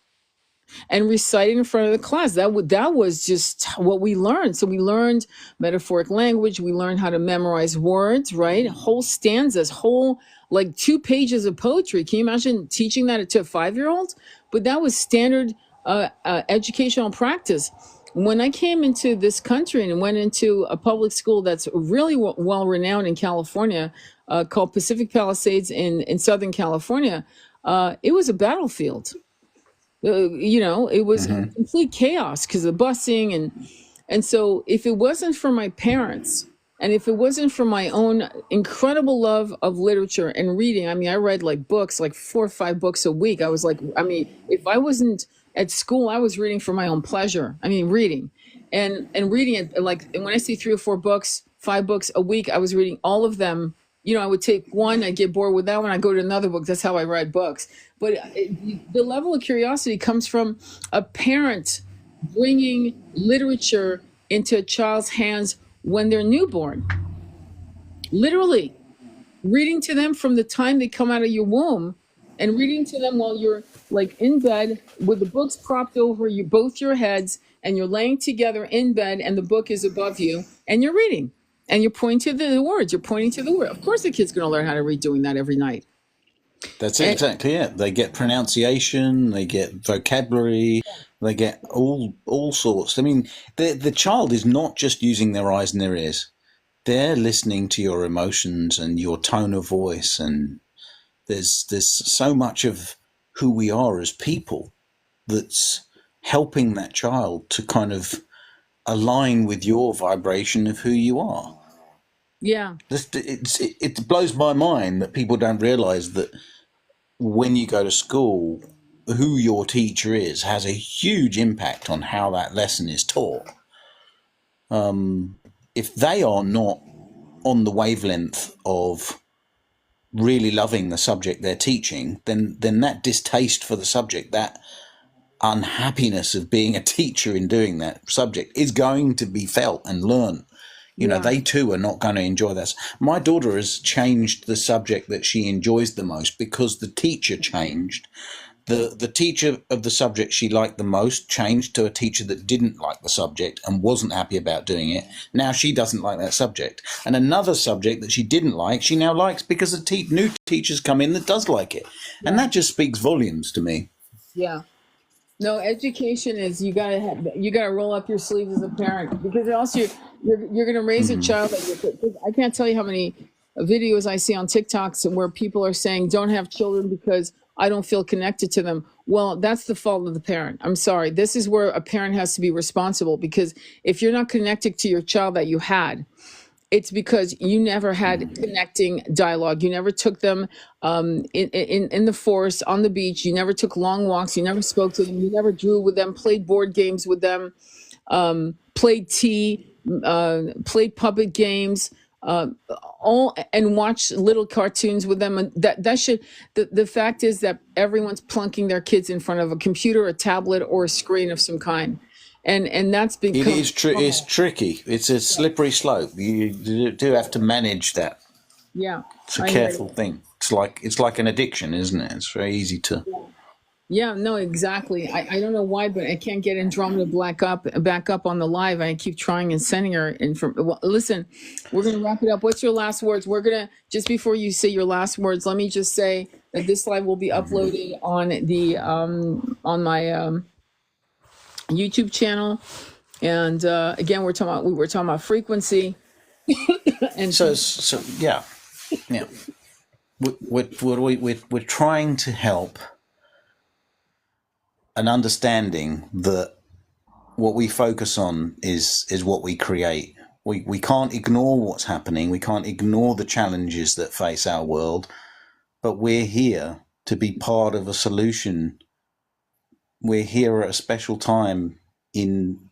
and recite it in front of the class. That was just what we learned. So we learned metaphoric language. We learned how to memorize words, right? Whole stanzas, whole like 2 pages of poetry. Can you imagine teaching that to a 5-year-old? But that was standard educational practice. When I came into this country and went into a public school that's really well renowned in California, called Pacific Palisades in Southern California, it was a battlefield. It was complete chaos because of busing and so if it wasn't for my parents and if it wasn't for my own incredible love of literature and reading, I mean, I read like books, like 4 or 5 books a week. I was like, I mean, if I wasn't at school, I was reading for my own pleasure. I mean, reading and reading it, like, and when I say 3 or 4 books, 5 books a week, I was reading all of them. I would take one, I'd get bored with that one, I'd go to another book. That's how I read books. But the level of curiosity comes from a parent bringing literature into a child's hands when they're newborn. Literally, reading to them from the time they come out of your womb and reading to them while you're like in bed with the books propped over both your heads and you're laying together in bed and the book is above you and you're reading. And you're pointing to the words. You're pointing to the word. Of course, the kid's going to learn how to read doing that every night. That's exactly it. They get pronunciation, they get vocabulary, they get all sorts. I mean, the child is not just using their eyes and their ears. They're listening to your emotions and your tone of voice. And there's so much of who we are as people that's helping that child to kind of align with your vibration of who you are. Yeah. It blows my mind that people don't realize that when you go to school, who your teacher is has a huge impact on how that lesson is taught. If they are not on the wavelength of really loving the subject they're teaching, then that distaste for the subject, that unhappiness of being a teacher in doing that subject is going to be felt and learned. They too are not going to enjoy that. My daughter has changed the subject that she enjoys the most because the teacher changed. The teacher of the subject she liked the most changed to a teacher that didn't like the subject and wasn't happy about doing it. Now she doesn't like that subject. And another subject that she didn't like, she now likes because new teachers come in that does like it. And that just speaks volumes to me. Yeah. No, education is you gotta roll up your sleeves as a parent because also you're gonna raise a child that I can't tell you how many videos I see on TikToks where people are saying don't have children because I don't feel connected to them. Well, that's the fault of the parent. I'm sorry. This is where a parent has to be responsible because if you're not connected to your child that you had, it's because you never had connecting dialogue. You never took them in the forest, on the beach. You never took long walks. You never spoke to them. You never drew with them, played board games with them, played played puppet games, and watched little cartoons with them. And the fact is that everyone's plunking their kids in front of a computer, a tablet, or a screen of some kind. And that's become... It's tricky. It's a slippery slope. You do have to manage that. Yeah. It's a careful thing. It's like an addiction, isn't it? It's very easy to... Yeah, no, exactly. I don't know why, but I can't get Andromeda back up on the live. I keep trying and sending her Well, listen, we're gonna wrap it up. What's your last words? We're gonna just before you say your last words, let me just say that this live will be uploaded on the on my YouTube channel. And again, we were talking about frequency. And So yeah, yeah. We're trying to help an understanding that what we focus on is what we create. We can't ignore what's happening. We can't ignore the challenges that face our world, but we're here to be part of a solution. We're here at a special time in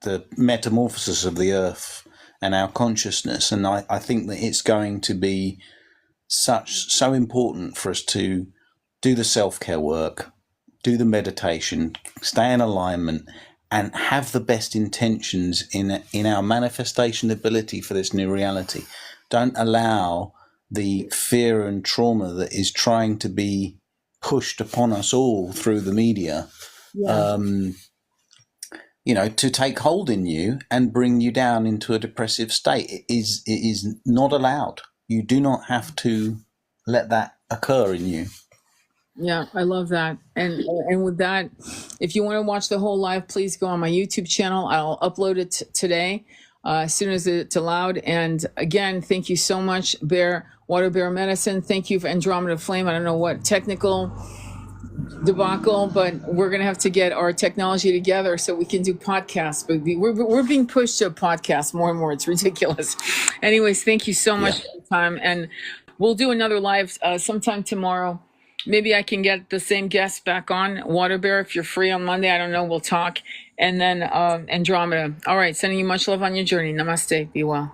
the metamorphosis of the earth and our consciousness. And I think that it's going to be so important for us to do the self-care work, do the meditation, stay in alignment, and have the best intentions in our manifestation ability for this new reality. Don't allow the fear and trauma that is trying to be pushed upon us all through the media, yeah. to take hold in you and bring you down into a depressive state. It is not allowed. You do not have to let that occur in you. Yeah, I love that. And with that, if you want to watch the whole live, please go on my YouTube channel. I'll upload it today as soon as it's allowed. And again, thank you so much, WaterBear Medicine. Thank you for Andromeda Flame. I don't know what technical debacle, but we're going to have to get our technology together so we can do podcasts. But we're being pushed to a podcast more and more. It's ridiculous. Anyways, thank you so much for your time. And we'll do another live sometime tomorrow. Maybe I can get the same guest back on, WaterBear, if you're free on Monday. I don't know. We'll talk. And then Andromeda. All right. Sending you much love on your journey. Namaste. Be well.